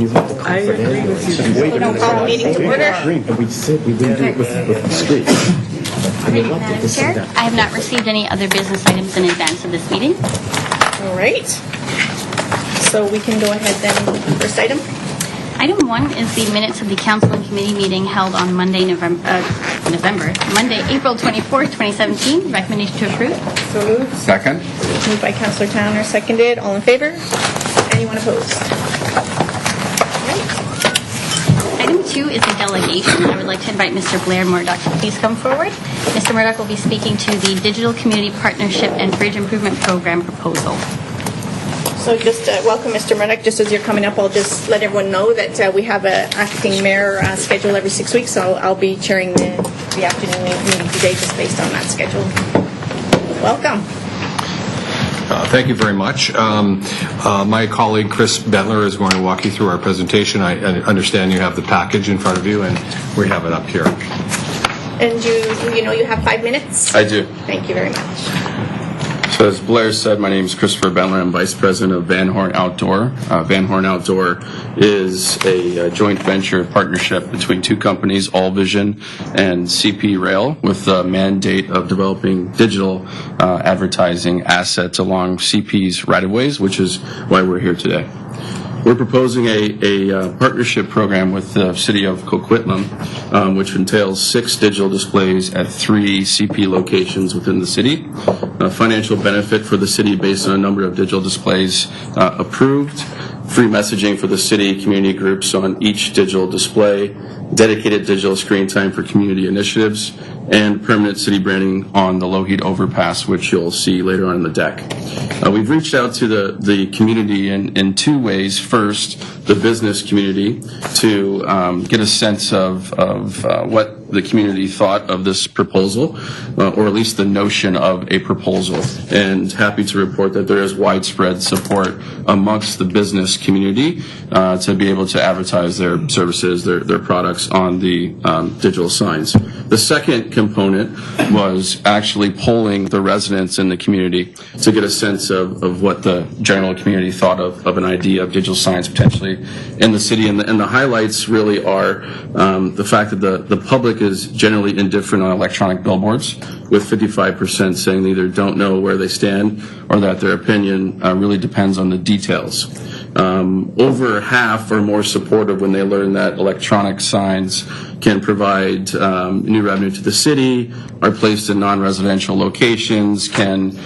You have to call I for agree with you. Wait a minute. Call the meeting to order. And we said we wouldn't do it with the screen. Madam Chair, I have not received any other business items in advance of this meeting. All right. So we can go ahead then. First item. Item 1 is the minutes of the council and committee meeting held on Monday, April 24th, 2017. Recommendation to approve. So moved. Second. Moved by Councillor Towner, seconded. All in favor? Anyone opposed? Item 2 is a delegation. I would like to invite Mr. Blair Murdoch to please come forward. Mr. Murdoch will be speaking to the Digital Community Partnership and Bridge Improvement Program proposal. So just welcome, Mr. Murdoch. Just as you're coming up, I'll just let everyone know that we have an acting mayor scheduled every 6 weeks, so I'll be chairing the afternoon meeting today just based on that schedule. Welcome. Thank you very much. My colleague Chris Bentler is going to walk you through our presentation. I understand you have the package in front of you, and we have it up here. And you have 5 minutes? I do. Thank you very much. So as Blair said, my name is Christopher Bentler. I'm Vice President of Van Horne Outdoor. Van Horne Outdoor is a joint venture partnership between two companies, All Vision and CP Rail, with the mandate of developing digital advertising assets along CP's right-of-ways, which is why we're here today. We're proposing a partnership program with the city of Coquitlam, which entails 6 digital displays at 3 CP locations within the city. Financial benefit for the city based on a number of digital displays approved. Free messaging for the city community groups on each digital display. Dedicated digital screen time for community initiatives, and permanent city branding on the Lougheed overpass, which you'll see later on in the deck. We've reached out to the community in 2 ways. First, the business community to get a sense of what the community thought of this proposal, or at least the notion of a proposal. And happy to report that there is widespread support amongst the business community to be able to advertise their services, their products on the digital signs. The second component was actually polling the residents in the community to get a sense of what the general community thought of an idea of digital signs potentially in the city. And the highlights really are the fact that the public is generally indifferent on electronic billboards, with 55% saying they either don't know where they stand or that their opinion really depends on the details. Over half are more supportive when they learn that electronic signs can provide new revenue to the city, are placed in non-residential locations, can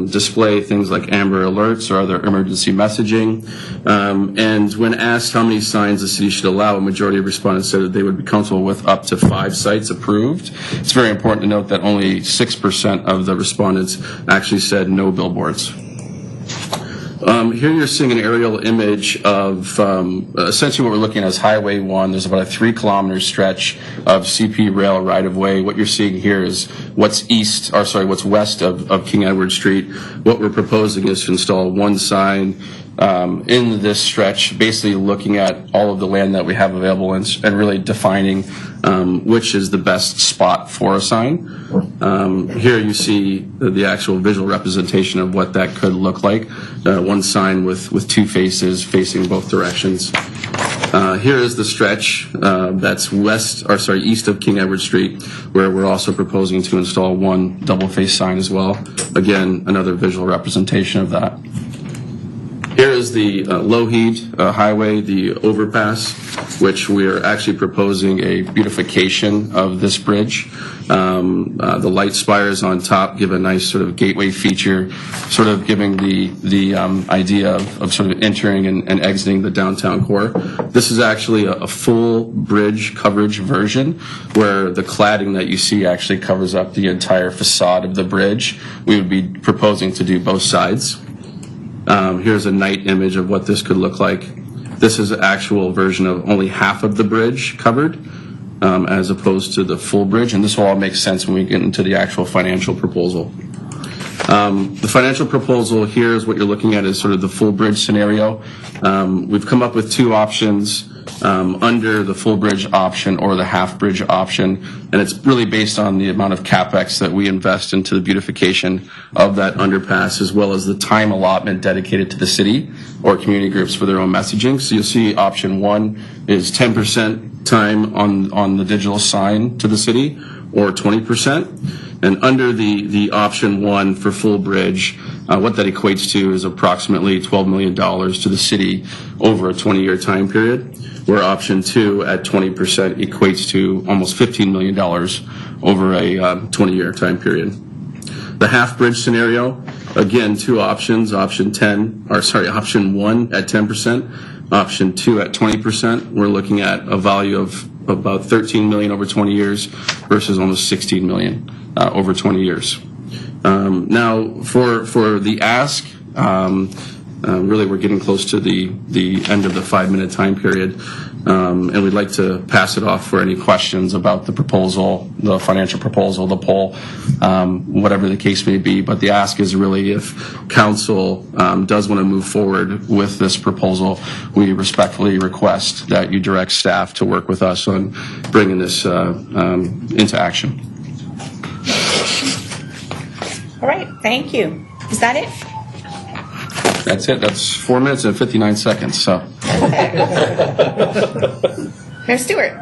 display things like Amber Alerts or other emergency messaging. And when asked how many signs the city should allow, a majority of respondents said that they would be comfortable with up to 5 sites approved. It's very important to note that only 6% of the respondents actually said no billboards. Here you're seeing an aerial image of essentially what we're looking at is Highway 1. There's about a 3-kilometer stretch of CP rail right-of-way. What you're seeing here is what's west of King Edward Street. What we're proposing is to install 1 sign in this stretch, basically looking at all of the land that we have available and really defining which is the best spot for a sign. Here you see the actual visual representation of what that could look like. 1 sign with 2 faces facing both directions. Here is the stretch that's east of King Edward Street, where we're also proposing to install 1 double-face sign as well. Again, another visual representation of that. Here is the Lougheed Highway, the overpass, which we're actually proposing a beautification of this bridge. The light spires on top give a nice sort of gateway feature, sort of giving the idea of sort of entering and exiting the downtown core. This is actually a full bridge coverage version where the cladding that you see actually covers up the entire facade of the bridge. We would be proposing to do both sides. Here's a night image of what this could look like. This is an actual version of only half of the bridge covered, as opposed to the full bridge, and this will all make sense when we get into the actual financial proposal. The financial proposal here is what you're looking at is sort of the full bridge scenario. We've come up with 2 options. under the full bridge option or the half bridge option, and it's really based on the amount of CapEx that we invest into the beautification of that underpass, as well as the time allotment dedicated to the city or community groups for their own messaging. So you'll see option 1 is 10% time on the digital sign to the city, or 20%. And under the option 1 for full bridge, what that equates to is approximately $12 million to the city over a 20-year time period, where option 2 at 20% equates to almost $15 million over a 20-year time period. The half bridge scenario, again, 2 options, option 1 at 10%, option 2 at 20%. We're looking at a value of about $13 million over 20 years versus almost $16 million over 20 years. Now, for the ask, really we're getting close to the end of the 5-minute time period, and we'd like to pass it off for any questions about the proposal, the financial proposal, the poll, whatever the case may be. But the ask is really, if council does want to move forward with this proposal, we respectfully request that you direct staff to work with us on bringing this into action. All right, thank you. Is that it? That's it. That's 4 minutes and 59 seconds. So, Mayor Stewart.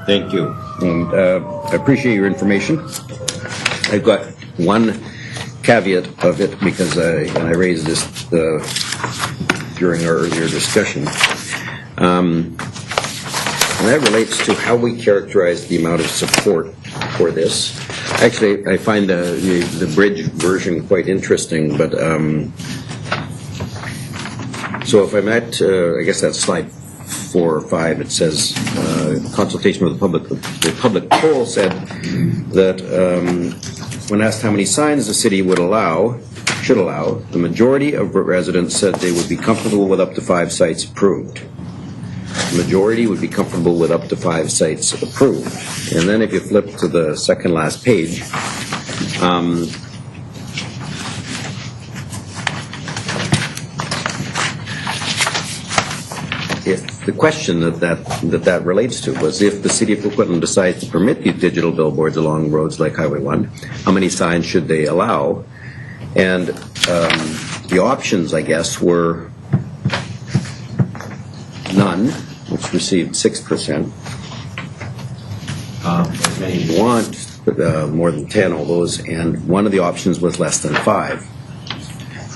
Thank you. And I appreciate your information. I've got one caveat of it because I raised this during our earlier discussion. And that relates to how we characterize the amount of support for this. Actually, I find the bridge version quite interesting, but so if I'm at, I guess that's slide 4 or 5, it says consultation with the public. The public poll said that when asked how many signs the city should allow, the majority of residents said they would be comfortable with up to 5 sites approved. The majority would be comfortable with up to 5 sites approved. And then if you flip to the second last page, if the question that relates to was, if the city of Coquitlam decides to permit these digital billboards along roads like Highway 1, how many signs should they allow? And the options, I guess, were none, which received 6%. Many want more than 10, all those, and one of the options was less than 5.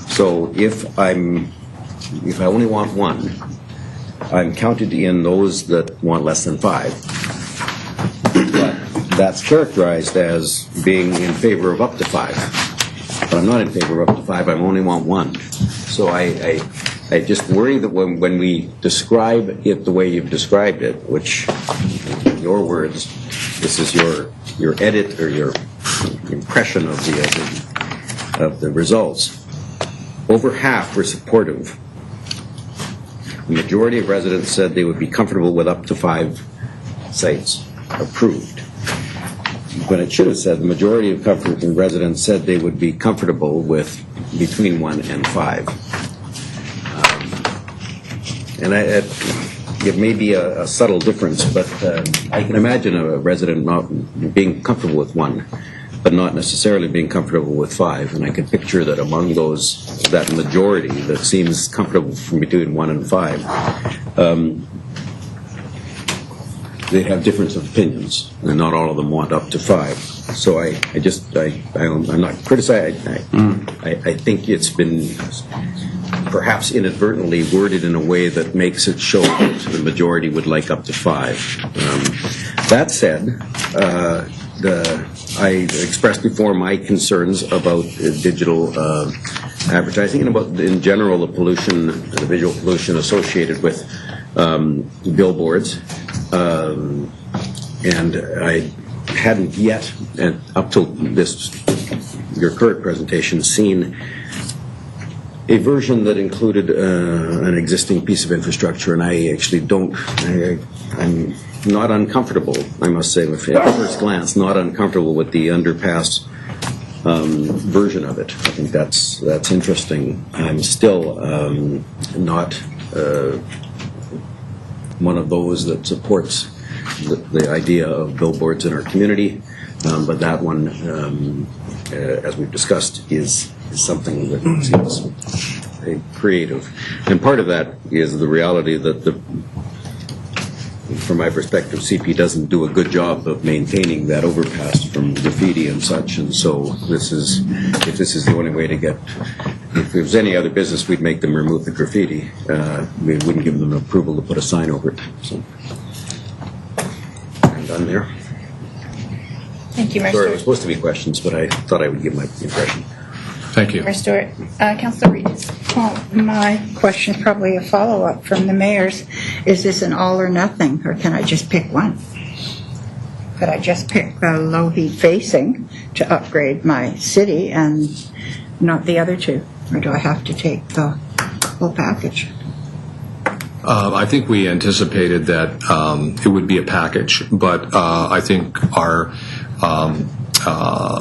So if I only want 1, I'm counted in those that want less than 5. But that's characterized as being in favor of up to 5. But I'm not in favor of up to 5. I only want 1. So I just worry that when we describe it the way you've described it, which, in your words, this is your edit or your impression of the results. Over half were supportive. The majority of residents said they would be comfortable with up to 5 sites approved. When it should have said the majority of residents said they would be comfortable with between 1 and 5. And it may be a subtle difference, but I can imagine a resident not being comfortable with 1, but not necessarily being comfortable with 5. And I can picture that among those, that majority that seems comfortable from between 1 and 5, they have difference of opinions, and not all of them want up to 5. So I'm not criticizing. I think it's been perhaps inadvertently worded in a way that makes it show that the majority would like up to 5. That said, I expressed before my concerns about digital advertising and about, in general, the visual pollution associated with billboards. And I hadn't yet, up till your current presentation, seen a version that included an existing piece of infrastructure, and I actually I'm not uncomfortable, I must say, at first glance, not uncomfortable with the underpass version of it. I think that's interesting. I'm still not one of those that supports the idea of billboards in our community, but that one, as we've discussed, is something that seems creative. And part of that is the reality that from my perspective, CP doesn't do a good job of maintaining that overpass from graffiti and such, and so if this is the only way to get, if there was any other business, we'd make them remove the graffiti. We wouldn't give them approval to put a sign over it. So I'm done there. Thank you, Mayor Sorry, it Stewart. was supposed to be questions, but I thought I would give my impression. Thank you. Mayor Stewart. Councillor Regis. Well, my question is probably a follow-up from the mayor's. Is this an all or nothing, or can I just pick one? Could I just pick the low heat facing to upgrade my city and not the other two? Or do I have to take the whole package? I think we anticipated that it would be a package, but I think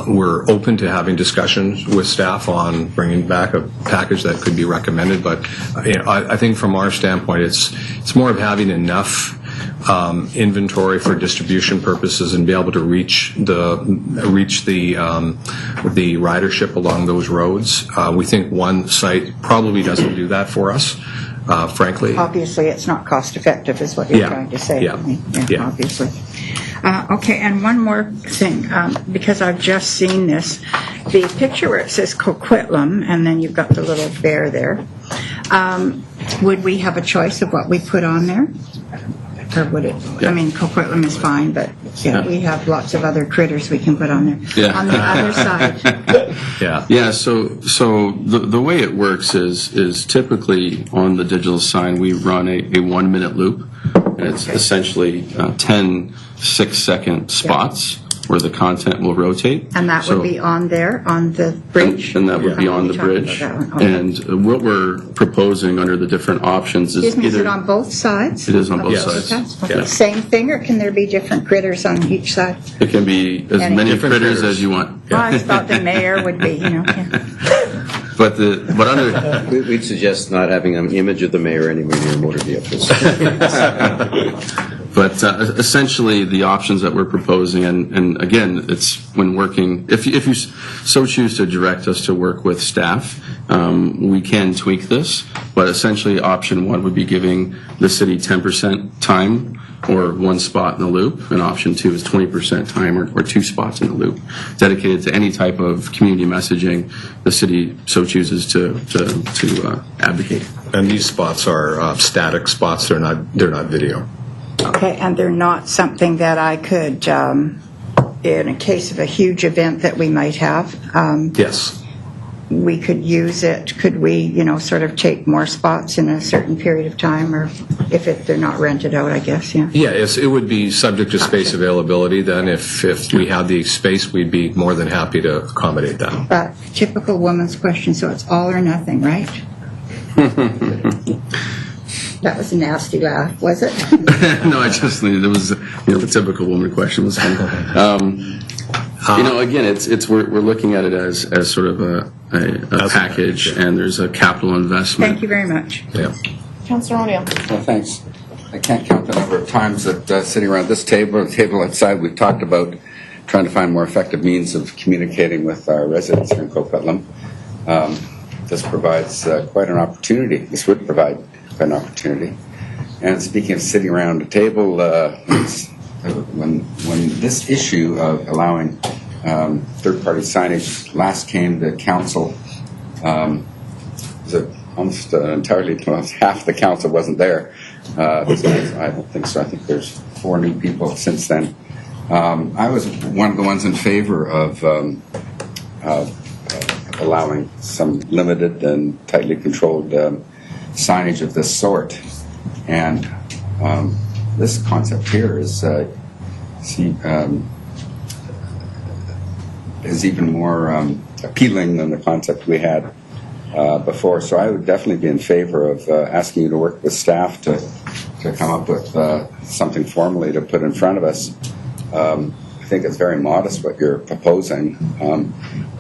we're open to having discussions with staff on bringing back a package that could be recommended. But I think from our standpoint, it's more of having enough inventory for distribution purposes and be able to reach the ridership along those roads. We think one site probably doesn't do that for us. Frankly. Obviously, it's not cost-effective, is what you're trying to say. Yeah. Obviously. Okay, and one more thing, because I've just seen this. The picture where it says Coquitlam, and then you've got the little bear there. Would we have a choice of what we put on there? Or would it? I mean, Coquitlam is fine, but we have lots of other critters we can put on there. Yeah. On the other side. Yeah. So the way it works is typically on the digital sign we run a 1 minute loop, and it's essentially 10 6-second spots where the content will rotate. And that would be on there, on the bridge? And that would be on the bridge. And what we're proposing under the different options is Excuse me, is it on both sides? It is on both Yes. sides. Okay. Yeah. Same thing, or can there be different critters on each side? It can be as many Different critters critters. as you want. Well, I thought the mayor would be, But under We'd suggest not having an image of the mayor anywhere near motor vehicles. But essentially, the options that we're proposing, and again, it's when working, if you so choose to direct us to work with staff, we can tweak this, but essentially option 1 would be giving the city 10% time or 1 spot in the loop, and option 2 is 20% time or 2 spots in the loop, dedicated to any type of community messaging the city so chooses to advocate. And these spots are static spots. They're not video. Okay, and they're not something that I could, in a case of a huge event that we might have, Yes. we could use it. Could we, sort of take more spots in a certain period of time, or if they're not rented out, I guess, yeah. Yeah, it would be subject to space availability. Then, if we had the space, we'd be more than happy to accommodate that. But typical woman's question, so it's all or nothing, right? That was a nasty laugh, was it? No, I just it was the typical woman question was funny. Again, it's we're looking at it as sort of a package, and there's a capital investment. Thank you very much. Yeah. Councillor O'Neill. Well, thanks. I can't count the number of times that sitting around this table or the table outside, we've talked about trying to find more effective means of communicating with our residents here in Coquitlam. This provides quite an opportunity. This would provide quite an opportunity. And speaking of sitting around a table, when this issue of allowing third-party signage last came to council, was it almost entirely, half the council wasn't there. I don't think so. I think there's 4 new people since then. I was one of the ones in favor of allowing some limited and tightly controlled signage of this sort. And this concept here is even more appealing than the concept we had before. So I would definitely be in favor of asking you to work with staff to come up with something formally to put in front of us. I think it's very modest what you're proposing.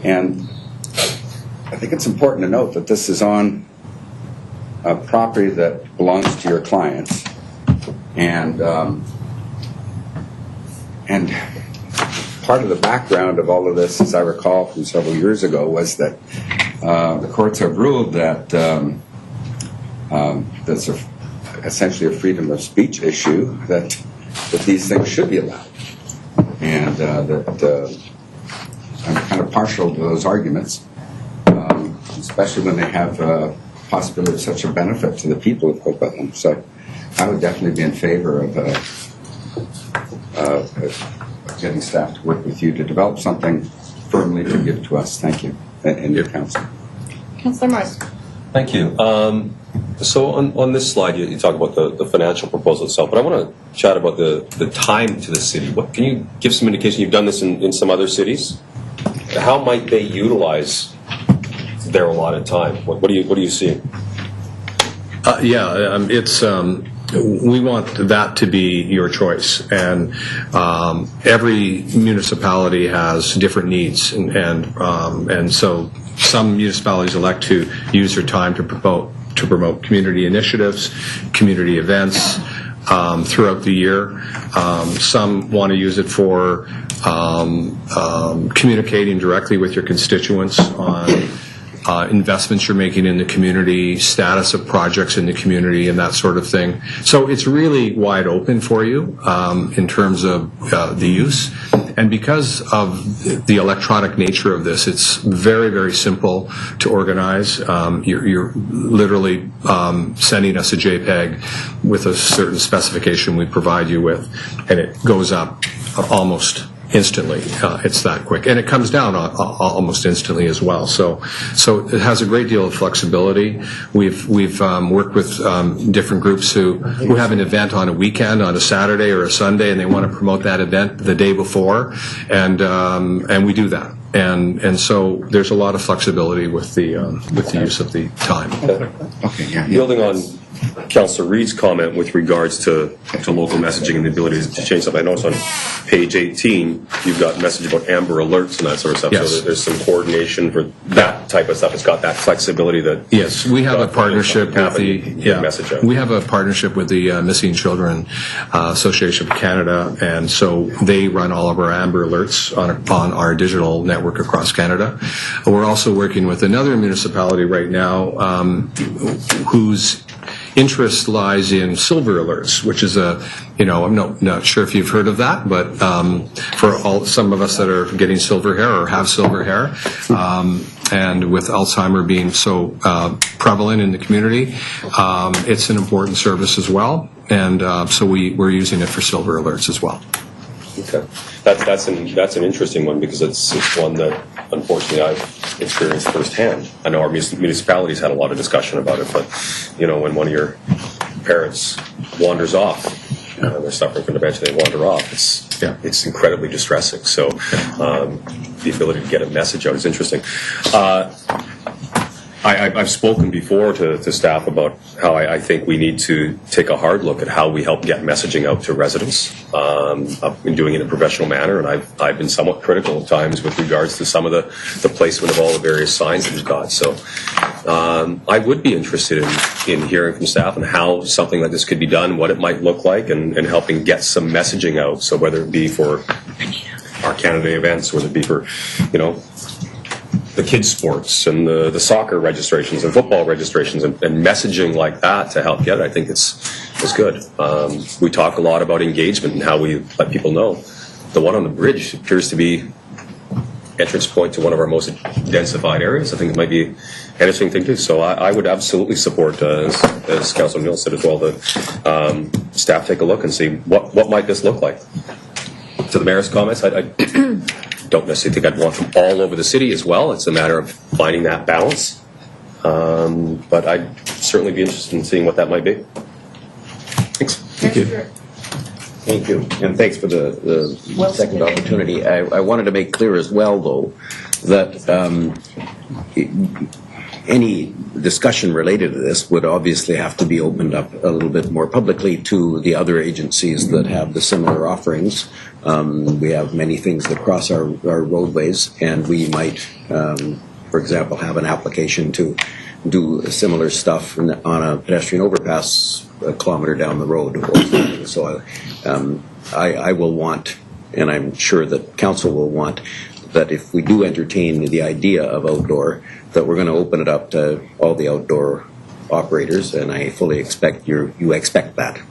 And I think it's important to note that this is on a property that belongs to your clients. And part of the background of all of this, as I recall from several years ago, was that the courts have ruled that that's essentially a freedom of speech issue, that these things should be allowed. And that I'm kind of partial to those arguments, especially when they have a possibility of such a benefit to the people of Coquitlam. So I would definitely be in favor of getting staff to work with you to develop something firmly to give to us. Thank you. And your council. Councillor Mars. Thank you. So on this slide, you talk about the financial proposal itself, but I want to chat about the time to the city. What can you give some indication? You've done this in some other cities. How might they utilize their allotted time? What do you see? It's we want that to be your choice, and every municipality has different needs, and so some municipalities elect to use their time to promote community initiatives, community events throughout the year. Some want to use it for communicating directly with your constituents on investments you're making in the community, status of projects in the community, and that sort of thing. So it's really wide open for you in terms of the use. And because of the electronic nature of this, it's very, very simple to organize. You're literally sending us a JPEG with a certain specification we provide you with, and it goes up almost instantly. It's that quick, and it comes down almost instantly as well. So it has a great deal of flexibility. We've worked with different groups who have an event on a weekend, on a Saturday or a Sunday, and they want to promote that event the day before, and we do that. And so there's a lot of flexibility with the use of the time. Okay, yeah. Building on Councillor Reid's comment with regards to local messaging and the ability to change stuff. I noticed on page 18 you've got message about Amber Alerts and that sort of stuff. Yes. So there's some coordination for that type of stuff. It's got that flexibility that. Yes, we have a partnership with the message out. we have a partnership with the Missing Children Association of Canada, and so they run all of our Amber Alerts on our digital network across Canada. We're also working with another municipality right now whose interest lies in silver alerts, which is I'm not sure if you've heard of that, but for some of us that are getting silver hair or have silver hair, and with Alzheimer being so prevalent in the community, it's an important service as well, and so we're using it for silver alerts as well. Okay, that's an interesting one because it's one that unfortunately I've experienced firsthand. I know our municipalities had a lot of discussion about it, but when one of your parents wanders off, they're suffering from dementia, they wander off. It's incredibly distressing. So the ability to get a message out is interesting. I've spoken before to staff about how I think we need to take a hard look at how we help get messaging out to residents. I've been doing it in a professional manner, and I've been somewhat critical at times with regards to some of the placement of all the various signs that we've got. So I would be interested in hearing from staff on how something like this could be done, what it might look like, and helping get some messaging out. So whether it be for our Canada events, whether it be for, the kids' sports and the soccer registrations and football registrations and messaging like that to help get it, I think it's good. We talk a lot about engagement and how we let people know. The one on the bridge appears to be entrance point to one of our most densified areas. I think it might be an interesting thing to do. So I would absolutely support, as Councillor Neal said as well, that staff take a look and see what might this look like. To the mayor's comments, I don't necessarily think I'd want them all over the city as well. It's a matter of finding that balance. But I'd certainly be interested in seeing what that might be. Thanks. Thank you. Thank you. And thanks for the second opportunity. I wanted to make clear as well, though, that any discussion related to this would obviously have to be opened up a little bit more publicly to the other agencies that have the similar offerings. We have many things that cross our roadways, and we might, for example, have an application to do similar stuff on a pedestrian overpass a kilometer down the road or something. So I will want, and I'm sure that council will want, that if we do entertain the idea of outdoor, that we're going to open it up to all the outdoor operators, and I fully expect you expect that.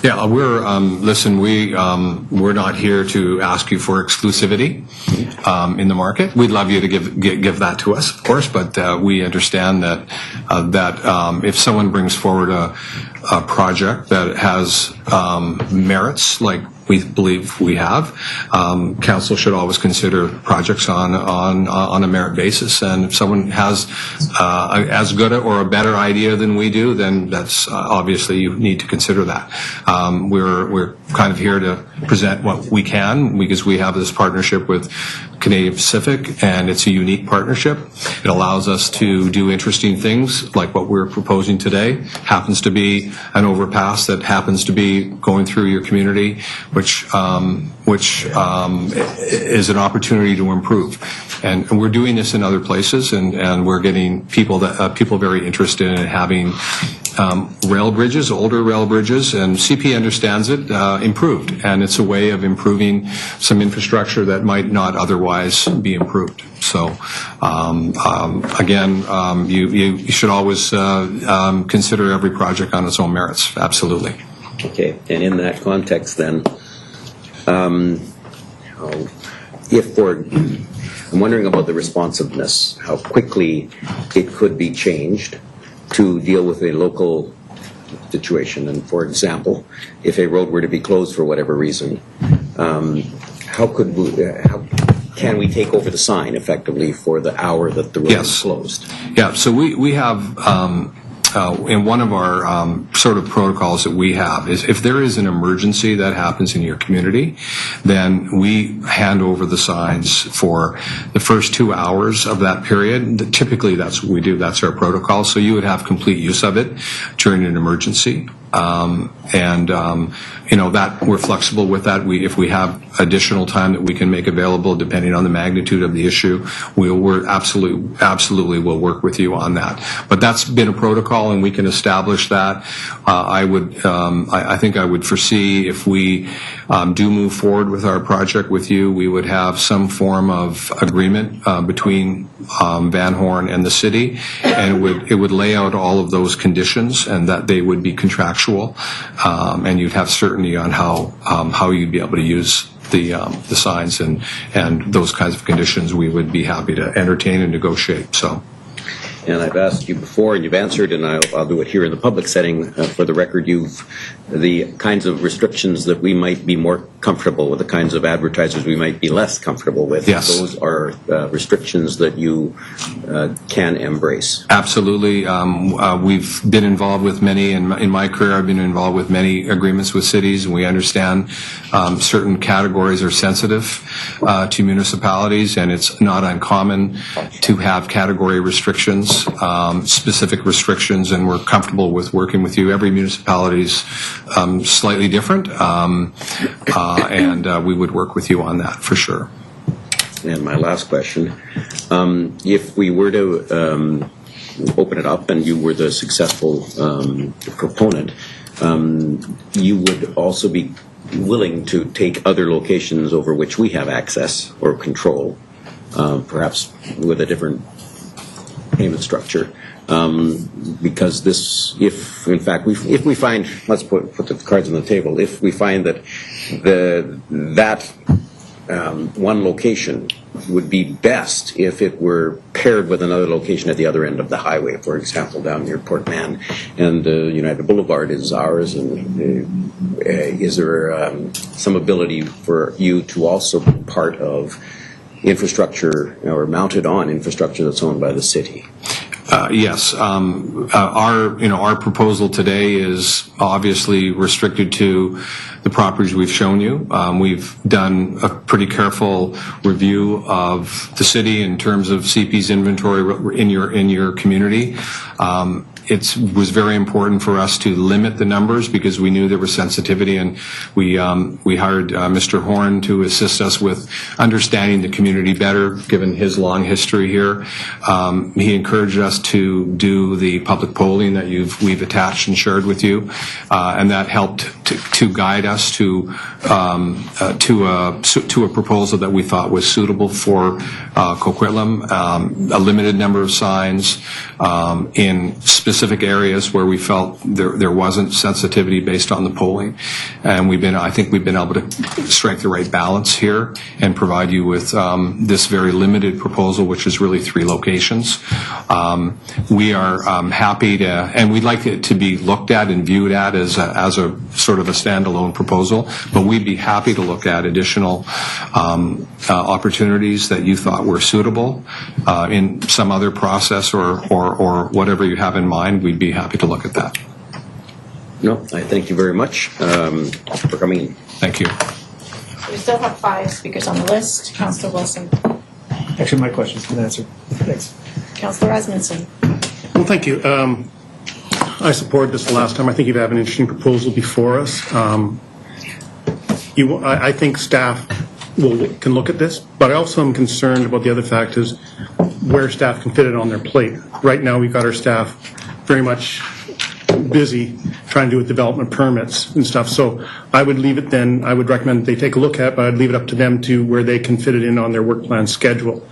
Yeah, listen, we're not here to ask you for exclusivity in the market. We'd love you to give that to us, of course, but we understand that if someone brings forward a project that has merits, like we believe we have, council should always consider projects on a merit basis. And if someone has as good or a better idea than we do, then that's obviously you need to consider that. We're kind of here to present what we can, because we have this partnership with Canadian Pacific, and it's a unique partnership. It allows us to do interesting things like what we're proposing today. Happens to be an overpass that happens to be going through your community, which is an opportunity to improve. And we're doing this in other places, and we're getting people very interested in having rail bridges, older rail bridges, and CP understands it, improved. And it's a way of improving some infrastructure that might not otherwise be improved. So, again, you should always consider every project on its own merits. Absolutely. Okay, and in that context then, I'm wondering about the responsiveness, how quickly it could be changed to deal with a local situation. And for example, if a road were to be closed for whatever reason, how can we take over the sign effectively for the hour that the road is closed? Yeah, so we have in one of our sort of protocols that we have is if there is an emergency that happens in your community, then we hand over the signs for the first 2 hours of that period. Typically, that's what we do. That's our protocol. So you would have complete use of it during an emergency. That we're flexible with that. If we have additional time that we can make available, depending on the magnitude of the issue, we're absolutely will work with you on that. But that's been a protocol, and we can establish that. I think I would foresee if we do move forward with our project with you, we would have some form of agreement between Van Horne and the city, and it would lay out all of those conditions, and that they would be contractual, and you'd have certainty on how you'd be able to use the signs and those kinds of conditions. We would be happy to entertain and negotiate. So. And I've asked you before, and you've answered, and I'll do it here in the public setting. For the record, the kinds of restrictions that we might be more comfortable with, the kinds of advertisers we might be less comfortable with, yes. Those are restrictions that you can embrace. Absolutely. We've been involved with many, and in my career I've been involved with many agreements with cities, and we understand certain categories are sensitive to municipalities, and it's not uncommon to have category restrictions, specific restrictions, and we're comfortable with working with you. Every municipality is slightly different, and we would work with you on that for sure. And my last question, if we were to open it up and you were the successful proponent, you would also be willing to take other locations over which we have access or control, perhaps with a different payment structure, because if we find, let's put the cards on the table, if we find that one location would be best if it were paired with another location at the other end of the highway, for example, down near Port Mann, and United Boulevard is ours, and is there some ability for you to also be part of infrastructure or mounted on infrastructure that's owned by the city? Yes. Our proposal today is obviously restricted to the properties we've shown you. We've done a pretty careful review of the city in terms of CP's inventory in your community. was very important for us to limit the numbers because we knew there was sensitivity, and we hired Mr. Horne to assist us with understanding the community better, given his long history here. He encouraged us to do the public polling that we've attached and shared with you, and that helped to guide us to a proposal that we thought was suitable for Coquitlam. A limited number of signs in specific areas where we felt there wasn't sensitivity based on the polling, and I think we've been able to strike the right balance here and provide you with this very limited proposal, which is really 3 locations. We are happy to, and we'd like it to be looked at and viewed at as a sort of a standalone proposal, but we'd be happy to look at additional opportunities that you thought were suitable in some other process or whatever you have in mind. We'd be happy to look at that. No, I thank you very much for coming in. Thank you. We still have 5 speakers on the list. Councillor Wilson. Actually, my question's been answered. Thanks. Councillor Rasmussen. Well, thank you. I supported this the last time. I think you have an interesting proposal before us. I think staff can look at this, but I also am concerned about the other factors where staff can fit it on their plate. Right now, we've got our staff very much busy trying to do with development permits and stuff. So I would leave it then, I would recommend they take a look at it, but I'd leave it up to them to where they can fit it in on their work plan schedule.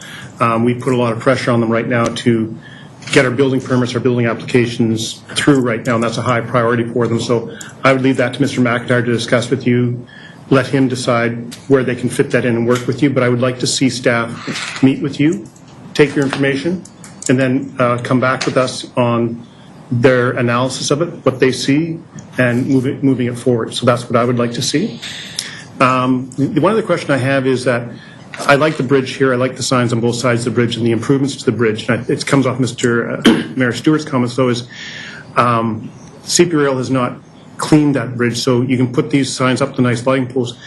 We put a lot of pressure on them right now to get our building permits, our building applications through right now, and that's a high priority for them. So I would leave that to Mr. McIntyre to discuss with you. Let him decide where they can fit that in and work with you. But I would like to see staff meet with you, take your information, and then come back with us on their analysis of it, what they see, and moving it forward. So that's what I would like to see. One other question I have is that I like the bridge here. I like the signs on both sides of the bridge and the improvements to the bridge. And it comes off Mr. Mayor Stewart's comments, though, is CP Rail has not cleaned that bridge, so you can put these signs up, the nice lighting posts.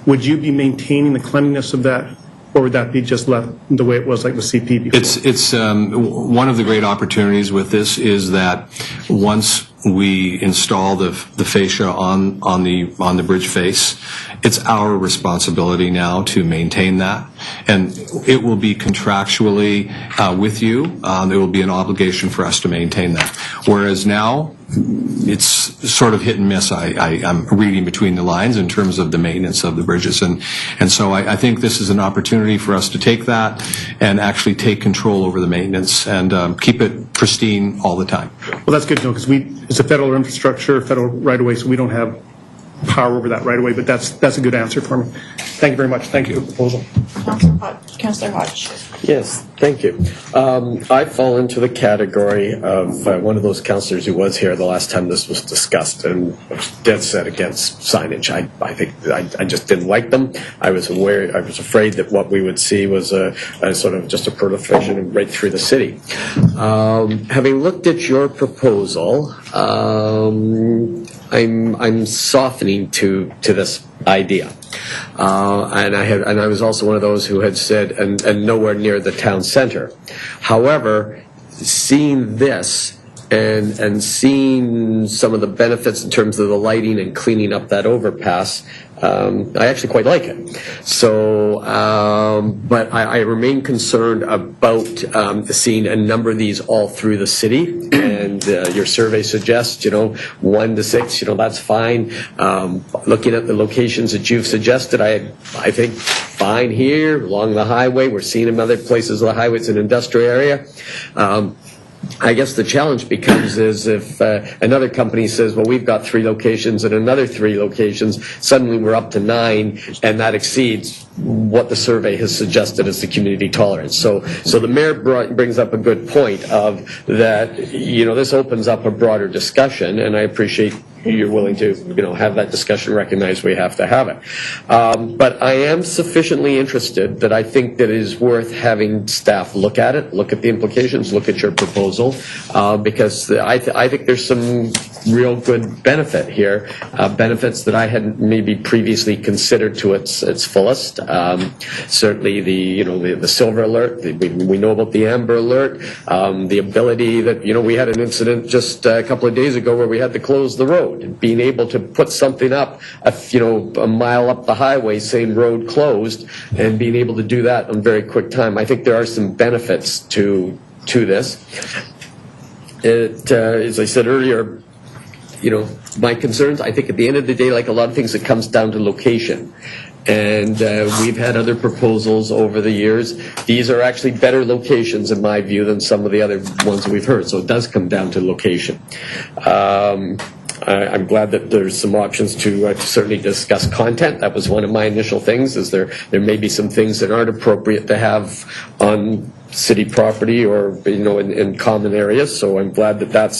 Would you be maintaining the cleanliness of that, or would that be just left the way it was like with CP before? It's one of the great opportunities with this is that once we install the fascia on the bridge face, it's our responsibility now to maintain that, and it will be contractually with you. There will be an obligation for us to maintain that. Whereas now, it's sort of hit and miss. I'm reading between the lines in terms of the maintenance of the bridges, and so I think this is an opportunity for us to take that and actually take control over the maintenance and keep it pristine all the time. Well, that's good to know, because it's a federal infrastructure, federal right-of-way, so we don't have power over that right-of-way, but that's a good answer for me. Thank you very much. Thank you for the proposal. Councillor Hodge. Yes, thank you. I fall into the category of one of those councillors who was here the last time this was discussed and was dead set against signage. I think I just didn't like them. I was afraid that what we would see was a sort of just a proliferation right through the city. Having looked at your proposal, I'm softening to this idea. And I was also one of those who had said, and nowhere near the town center. However, seeing this and seeing some of the benefits in terms of the lighting and cleaning up that overpass, I actually quite like it. So, but I remain concerned about seeing a number of these all through the city. And your survey suggests, 1 to 6, that's fine. Looking at the locations that you've suggested, I think fine here along the highway. We're seeing them other places on the highway. It's an industrial area. I guess the challenge becomes is if another company says, well, we've got 3 locations and another 3 locations, suddenly we're up to 9, and that exceeds what the survey has suggested as the community tolerance. So the mayor brings up a good point of that, this opens up a broader discussion, and I appreciate you're willing to, have that discussion, recognize we have to have it. But I am sufficiently interested that I think that it is worth having staff look at it, look at the implications, look at your proposal, because I think there's some real good benefit here, benefits that I hadn't maybe previously considered to its fullest. Certainly the silver alert, we know about the amber alert, the ability that, we had an incident just a couple of days ago where we had to close the road. Being able to put something up, a mile up the highway saying road closed, and being able to do that in very quick time. I think there are some benefits to this. As I said earlier, my concerns, I think at the end of the day, like a lot of things, it comes down to location. And we've had other proposals over the years. These are actually better locations, in my view, than some of the other ones we've heard. So it does come down to location. I'm glad that there's some options to certainly discuss content. That was one of my initial things, is there may be some things that aren't appropriate to have on city property or, in common areas. So I'm glad that that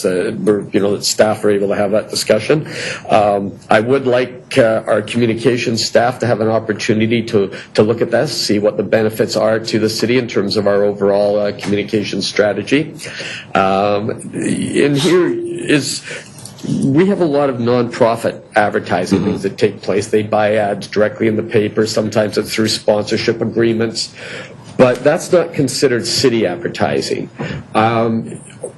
staff are able to have that discussion. I would like our communications staff to have an opportunity to look at this, see what the benefits are to the city in terms of our overall communication strategy. And here is, we have a lot of non-profit advertising things that take place. They buy ads directly in the paper. Sometimes it's through sponsorship agreements. But that's not considered city advertising.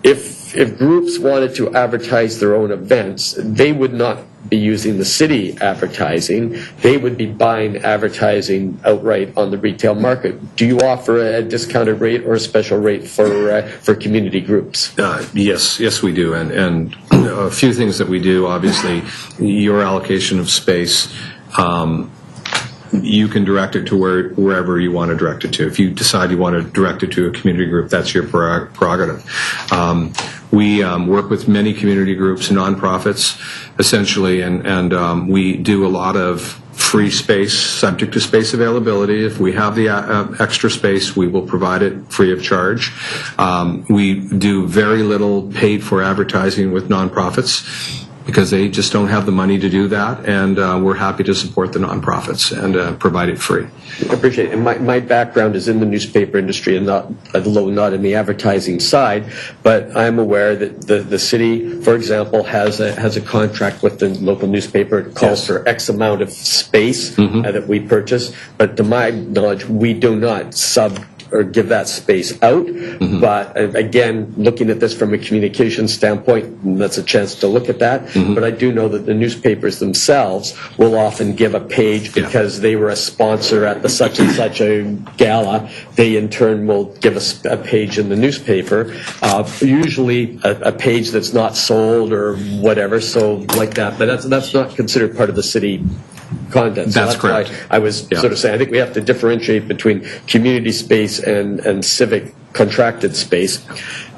If groups wanted to advertise their own events, they would not be using the city advertising. They would be buying advertising outright on the retail market. Do you offer a discounted rate or a special rate for community groups? Yes, we do. And a few things that we do, obviously, your allocation of space, you can direct it to wherever you want to direct it to. If you decide you want to direct it to a community group, that's your prerogative. We work with many community groups, nonprofits, essentially, and we do a lot of free space, subject to space availability. If we have the extra space, we will provide it free of charge. We do very little paid for advertising with nonprofits, because they just don't have the money to do that, and we're happy to support the nonprofits and provide it free. I appreciate it. And my background is in the newspaper industry, and not in the advertising side, but I'm aware that the city, for example, has a contract with the local newspaper. It calls for X amount of space that we purchase, but to my knowledge, we do not or give that space out. But again, looking at this from a communication standpoint, that's a chance to look at that. But I do know that the newspapers themselves will often give a page because they were a sponsor at the such and such a gala. They in turn will give us a page in the newspaper, usually a page that's not sold or whatever, so like that. But that's not considered part of the city content. So that's correct. Why I was sort of saying, I think we have to differentiate between community space and civic contracted space.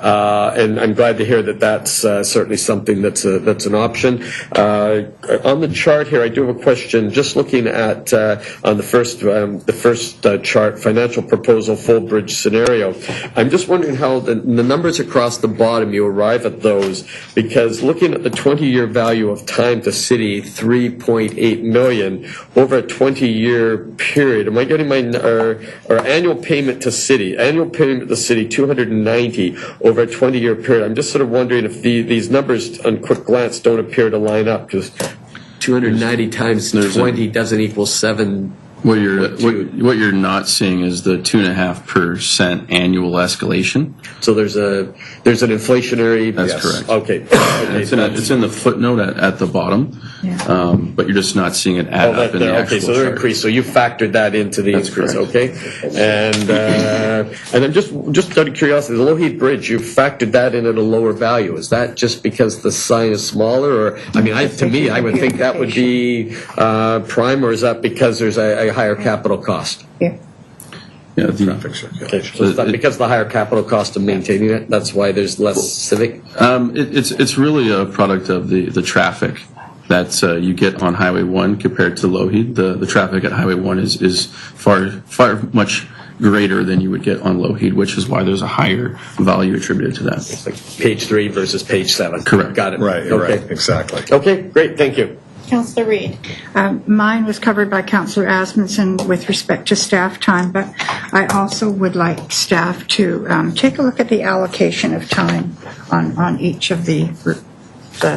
And I'm glad to hear that that's certainly something that's an option. On the chart here, I do have a question. Just looking at on the first chart, financial proposal, full bridge scenario. I'm just wondering how the numbers across the bottom, you arrive at those, because looking at the 20-year value of time to city, 3.8 million over a 20-year period. Am I getting our annual payment to city? Annual payment to city, 290 over a 20-year period. I'm just sort of wondering if these numbers on quick glance don't appear to line up, because 290 times 20 doesn't equal 7. What you're not seeing is the 2.5% annual escalation. So there's an inflationary. That's correct. Okay. It's in the footnote at the bottom, but you're just not seeing it add up in the actual so they're increased. So you factored that into the increase, okay? And I'm just out of curiosity, the Lougheed Bridge, you factored that in at a lower value. Is that just because the sign is smaller, or to me, I would think that would be prime, or is that because there's a higher capital cost? Yeah. Yeah, Okay, so is that because the higher capital cost of maintaining it, that's why there's less civic? It's really a product of the traffic that you get on Highway 1 compared to Lougheed. The traffic at Highway 1 is far much greater than you would get on Lougheed, which is why there's a higher value attributed to that. It's like page 3 versus page 7. Correct. Got it. Right, okay. right, exactly. Okay, great, thank you. Councillor Reid. Mine was covered by Councillor Asmundson with respect to staff time, but I also would like staff to take a look at the allocation of time on each of the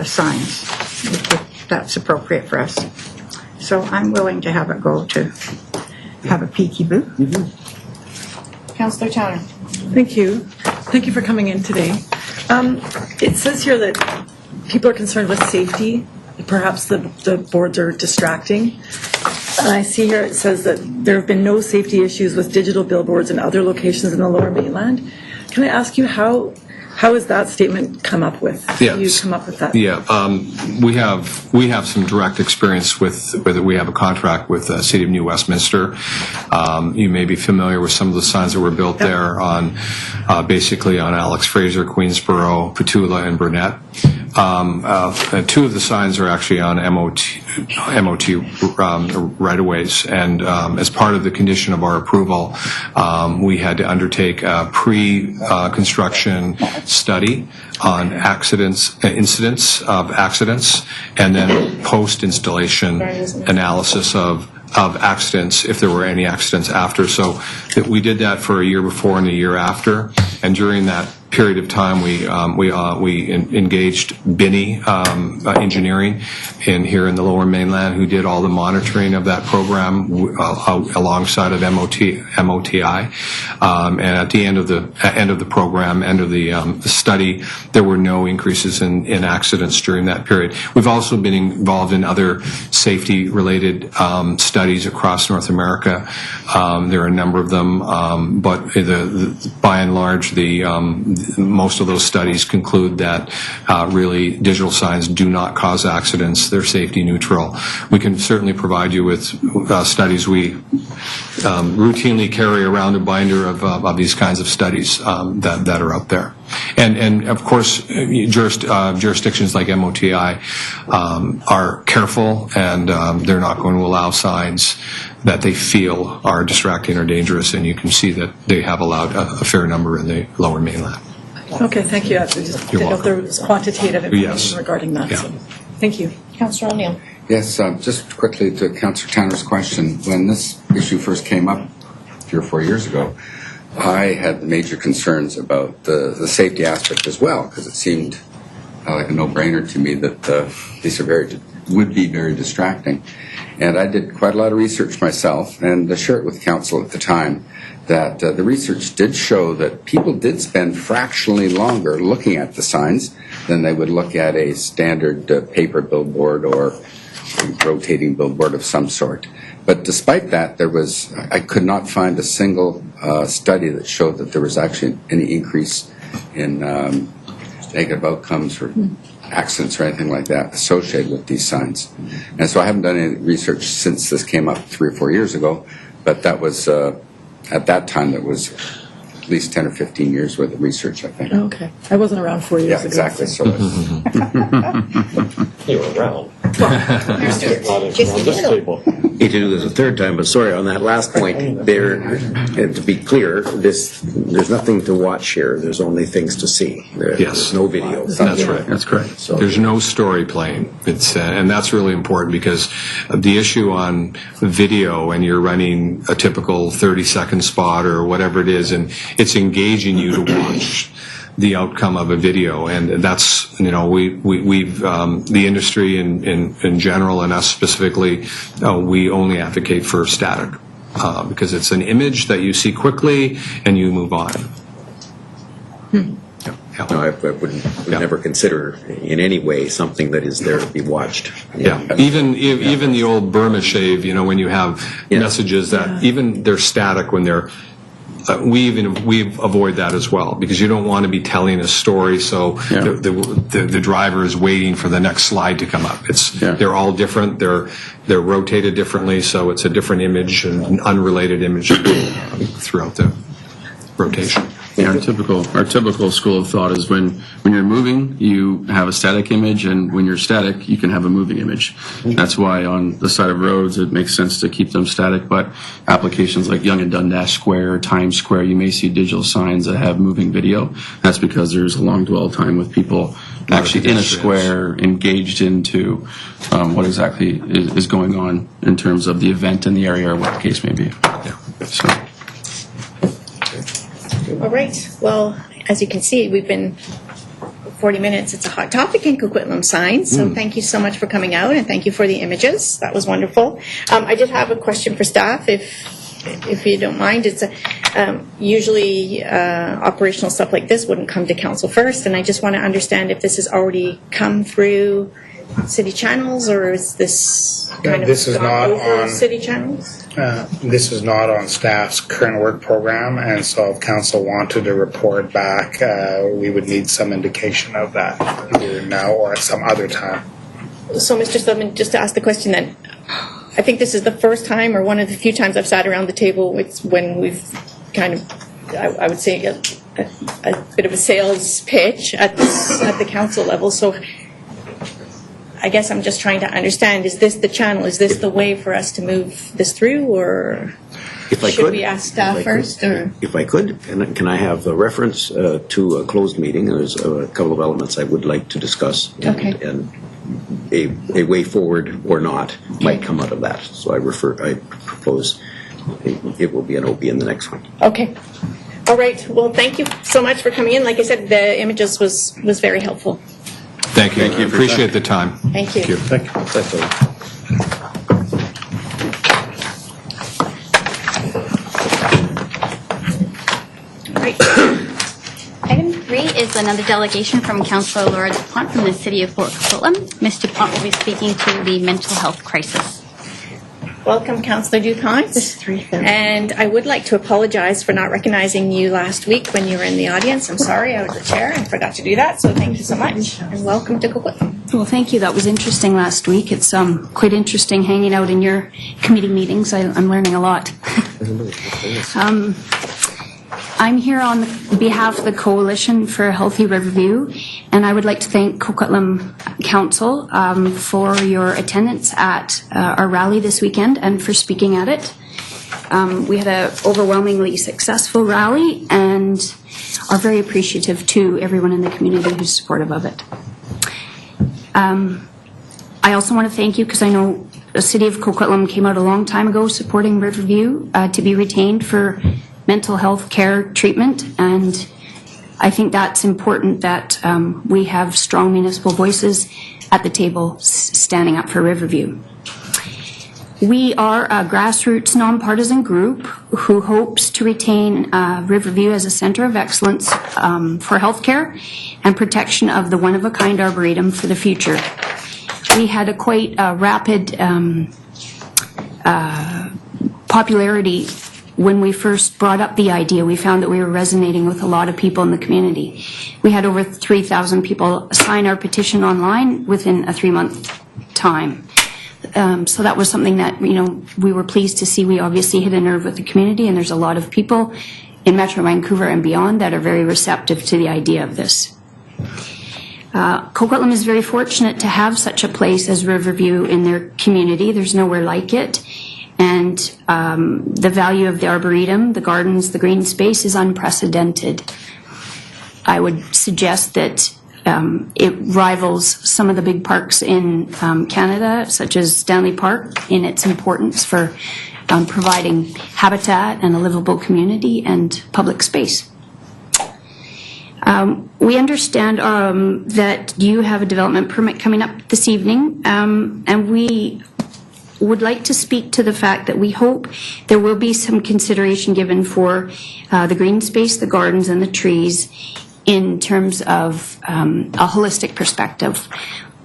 signs, if that's appropriate for us. So I'm willing to have it go to have a peeky-boo. Councillor Towner. Thank you. Thank you for coming in today. It says here that people are concerned with safety. Perhaps the boards are distracting. And I see here it says that there have been no safety issues with digital billboards in other locations in the Lower Mainland. Can I ask you how has that statement come up with? Yes. How you come up with that? Yeah, we have some direct experience with whether we have a contract with the City of New Westminster. You may be familiar with some of the signs that were built there on basically on Alex Fraser, Queensborough, Petula, and Burnett. Two of the signs are actually on MOT right-of-ways, and as part of the condition of our approval, we had to undertake a pre-construction study on incidents of accidents, and then post-installation analysis of accidents, if there were any accidents after. So we did that for a year before and a year after, and during that period of time, we engaged Binney Engineering here in the Lower Mainland, who did all the monitoring of that program alongside of MOTI. And at the end of the program, end of the study, there were no increases in accidents during that period. We've also been involved in other safety-related studies across North America. There are a number of them, but by and large, most of those studies conclude that really digital signs do not cause accidents. They're safety neutral. We can certainly provide you with studies. We routinely carry around a binder of these kinds of studies that are out there. And of course, jurisdictions like MOTI are careful, and they're not going to allow signs that they feel are distracting or dangerous, and you can see that they have allowed a fair number in the Lower Mainland. Okay, thank you. I just didn't know if there was quantitative information regarding that. Yeah. So, thank you. Councillor O'Neill. Yes, just quickly to Councillor Tanner's question. When this issue first came up 3 or 4 years ago, I had major concerns about the safety aspect as well, because it seemed like a no-brainer to me that these would be very distracting. And I did quite a lot of research myself, and I shared it with council at the time, that the research did show that people did spend fractionally longer looking at the signs than they would look at a standard paper billboard or a rotating billboard of some sort. But despite that, I could not find a single study that showed that there was actually any increase in negative outcomes or accidents or anything like that associated with these signs. And so I haven't done any research since this came up 3 or 4 years ago, but that was, at that time, that was at least 10 or 15 years worth of research, I think. Okay. I wasn't around 4 years ago. Yeah, exactly. So You were around. Hate to do this a third time, but sorry, on that last point, to be clear, there's nothing to watch here. There's only things to see. There's no video. That's right. That's correct. So there's no story playing. And that's really important, because the issue on video, and you're running a typical 30-second spot or whatever it is, and it's engaging you to watch the outcome of a video, and that's, we've the industry in general, and us specifically, we only advocate for static, because it's an image that you see quickly and you move on. No, I would never consider in any way something that is there to be watched. Yeah, even the old Burma shave, when you have messages that even they're static when they're. We avoid that as well, because you don't want to be telling a story, so the driver is waiting for the next slide to come up. They're all different. They're rotated differently, so it's a different image, an unrelated image throughout the rotation. Yeah, our typical school of thought is when you're moving, you have a static image, and when you're static, you can have a moving image. That's why on the side of roads, it makes sense to keep them static, but applications like Yonge and Dundas Square or Times Square, you may see digital signs that have moving video. That's because there's a long dwell time with people actually in a square, engaged into what exactly is going on in terms of the event in the area or what the case may be. So. All right. Well, as you can see, we've been 40 minutes. It's a hot topic in Coquitlam signs. So thank you so much for coming out, and thank you for the images. That was wonderful. I did have a question for staff. If if you don't mind, it's usually operational stuff like this wouldn't come to council first, and I just want to understand if this has already come through city channels, or is this kind of this is gone not over on city channels? This is not on staff's current work program, and so if council wanted to report back, we would need some indication of that, either now or at some other time. So, Mr. Slevin, just to ask the question then, I think this is the first time, or one of the few times I've sat around the table when we've kind of, I would say, a bit of a sales pitch at the council level. So I guess I'm just trying to understand, is this the channel? Is this the way for us to move this through, or should we ask staff first? Or? If I could, can I have a reference to a closed meeting? There's a couple of elements I would like to discuss. And a way forward or not might come out of that. So I propose it will be an OP in the next one. Okay. All right. Well, thank you so much for coming in. Like I said, the images was very helpful. Thank you. Thank you. Appreciate the time. Thank you. Thank you. That's all. Right. Item 3 is another delegation from Councillor Dupont from the City of Coquitlam. Ms. Dupont will be speaking to the mental health crisis. Welcome, Councillor Dupont. And I would like to apologize for not recognizing you last week when you were in the audience. I'm sorry, I was the chair and forgot to do that, so thank you so much. And welcome to Coquitlam. Well, thank you. That was interesting last week. It's quite interesting hanging out in your committee meetings. I'm learning a lot. I'm here on behalf of the Coalition for a Healthy Riverview, and I would like to thank Coquitlam Council for your attendance at our rally this weekend and for speaking at it. We had an overwhelmingly successful rally and are very appreciative to everyone in the community who's supportive of it. I also want to thank you because I know the City of Coquitlam came out a long time ago supporting Riverview to be retained for mental health care treatment, and I think that's important that we have strong municipal voices at the table standing up for Riverview. We are a grassroots nonpartisan group who hopes to retain Riverview as a centre of excellence for healthcare and protection of the one-of-a-kind arboretum for the future. We had a quite rapid popularity when we first brought up the idea. We found that we were resonating with a lot of people in the community. We had over 3,000 people sign our petition online within a 3-month time. So that was something that, we were pleased to see. We obviously hit a nerve with the community, and there's a lot of people in Metro Vancouver and beyond that are very receptive to the idea of this. Coquitlam is very fortunate to have such a place as Riverview in their community. There's nowhere like it. And the value of the arboretum, the gardens, the green space is unprecedented. I would suggest that it rivals some of the big parks in Canada, such as Stanley Park, in its importance for providing habitat and a livable community and public space. We understand that you have a development permit coming up this evening, and we would like to speak to the fact that we hope there will be some consideration given for the green space, the gardens, and the trees in terms of a holistic perspective.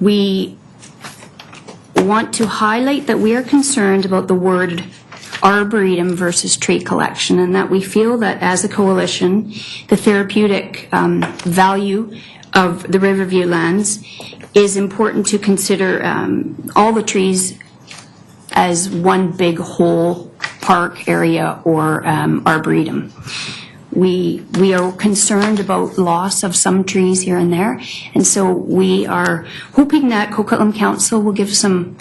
We want to highlight that we are concerned about the word arboretum versus tree collection, and that we feel that as a coalition, the therapeutic value of the Riverview lands is important to consider all the trees as one big whole park area or arboretum. We are concerned about loss of some trees here and there, and so we are hoping that Coquitlam Council will give some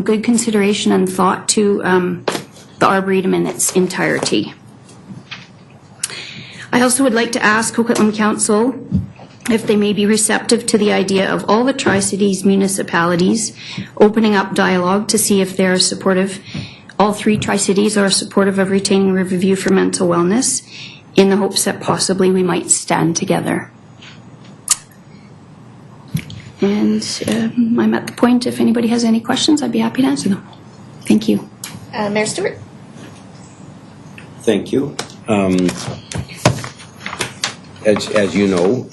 good consideration and thought to the arboretum in its entirety. I also would like to ask Coquitlam Council if they may be receptive to the idea of all the Tri-Cities municipalities opening up dialogue to see if they're supportive. All 3 Tri-Cities are supportive of retaining Riverview for mental wellness, in the hopes that possibly we might stand together. And I'm at the point, if anybody has any questions, I'd be happy to answer them. Thank you. Mayor Stewart. Thank you. As you know,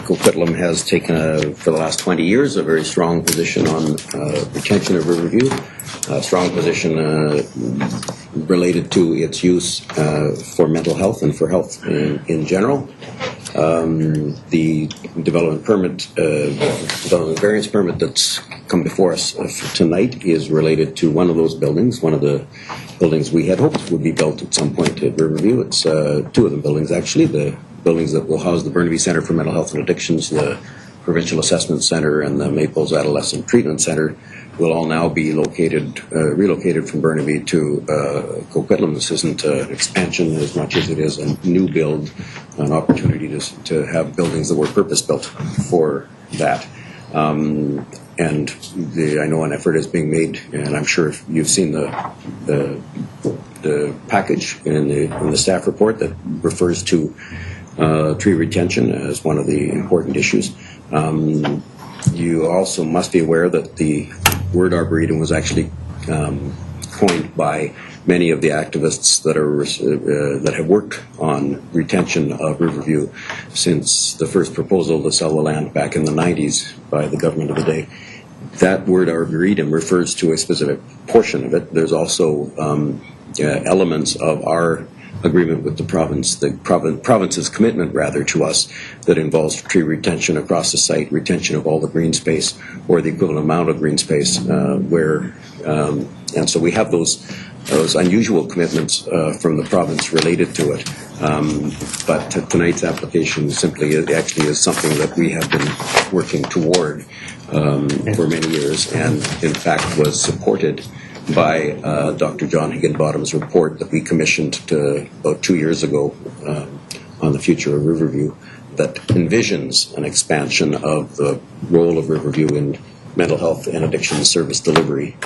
Coquitlam has taken, for the last 20 years, a very strong position on retention of Riverview, a strong position related to its use for mental health and for health in general. The development variance permit that's come before us tonight is related to one of those buildings, one of the buildings we had hoped would be built at some point at Riverview. It's two of the buildings, actually, the buildings that will house the Burnaby Centre for Mental Health and Addictions, the Provincial Assessment Centre, and the Maples Adolescent Treatment Centre will all now be relocated from Burnaby to Coquitlam. This isn't an expansion as much as it is a new build, an opportunity to have buildings that were purpose-built for that. And I know an effort is being made, and I'm sure you've seen the package in the staff report that refers to tree retention as one of the important issues. You also must be aware that the word arboretum was actually coined by many of the activists that have worked on retention of Riverview since the first proposal to sell the land back in the 90s by the government of the day. That word arboretum refers to a specific portion of it. There's also elements of our agreement with the province's commitment, rather, to us that involves tree retention across the site, retention of all the green space or the equivalent amount of green space, and so we have those unusual commitments from the province related to it. But tonight's application simply actually is something that we have been working toward for many years, and in fact was supported by Dr. John Higginbottom's report that we commissioned about 2 years ago on the future of Riverview that envisions an expansion of the role of Riverview in mental health and addiction service delivery.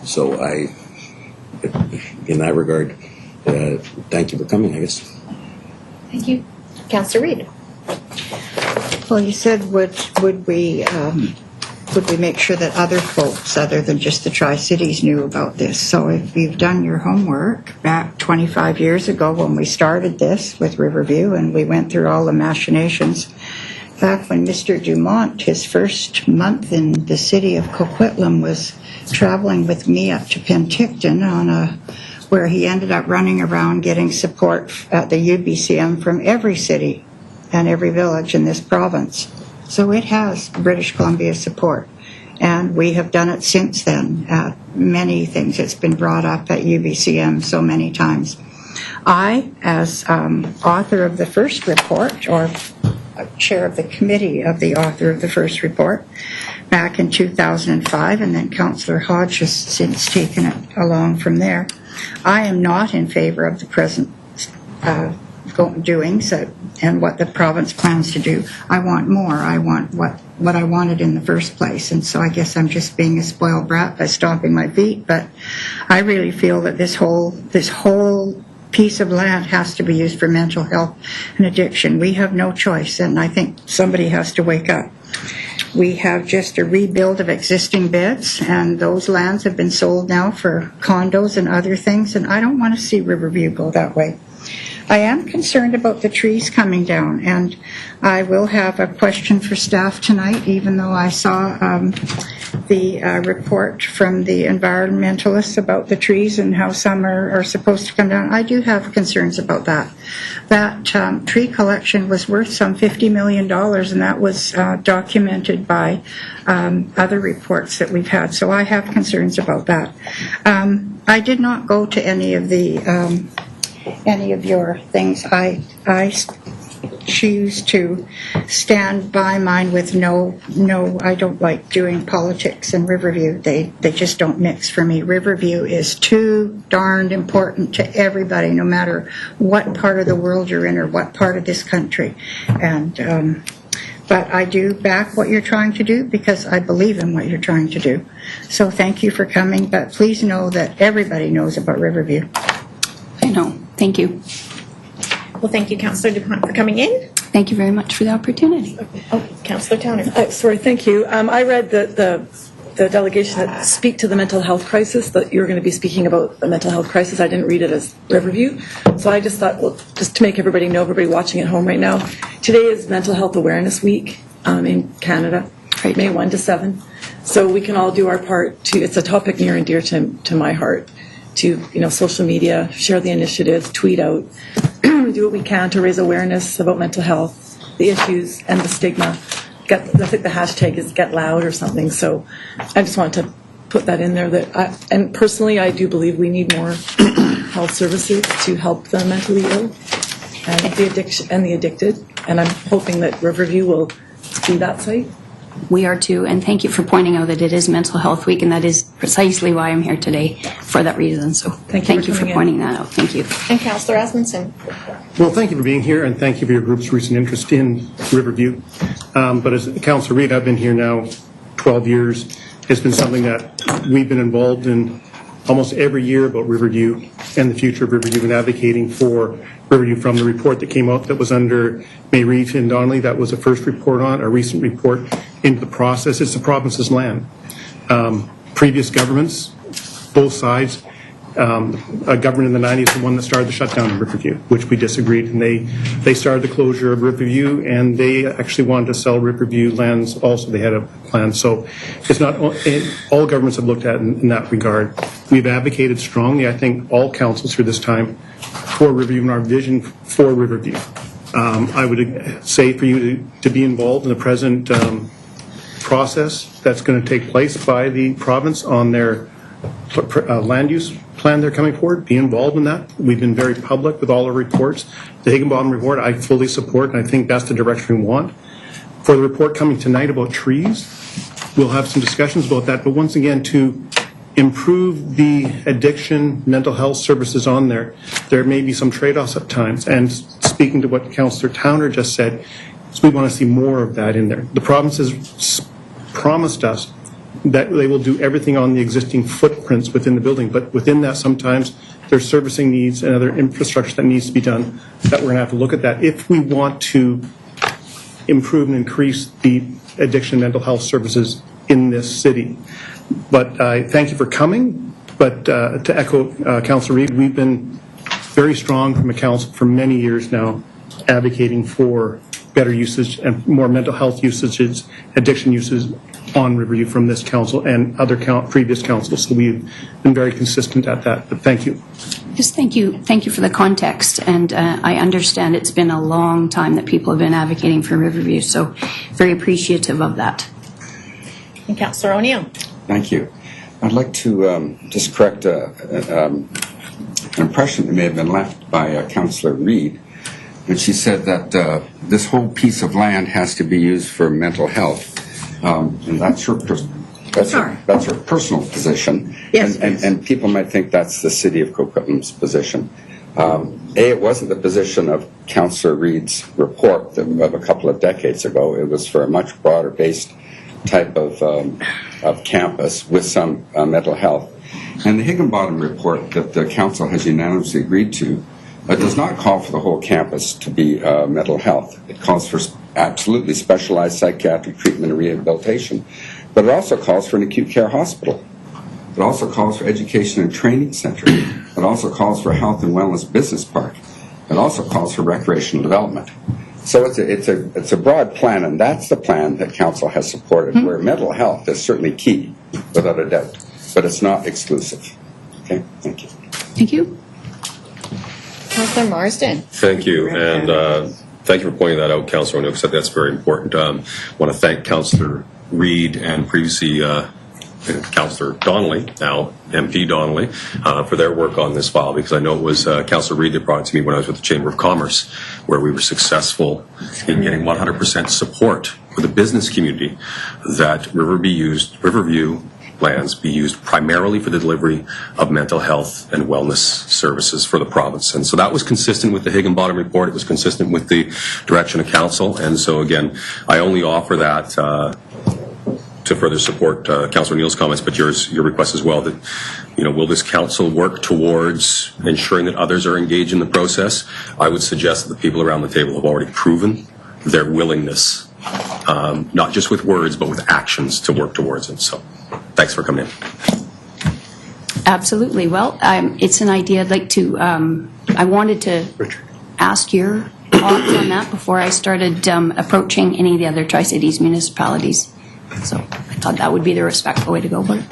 So in that regard, thank you for coming, I guess. Thank you. Councillor Reid. Well, you said would we make sure that other folks other than just the Tri-Cities knew about this? So if you've done your homework back 25 years ago when we started this with Riverview and we went through all the machinations, back when Mr. Dupont, his first month in the city of Coquitlam, was traveling with me up to Penticton where he ended up running around getting support at the UBCM from every city and every village in this province. So it has British Columbia support, and we have done it since then at many things. It's been brought up at UBCM so many times. I, as author of the first report, or chair of the committee of the author of the first report, back in 2005, and then Councillor Hodge has since taken it along from there, I am not in favor of the present doings and what the province plans to do. I want more. I want what I wanted in the first place, and so I guess I'm just being a spoiled brat by stomping my feet, but I really feel that this whole piece of land has to be used for mental health and addiction. We have no choice, and I think somebody has to wake up. We have just a rebuild of existing beds, and those lands have been sold now for condos and other things, and I don't want to see Riverview go that way. I am concerned about the trees coming down, and I will have a question for staff tonight, even though I saw the report from the environmentalists about the trees and how some are supposed to come down. I do have concerns about that. That tree collection was worth some $50 million, and that was documented by other reports that we've had, so I have concerns about that. I did not go to any of your things. I choose to stand by mine with no, I don't like doing politics in Riverview. They just don't mix for me. Riverview is too darned important to everybody, no matter what part of the world you're in or what part of this country. And but I do back what you're trying to do because I believe in what you're trying to do. So thank you for coming, but please know that everybody knows about Riverview. I know. Thank you. Well, thank you, Councillor Dupont, for coming in. Thank you very much for the opportunity. Oh, Councillor Towner. Sorry, thank you. I read the the delegation that speak to the mental health crisis, that you're going to be speaking about the mental health crisis. I didn't read it as Riverview. So I just thought, well, just to make everybody know, everybody watching at home right now, today is Mental Health Awareness Week in Canada, May 1 to 7. So we can all do our part to, it's a topic near and dear to my heart, to, social media, share the initiative, tweet out, do what we can to raise awareness about mental health, the issues and the stigma. I think the hashtag is Get Loud or something. So I just wanted to put that in there. And personally, I do believe we need more health services to help the mentally ill and the addicted. And I'm hoping that Riverview will be that site. We are too, and thank you for pointing out that it is Mental Health Week, and that is precisely why I'm here today, for that reason. So thank you for pointing that out. Thank you. And Councillor Asmundson. Well, thank you for being here, and thank you for your group's recent interest in Riverview. But as Councillor Reid, I've been here now 12 years. It's been something that we've been involved in almost every year about Riverview and the future of Riverview, and advocating for Riverview. From the report that came out that was under May Reid and Donnelly, that was the first report on, a recent report into the process. It's the province's land. Previous governments, both sides, a government in the 90s, the one that started the shutdown of Riverview, which we disagreed, and they started the closure of Riverview, and they actually wanted to sell Riverview lands also. They had a plan. So it's not all governments have looked at in that regard. We've advocated strongly, I think, all councils through this time for Riverview and our vision for Riverview. I would say for you to be involved in the present process that's going to take place by the province on their land use plan they're coming forward, be involved in that. We've been very public with all our reports. The Higginbottom report I fully support, and I think that's the direction we want. For the report coming tonight about trees, we'll have some discussions about that, but once again, to improve the addiction mental health services on there may be some trade-offs at times. And speaking to what Councillor Towner just said, so we want to see more of that in there. The province has promised us that they will do everything on the existing footprints within the building, but within that sometimes there's servicing needs and other infrastructure that needs to be done, that we're going to have to look at that if we want to improve and increase the addiction mental health services in this city. But I thank you for coming. But to echo Councillor Reid, we've been very strong from a council for many years now, advocating for better usage and more mental health usages, addiction uses on Riverview from this council and other previous councils. So we've been very consistent at that. But thank you. Just thank you for the context. And I understand it's been a long time that people have been advocating for Riverview. So very appreciative of that. And Councillor O'Neill. Thank you. I'd like to just correct an impression that may have been left by Councillor Reid, when she said that this whole piece of land has to be used for mental health. And that's her personal position. Yes, and people might think that's the City of Coquitlam's position. It wasn't the position of Councillor Reid's report of a couple of decades ago. It was for a much broader based type of campus with some mental health. And the Higginbottom report that the council has unanimously agreed to does not call for the whole campus to be mental health. It calls for absolutely specialized psychiatric treatment and rehabilitation, but it also calls for an acute care hospital. It also calls for education and training center. It also calls for a health and wellness business park. It also calls for recreational development. So it's a broad plan, and that's the plan that council has supported, where mental health is certainly key, without a doubt, but it's not exclusive. Okay, thank you. Thank you. Councillor Marsden. Thank you, and thank you for pointing that out, Councillor O'Neill, because that's very important. I want to thank Councillor Reid and previously Councillor Donnelly, now MP Donnelly, for their work on this file, because I know it was Councillor Reid that brought it to me when I was with the Chamber of Commerce, where we were successful in getting 100% support for the business community that Riverview lands be used primarily for the delivery of mental health and wellness services for the province. And so that was consistent with the Higginbottom report. It was consistent with the direction of council. And so again, I only offer that to further support Councillor O'Neill's comments, but your request as well, that, will this council work towards ensuring that others are engaged in the process? I would suggest that the people around the table have already proven their willingness, not just with words, but with actions to work towards it. So thanks for coming in. Absolutely. Well, it's an idea I'd like to, I wanted to ask your thoughts on that before I started approaching any of the other Tri-Cities municipalities. So I thought that would be the respectful way to go about it.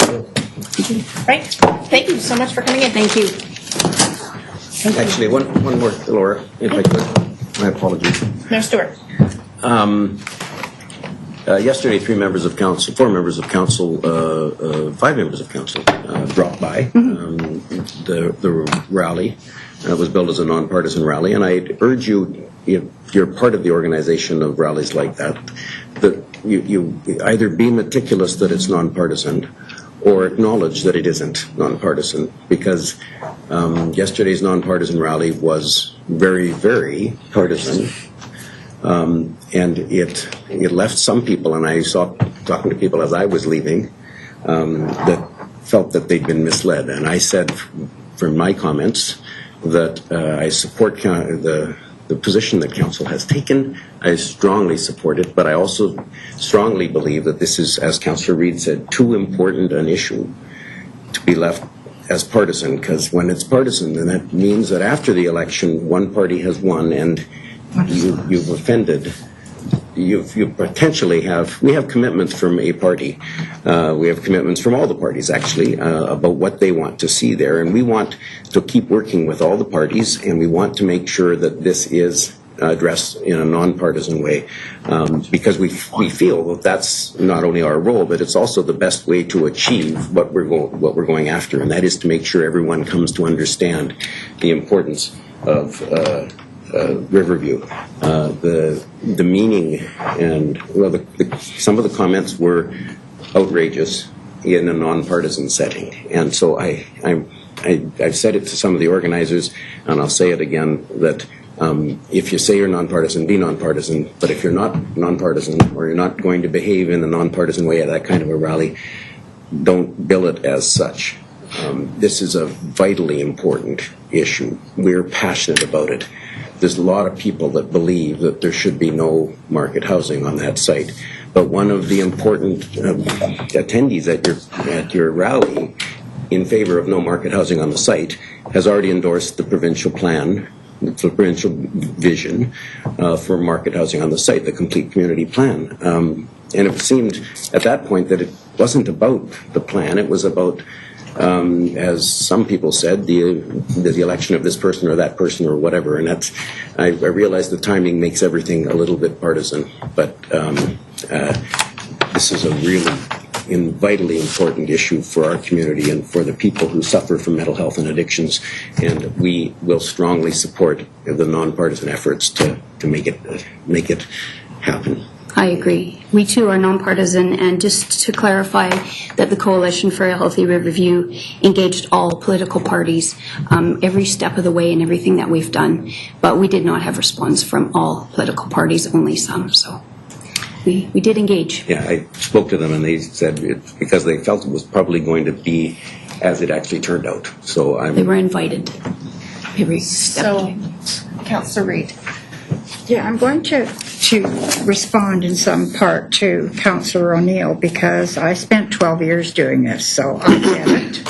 Right. Thank you so much for coming in. Thank you. Actually, one more, Laura, if I could. My apologies. Mayor Stewart. Yesterday, 4 members of council, 5 members of council dropped by the rally. It was billed as a nonpartisan rally, and I urge you, if you're part of the organization of rallies like that, that you either be meticulous that it's nonpartisan or acknowledge that it isn't nonpartisan, because yesterday's nonpartisan rally was very, very partisan. And it left some people, and I saw talking to people as I was leaving, that felt that they'd been misled. And I said from my comments that I support the position that council has taken. I strongly support it, but I also strongly believe that this is, as Councillor Reid said, too important an issue to be left as partisan, because when it's partisan, then that means that after the election, one party has won, and you've offended. You potentially have. We have commitments from a party. We have commitments from all the parties, actually, about what they want to see there, and we want to keep working with all the parties, and we want to make sure that this is addressed in a nonpartisan way, because we feel that that's not only our role, but it's also the best way to achieve what we're going after, and that is to make sure everyone comes to understand the importance of Riverview, the meaning, and some of the comments were outrageous in a nonpartisan setting, and so I've said it to some of the organizers, and I'll say it again, that if you say you're nonpartisan, be nonpartisan, but if you're not nonpartisan, or you're not going to behave in a nonpartisan way at that kind of a rally, don't bill it as such. This is a vitally important issue. We're passionate about it. There's a lot of people that believe that there should be no market housing on that site. But one of the important attendees at your rally in favor of no market housing on the site has already endorsed the provincial plan, the provincial vision for market housing on the site, the complete community plan. And it seemed at that point that it wasn't about the plan, it was about as some people said, the election of this person or that person or whatever, and that's, I realize the timing makes everything a little bit partisan, but this is a really vitally important issue for our community and for the people who suffer from mental health and addictions, and we will strongly support the nonpartisan efforts to make it happen. I agree. We too are nonpartisan, and just to clarify that the Coalition for a Healthy Riverview engaged all political parties every step of the way in everything that we've done, but we did not have response from all political parties, only some, so we did engage. Yeah, I spoke to them and they said it's because they felt it was probably going to be as it actually turned out. So they were invited every step. So, Councillor Reid. Yeah, I'm going to respond in some part to Councillor O'Neill, because I spent 12 years doing this, so I get it.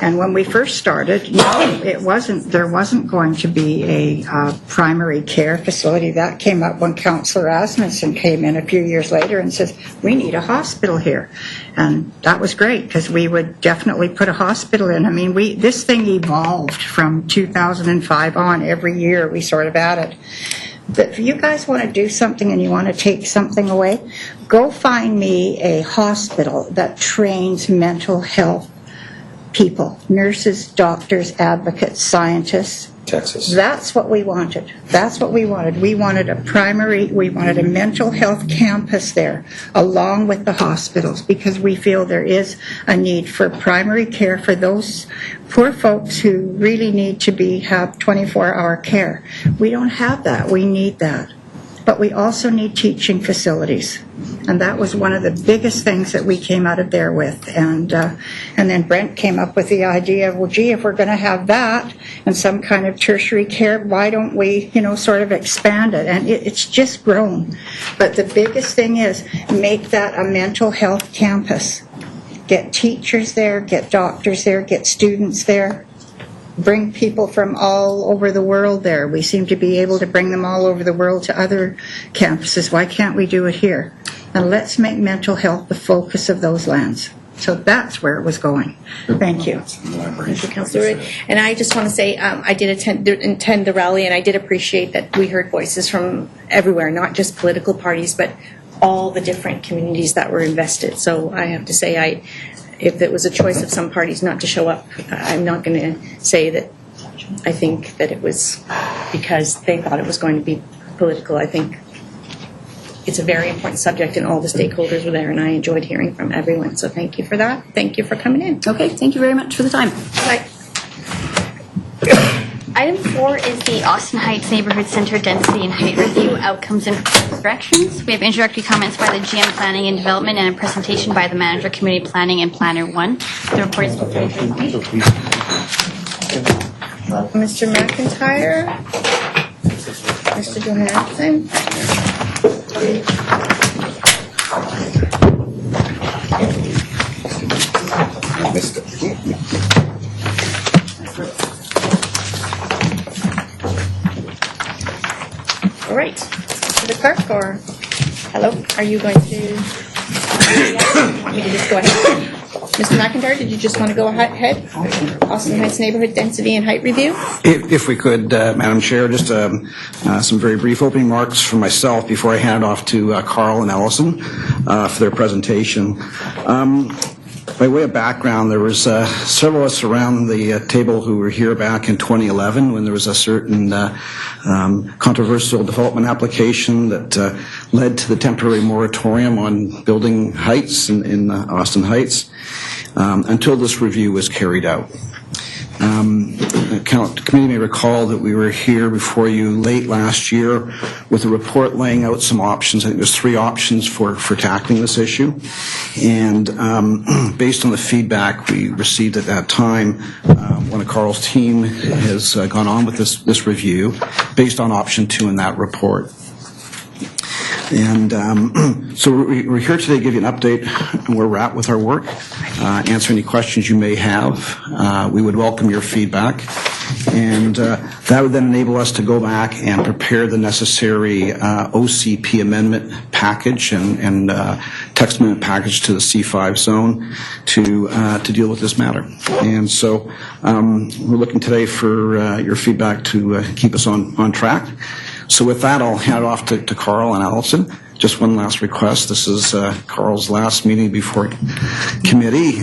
And when we first started, no, there wasn't going to be a primary care facility. That came up when Councillor Asmussen came in a few years later and says, we need a hospital here. And that was great, because we would definitely put a hospital in. I mean, this thing evolved from 2005 on. Every year we sort of added. But if you guys want to do something and you want to take something away, go find me a hospital that trains mental health people, nurses, doctors, advocates, scientists. Texas. That's what we wanted. That's what we wanted. We wanted a mental health campus there, along with the hospitals, because we feel there is a need for primary care for those poor folks who really need to have 24-hour care. We don't have that. We need that. But we also need teaching facilities. And that was one of the biggest things that we came out of there with. And then Brent came up with the idea of, well, gee, if we're going to have that and some kind of tertiary care, why don't we, sort of expand it? And it's just grown. But the biggest thing is make that a mental health campus. get teachers there, get doctors there, get students there, bring people from all over the world there. We seem to be able to bring them all over the world to other campuses. Why can't we do it here? And let's make mental health the focus of those lands. So that's where it was going. Thank you. Thank you, Councillor. And I just want to say, I did attend the rally, and I did appreciate that we heard voices from everywhere, not just political parties, but all the different communities that were invested. So I have to say, if it was a choice of some parties not to show up, I'm not going to say that I think that it was because they thought it was going to be political. I think it's a very important subject, and all the stakeholders were there, and I enjoyed hearing from everyone. So thank you for that. Thank you for coming in. Okay, thank you very much for the time. Bye. Item 4 is the Austin Heights Neighbourhood Centre Density and Height Review Outcomes and Proposed Directions. We have introductory comments by the GM Planning and Development and a presentation by the Manager Community Planning and Planner 1. The report is prepared by me. Mr. McIntyre, Mr. Johansson. I missed it. All right. To the clerk, or hello? Are you going to? Want me to just go ahead? Mr. McIntyre, did you just want to go ahead? Austin Heights Neighbourhood Density and Height Review? If we could, Madam Chair, just some very brief opening remarks from myself before I hand it off to Carl and Allison for their presentation. By way of background, there was several of us around the table who were here back in 2011 when there was a certain controversial development application that led to the temporary moratorium on building heights in Austin Heights until this review was carried out. The committee may recall that we were here before you late last year with a report laying out some options. I think there's 3 options for tackling this issue. And based on the feedback we received at that time, one of Carl's team has gone on with this review based on option 2 in that report. And so we're here today to give you an update on where we're at with our work, answer any questions you may have. We would welcome your feedback. And that would then enable us to go back and prepare the necessary OCP amendment package and text amendment package to the C5 zone to deal with this matter. And so we're looking today for your feedback to keep us on track. So with that, I'll hand it off to Carl and Allison. Just one last request. This is Carl's last meeting before committee,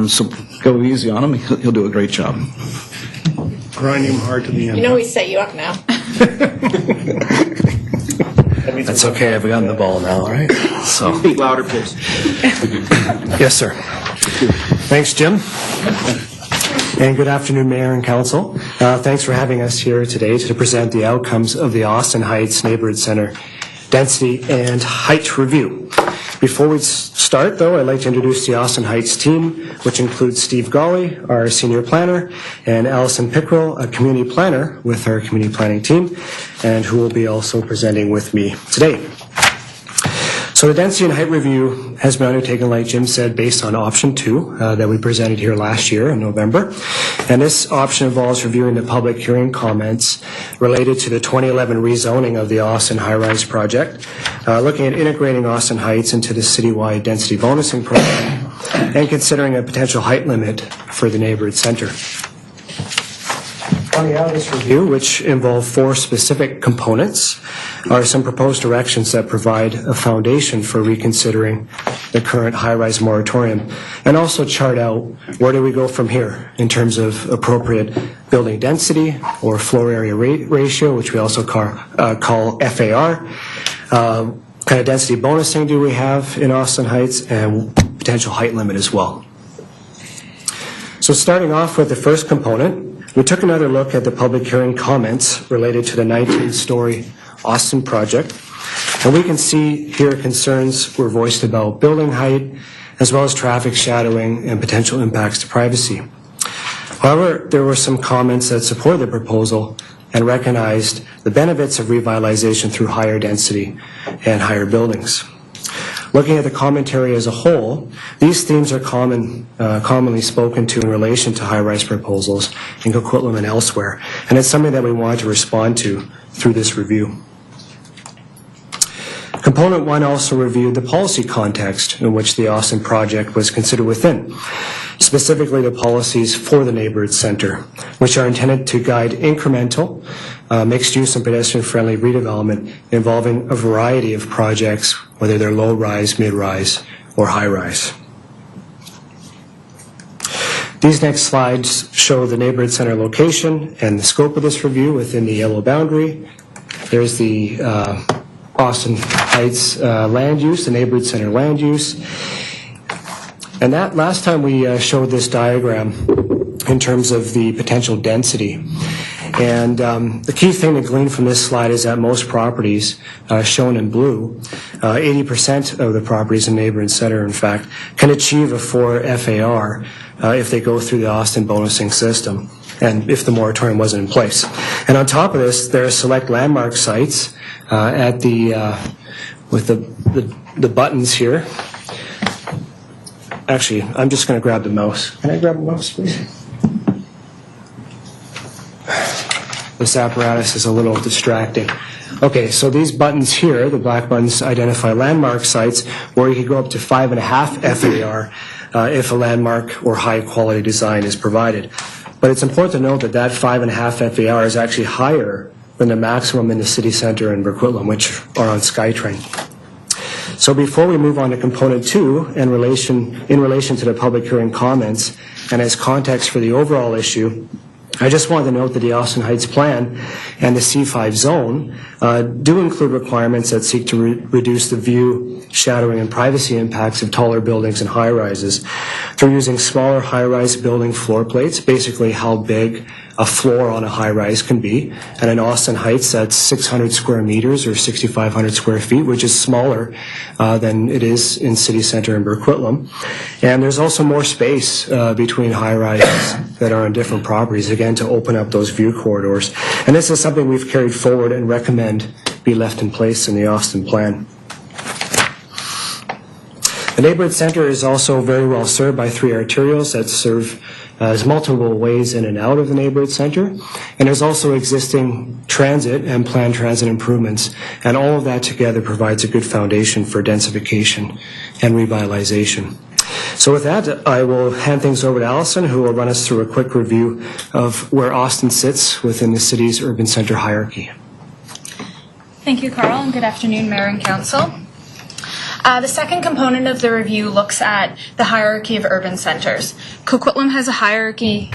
so go easy on him. He'll do a great job. Grinding him hard to the end. You know we set you up now. That's okay. I've gotten the ball now, all right? So. Speak louder, please. Yes, sir. Thanks, Jim. And good afternoon, Mayor and Council. Thanks for having us here today to present the outcomes of the Austin Heights Neighbourhood Centre Density and Height Review. Before we start, though, I'd like to introduce the Austin Heights team, which includes Steve Gawley, our senior planner, and Allison Pickrell, a community planner with our community planning team, and who will be also presenting with me today. So the Density and Height Review has been undertaken, like Jim said, based on option 2 that we presented here last year in November. And this option involves reviewing the public hearing comments related to the 2011 rezoning of the Austin High-Rise project, looking at integrating Austin Heights into the citywide density bonusing program, and considering a potential height limit for the neighborhood center. Coming out of this review, which involve 4 specific components, are some proposed directions that provide a foundation for reconsidering the current high-rise moratorium, and also chart out where do we go from here in terms of appropriate building density or floor area ratio, which we also call FAR. Kind of density bonusing do we have in Austin Heights, and potential height limit as well. So starting off with the first component, we took another look at the public hearing comments related to the 19-story Austin project, and we can see here concerns were voiced about building height, as well as traffic shadowing and potential impacts to privacy. However, there were some comments that supported the proposal and recognized the benefits of revitalization through higher density and higher buildings. Looking at the commentary as a whole, these themes are commonly spoken to in relation to high-rise proposals in Coquitlam and elsewhere, and it's something that we want to respond to through this review. Component 1 also reviewed the policy context in which the Austin project was considered within, specifically the policies for the neighborhood center, which are intended to guide incremental, mixed-use and pedestrian-friendly redevelopment involving a variety of projects, whether they're low-rise, mid-rise, or high-rise. These next slides show the neighborhood center location and the scope of this review within the yellow boundary. There's the Austin Heights land use, the neighborhood center land use. And that last time we showed this diagram in terms of the potential density. And the key thing to glean from this slide is that most properties shown in blue, 80% of the properties in neighborhood center, in fact, can achieve a 4 FAR if they go through the Austin bonusing system and if the moratorium wasn't in place. And on top of this, there are select landmark sites at the with the buttons here. Actually, I'm just going to grab the mouse. Can I grab the mouse, please? This apparatus is a little distracting. Okay, so these buttons here, the black buttons, identify landmark sites where you can go up to 5.5 FAR if a landmark or high-quality design is provided. But it's important to note that that 5.5 FAR is actually higher than the maximum in the city center and Burke, which are on SkyTrain. So before we move on to component 2, in relation to the public hearing comments, and as context for the overall issue, I just wanted to note that the Austin Heights plan and the C5 zone do include requirements that seek to reduce the view, shadowing, and privacy impacts of taller buildings and high-rises through using smaller high-rise building floor plates, basically how big a floor on a high-rise can be. And in Austin Heights, that's 600 square meters or 6,500 square feet, which is smaller than it is in City Center and Coquitlam. And there's also more space between high-rises that are on different properties, again, to open up those view corridors. And this is something we've carried forward and recommend be left in place in the Austin plan. The neighborhood center is also very well served by 3 arterials that serve as multiple ways in and out of the neighborhood center. And there's also existing transit and planned transit improvements. And all of that together provides a good foundation for densification and revitalization. So with that, I will hand things over to Allison, who will run us through a quick review of where Austin sits within the city's urban center hierarchy. Thank you, Carl, and good afternoon, Mayor and Council. The second component of the review looks at the hierarchy of urban centers. Coquitlam has a hierarchy.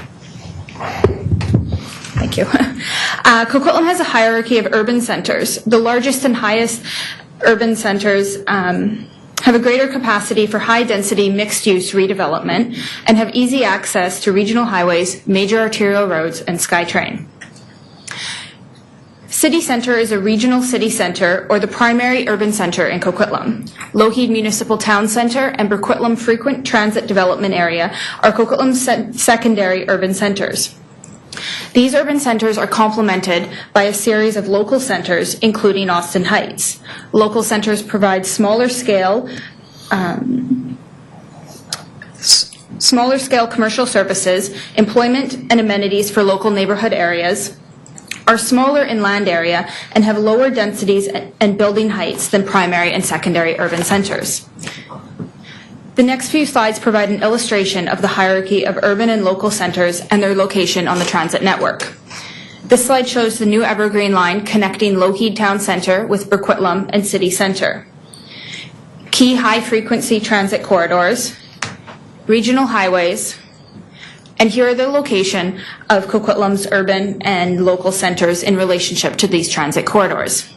Thank you. Coquitlam has a hierarchy of urban centers. The largest and highest urban centers have a greater capacity for high-density mixed-use redevelopment and have easy access to regional highways, major arterial roads, and SkyTrain. City Center is a regional city center or the primary urban center in Coquitlam. Lougheed Municipal Town Center and Burquitlam Frequent Transit Development Area are Coquitlam's secondary urban centers. These urban centers are complemented by a series of local centers, including Austin Heights. Local centers provide smaller scale commercial services, employment and amenities for local neighborhood areas, are smaller in land area, and have lower densities and building heights than primary and secondary urban centers. The next few slides provide an illustration of the hierarchy of urban and local centers and their location on the transit network. This slide shows the new Evergreen line connecting Lougheed Town Center with Burquitlam and City Center. Key high-frequency transit corridors, regional highways, and here are the location of Coquitlam's urban and local centers in relationship to these transit corridors.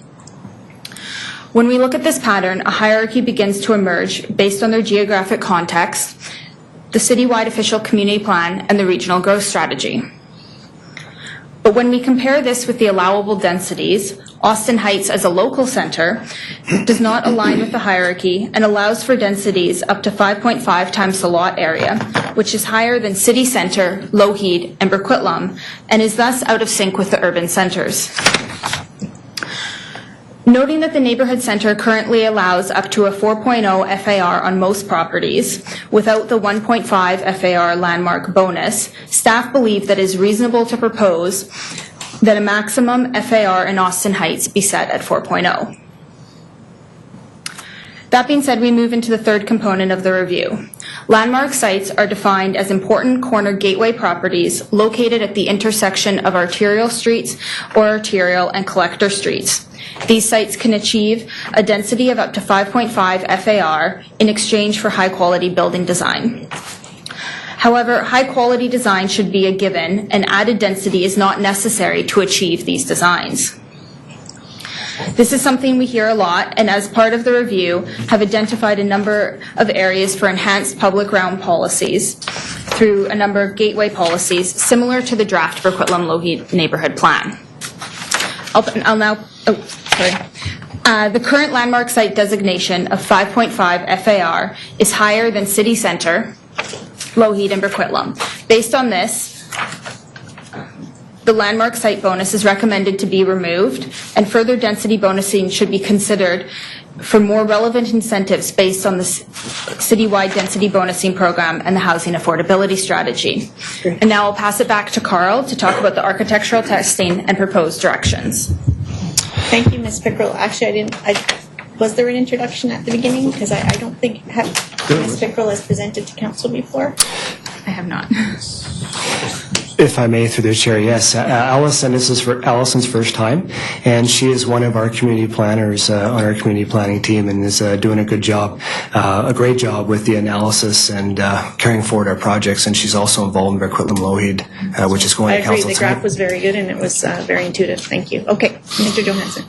When we look at this pattern, a hierarchy begins to emerge based on their geographic context, the citywide official community plan, and the regional growth strategy. But when we compare this with the allowable densities, Austin Heights as a local center does not align with the hierarchy and allows for densities up to 5.5 times the lot area, which is higher than City Center, Lougheed, and Burquitlam, and is thus out of sync with the urban centers. Noting that the neighborhood center currently allows up to a 4.0 FAR on most properties without the 1.5 FAR landmark bonus, staff believe that it is reasonable to propose that a maximum FAR in Austin Heights be set at 4.0. That being said, we move into the third component of the review. Landmark sites are defined as important corner gateway properties located at the intersection of arterial streets or arterial and collector streets. These sites can achieve a density of up to 5.5 FAR in exchange for high-quality building design. However, high-quality design should be a given, and added density is not necessary to achieve these designs. This is something we hear a lot, and as part of the review, have identified a number of areas for enhanced public realm policies through a number of gateway policies similar to the draft for Coquitlam-Lougheed Neighbourhood Plan. The current landmark site designation of 5.5 FAR is higher than City Centre, Lougheed, and Coquitlam. Based on this, the landmark site bonus is recommended to be removed, and further density bonusing should be considered for more relevant incentives based on the citywide density bonusing program and the housing affordability strategy. And now I'll pass it back to Carl to talk about the architectural testing and proposed directions. Thank you, Ms. Pickrell. Actually, was there an introduction at the beginning? Because I don't think Ms. Pickrell has presented to council before. I have not. If I may, through the chair, yes. Allison, this is for Allison's first time, and she is one of our community planners on our community planning team, and is doing a good job, a great job with the analysis and carrying forward our projects. And she's also involved in Coquitlam-Lougheed, which is going to council tonight. I agree. The graph was very good, and it was very intuitive. Thank you. Okay, Mr. Johansson.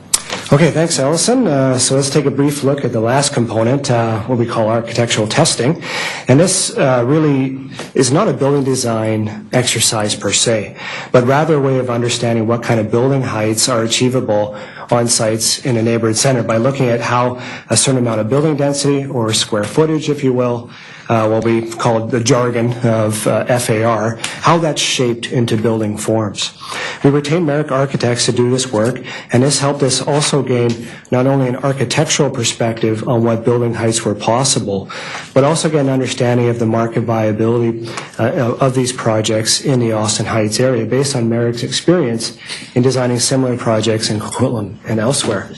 Okay, thanks, Allison. So let's take a brief look at the last component, what we call architectural testing. And this really is not a building design exercise per se, but rather a way of understanding what kind of building heights are achievable on sites in a neighborhood center by looking at how a certain amount of building density, or square footage, if you will, what we call the jargon of FAR, how that's shaped into building forms. We retained Merrick architects to do this work, and this helped us also gain not only an architectural perspective on what building heights were possible, but also get an understanding of the market viability of these projects in the Austin Heights area based on Merrick's experience in designing similar projects in Coquitlam and elsewhere.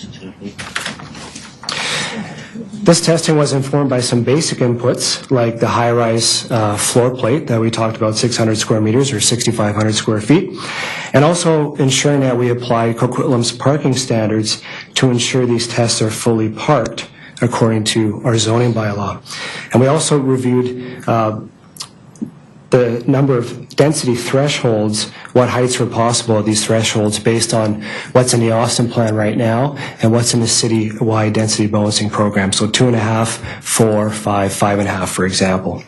This testing was informed by some basic inputs like the high-rise floor plate that we talked about, 600 square meters or 6,500 square feet, and also ensuring that we apply Coquitlam's parking standards to ensure these tests are fully parked according to our zoning bylaw. And we also reviewed the number of density thresholds, what heights were possible at these thresholds based on what's in the Austin plan right now and what's in the city-wide density bonusing program. So 2.5, 4, 5, 5.5, for example.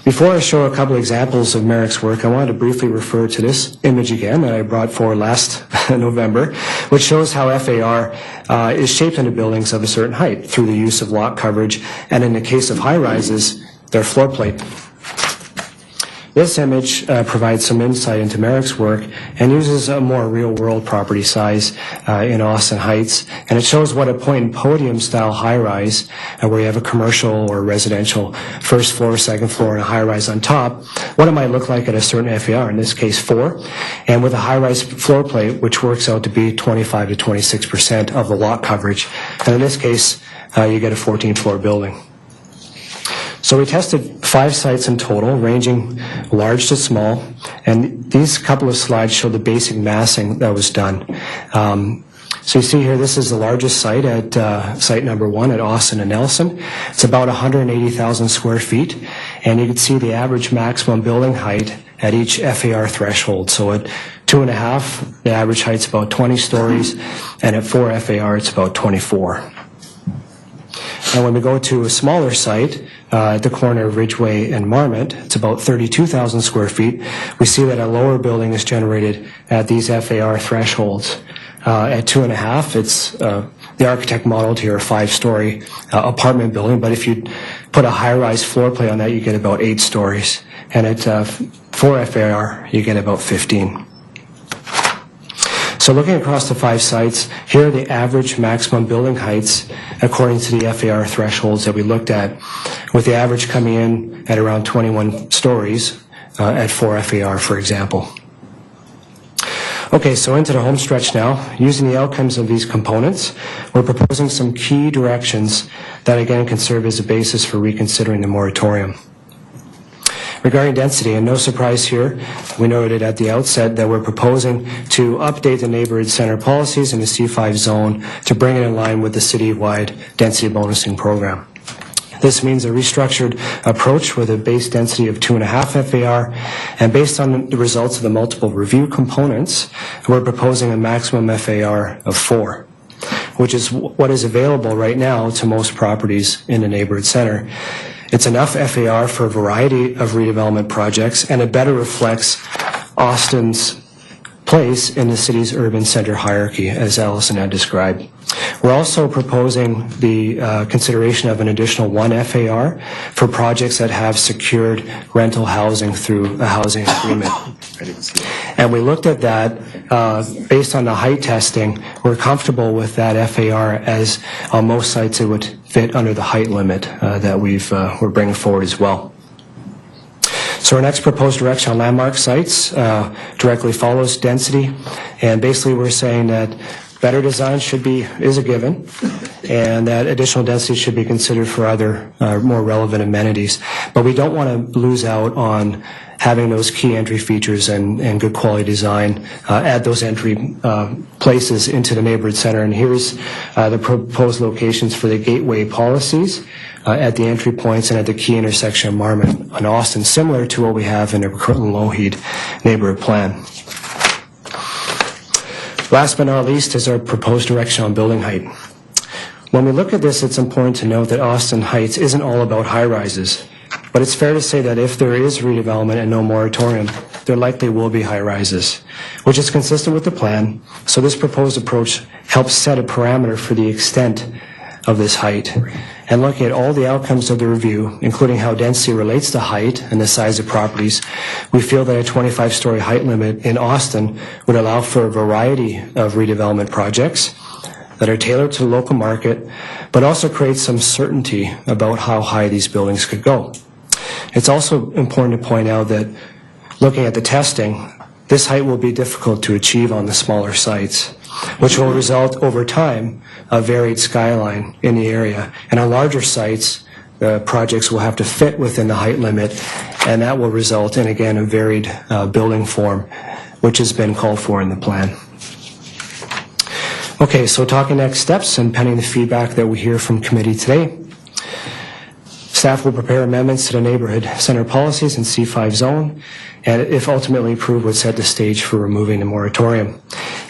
Before I show a couple examples of Merrick's work, I wanted to briefly refer to this image again that I brought forward last November, which shows how FAR is shaped into buildings of a certain height through the use of lot coverage, and in the case of high-rises, their floor plate. This image provides some insight into Merrick's work and uses a more real-world property size in Austin Heights, and it shows what a point-and-podium style high-rise, where you have a commercial or residential first floor, second floor, and a high-rise on top, what it might look like at a certain FAR, in this case 4, and with a high-rise floor plate, which works out to be 25 to 26% of the lot coverage, and in this case, you get a 14-floor building. So we tested 5 sites in total, ranging large to small, and these couple of slides show the basic massing that was done. So you see here, this is the largest site at site number 1 at Austin and Nelson. It's about 180,000 square feet, and you can see the average maximum building height at each FAR threshold. So at 2.5, the average height's about 20 stories, and at 4 FAR, it's about 24. And when we go to a smaller site, at the corner of Ridgeway and Marmot, it's about 32,000 square feet. We see that a lower building is generated at these FAR thresholds. At 2.5, it's the architect modeled here a 5-story apartment building, but if you put a high-rise floor plate on that, you get about 8 stories. And at 4 FAR, you get about 15. So So looking across the 5 sites, here are the average maximum building heights according to the FAR thresholds that we looked at, with the average coming in at around 21 stories at 4 FAR, for example. Okay, so into the home stretch now. Using the outcomes of these components, we're proposing some key directions that again can serve as a basis for reconsidering the moratorium. Regarding density, and no surprise here, we noted at the outset that we're proposing to update the neighborhood center policies in the C5 zone to bring it in line with the city-wide density bonusing program. This means a restructured approach with a base density of 2.5 FAR, and based on the results of the multiple review components, we're proposing a maximum FAR of 4, which is what is available right now to most properties in the neighborhood center. It's enough FAR for a variety of redevelopment projects, and it better reflects Austin's place in the city's urban center hierarchy, as Allison had described. We're also proposing the consideration of an additional 1 FAR for projects that have secured rental housing through a housing agreement. And we looked at that based on the height testing. We're comfortable with that FAR, as on most sites it would fit under the height limit that we're bringing forward as well. So our next proposed direction on landmark sites directly follows density, and basically we're saying that better design is a given, and that additional density should be considered for other more relevant amenities. But we don't want to lose out on having those key entry features and good quality design at those entry places into the neighborhood center. And here's the proposed locations for the gateway policies at the entry points and at the key intersection of Marmot and Austin, similar to what we have in the Coquitlam-Lougheed neighborhood plan. Last but not least is our proposed direction on building height. When we look at this, it's important to note that Austin Heights isn't all about high-rises, but it's fair to say that if there is redevelopment and no moratorium, there likely will be high-rises, which is consistent with the plan. So this proposed approach helps set a parameter for the extent of this height. And looking at all the outcomes of the review, including how density relates to height and the size of properties, we feel that a 25-story height limit in Austin would allow for a variety of redevelopment projects that are tailored to the local market, but also create some certainty about how high these buildings could go. It's also important to point out that looking at the testing, this height will be difficult to achieve on the smaller sites, which will result over time a varied skyline in the area. And on larger sites, the projects will have to fit within the height limit, and that will result in, again, a varied building form, which has been called for in the plan. Okay, so talking next steps and pending the feedback that we hear from committee today, staff will prepare amendments to the neighborhood center policies in C5 zone, and if ultimately approved, would set the stage for removing the moratorium.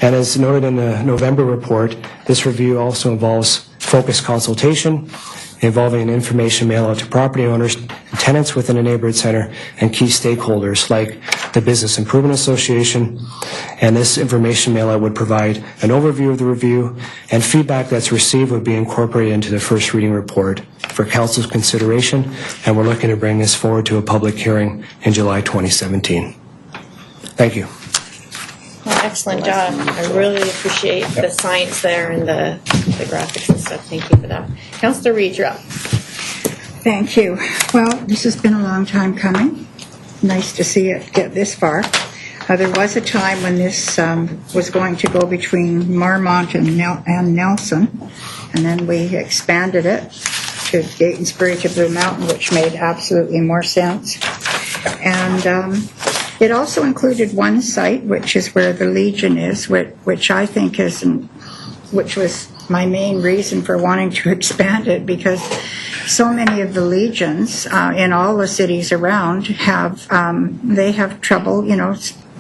And as noted in the November report, this review also involves focused consultation, involving an information mail out to property owners, tenants within a neighborhood center, and key stakeholders like the Business Improvement Association. And this information mail out would provide an overview of the review, and feedback that's received would be incorporated into the first reading report for council's consideration, and we're looking to bring this forward to a public hearing in July 2017. Thank you. Well, excellent job. I really appreciate the science there and the graphics and stuff. Thank you for that. Councillor Reid, you're up. Thank you. Well, this has been a long time coming. Nice to see it get this far. There was a time when this was going to go between Marmont and Nelson, and then we expanded it to Gatensbury to Blue Mountain, which made absolutely more sense. And it also included one site, which is where the Legion is, which I think which was my main reason for wanting to expand it, because so many of the Legions in all the cities around have trouble,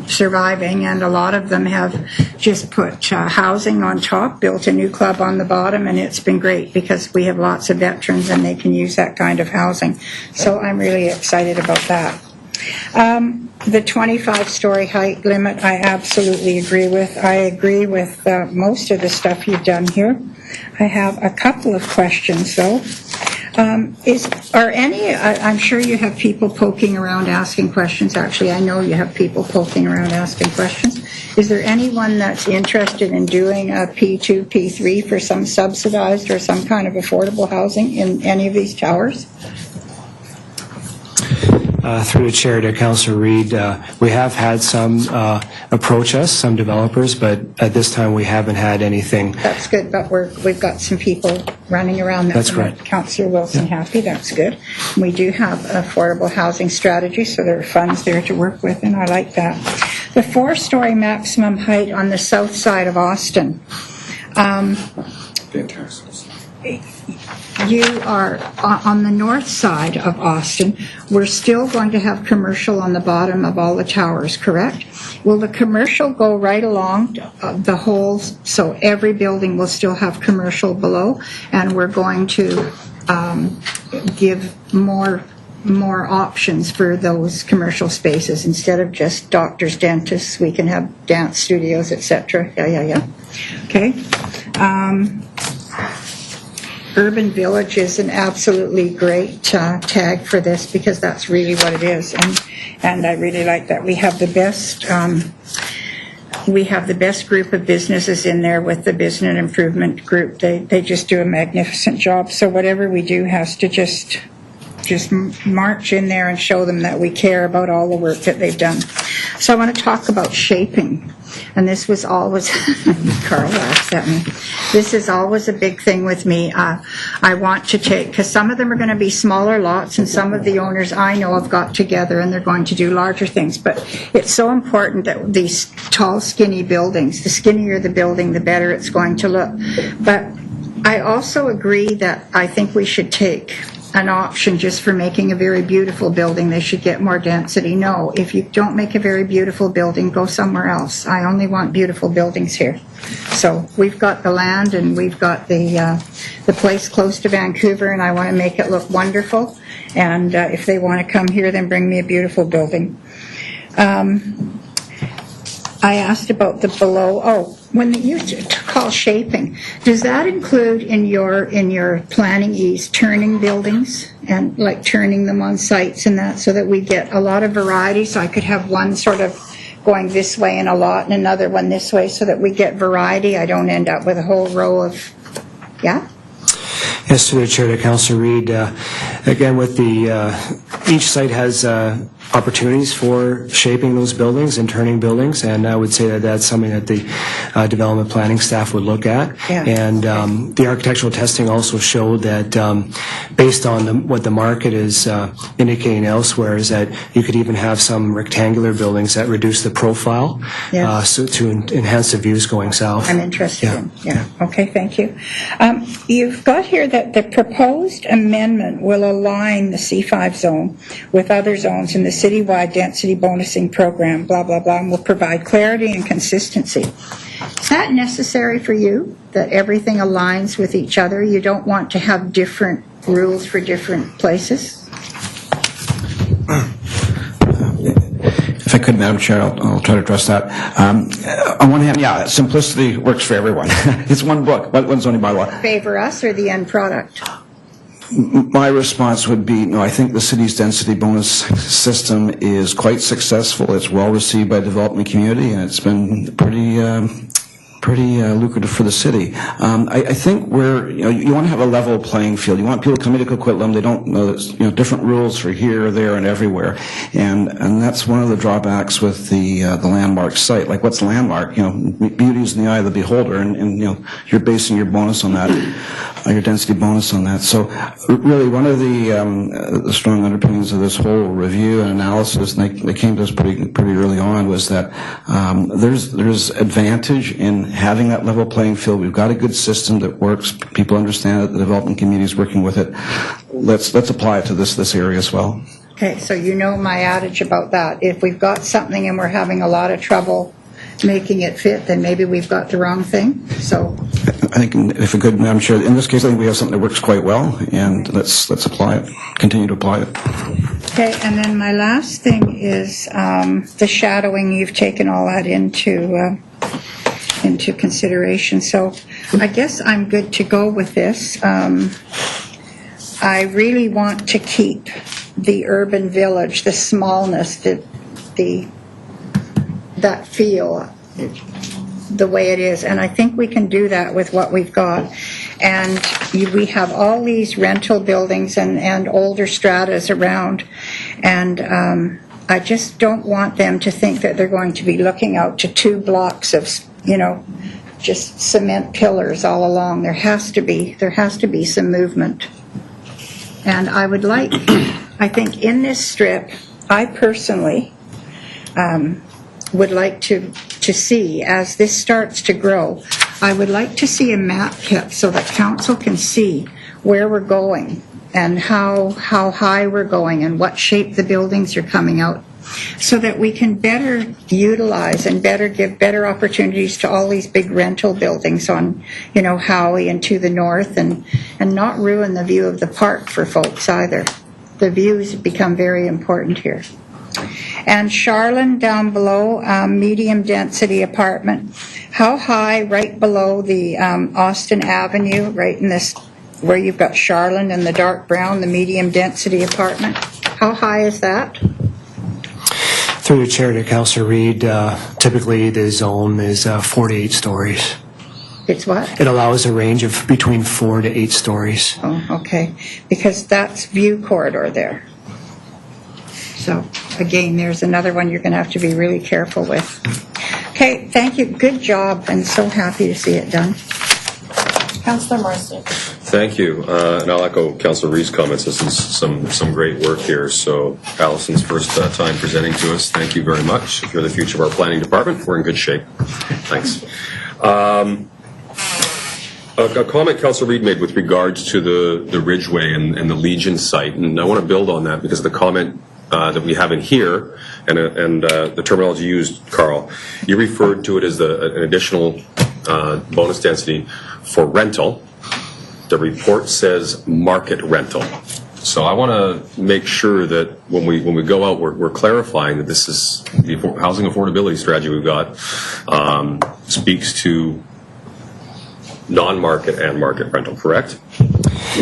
surviving, and a lot of them have just put housing on top, built a new club on the bottom, and it's been great because we have lots of veterans and they can use that kind of housing. So I'm really excited about that. The 25-story height limit, I absolutely agree with. I agree with most of the stuff you've done here. I have a couple of questions, though. I'm sure you have people poking around asking questions. Actually, I know you have people poking around asking questions. Is there anyone that's interested in doing a P2, P3 for some subsidized or some kind of affordable housing in any of these towers? Through the chair to Councillor Reid, we have had some approach us, some developers, but at this time we haven't had anything. That's good, but we've got some people running around that That's make correct. Councillor Wilson happy. That's good. We do have an affordable housing strategy, so there are funds there to work with, and I like that. The 4-story maximum height on the south side of Austin. You are on the north side of Austin. We're still going to have commercial on the bottom of all the towers, correct? Will the commercial go right along the whole, so every building will still have commercial below, and we're going to give more options for those commercial spaces instead of just doctors, dentists. We can have dance studios, etc. Yeah. Okay. Urban Village is an absolutely great tag for this, because that's really what it is, and I really like that. We have the best group of businesses in there with the Business Improvement Group. They just do a magnificent job. So whatever we do has to just march in there and show them that we care about all the work that they've done. So I want to talk about shaping. And this was always, Carl laughs at me, this is always a big thing with me. I want to take, because some of them are going to be smaller lots, and some of the owners I know have got together and they're going to do larger things. But it's so important that these tall, skinny buildings, the skinnier the building, the better it's going to look. But I also agree that I think we should take an option just for making a very beautiful building. They should get more density. No, if you don't make a very beautiful building, go somewhere else. I only want beautiful buildings here. So we've got the land, and we've got the place close to Vancouver, and I want to make it look wonderful. And if they want to come here, then bring me a beautiful building. I asked about the below. When you call shaping, does that include in your planning ease turning buildings and like turning them on sites and that, so that we get a lot of variety? So I could have one sort of going this way in a lot and another one this way, so that we get variety. I don't end up with a whole row of, yeah? Yes, to the chair, to Councillor Reid. Again, with each site has opportunities for shaping those buildings and turning buildings, and I would say that that's something that the development planning staff would look at. Yeah. And the architectural testing also showed that based on what the market is indicating elsewhere, is that you could even have some rectangular buildings that reduce the profile, Yes. so to enhance the views going south. I'm interested in. Yeah. Okay, thank you. You've got here that the proposed amendment will align the C5 zone with other zones in the citywide density bonusing program, blah, blah, blah, and will provide clarity and consistency. Is that necessary for you, that everything aligns with each other? You don't want to have different rules for different places? If I could, Madam Chair, I'll try to address that. On one hand, yeah, simplicity works for everyone. It's one book, one zoning bylaw. Favor us or the end product? My response would be, no, I think the city's density bonus system is quite successful. It's well received by the development community, and it's been pretty lucrative for the city. I think you want to have a level playing field. You want people coming to Coquitlam, they don't know that different rules for here, there, and everywhere, and that's one of the drawbacks with the landmark site. Like, what's landmark? Beauty is in the eye of the beholder, and you're basing your bonus on that, your density bonus on that. So really, one of the strong underpinnings of this whole review and analysis, and they came to us pretty early on, was that there's advantage in having that level playing field. We've got a good system that works. People understand it. The development community is working with it. Let's apply it to this area as well. Okay, so you know my adage about that. If we've got something and we're having a lot of trouble making it fit, then maybe we've got the wrong thing. So I think, if we could, Madam Chair, in this case, I think we have something that works quite well, and let's apply it, continue to apply it. okay, and then my last thing is the shadowing. You've taken all that into consideration. So I guess I'm good to go with this. I really want to keep the urban village, the smallness, that feel. the way it is, and I think we can do that with what we've got. And we have all these rental buildings and older stratas around, and I just don't want them to think that they're going to be looking out to 2 blocks of, just cement pillars all along. There has to be some movement. And I would like, I think in this strip, I personally would like to see, as this starts to grow, I would like to see a map kept so that council can see where we're going and how high we're going and what shape the buildings are coming out, so that we can better utilize and give better opportunities to all these big rental buildings on, Howie and to the north, and not ruin the view of the park for folks either. The views become very important here. And Charlene down below, medium density apartment. How high, right below the Austin Avenue, right in this, where you've got Charlene and the dark brown, the medium density apartment? How high is that? Through the chair to Councillor Reid, typically the zone is 4 to 8 stories. It's what? It allows a range of between 4 to 8 stories. Oh, okay. Because that's view corridor there. So, again, there's another one you're going to have to be really careful with. Okay, thank you. Good job, and so happy to see it done. Councillor Marsden. Thank you. And I'll echo Councillor Reid's comments. This is some great work here. So Allison's first time presenting to us. Thank you very much. If you're the future of our planning department, we're in good shape. Thanks. A comment Councillor Reid made with regards to the Ridgeway and the Legion site, and I want to build on that because of the comment that we have in here, and the terminology used, Carl. You referred to it as an additional bonus density for rental. The report says market rental. So I want to make sure that when we go out, we're clarifying that this is the housing affordability strategy we've got speaks to non-market and market rental, correct?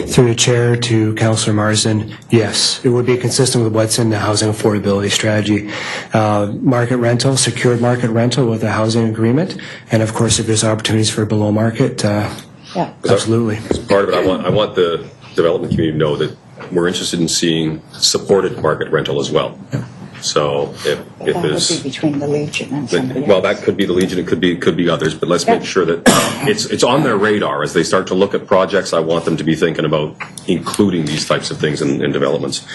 Through the chair to Councillor Marsden, yes, it would be consistent with what's in the housing affordability strategy. Market rental, secured market rental with a housing agreement, and of course if there's opportunities for below market, absolutely. As part of it, I want the development community to know that we're interested in seeing supported market rental as well. Yeah. So if there's, would be between the Legion and somebody else. Well, that could be the Legion, it could be others, but let's make sure that it's on their radar as they start to look at projects. I want them to be thinking about including these types of things in developments.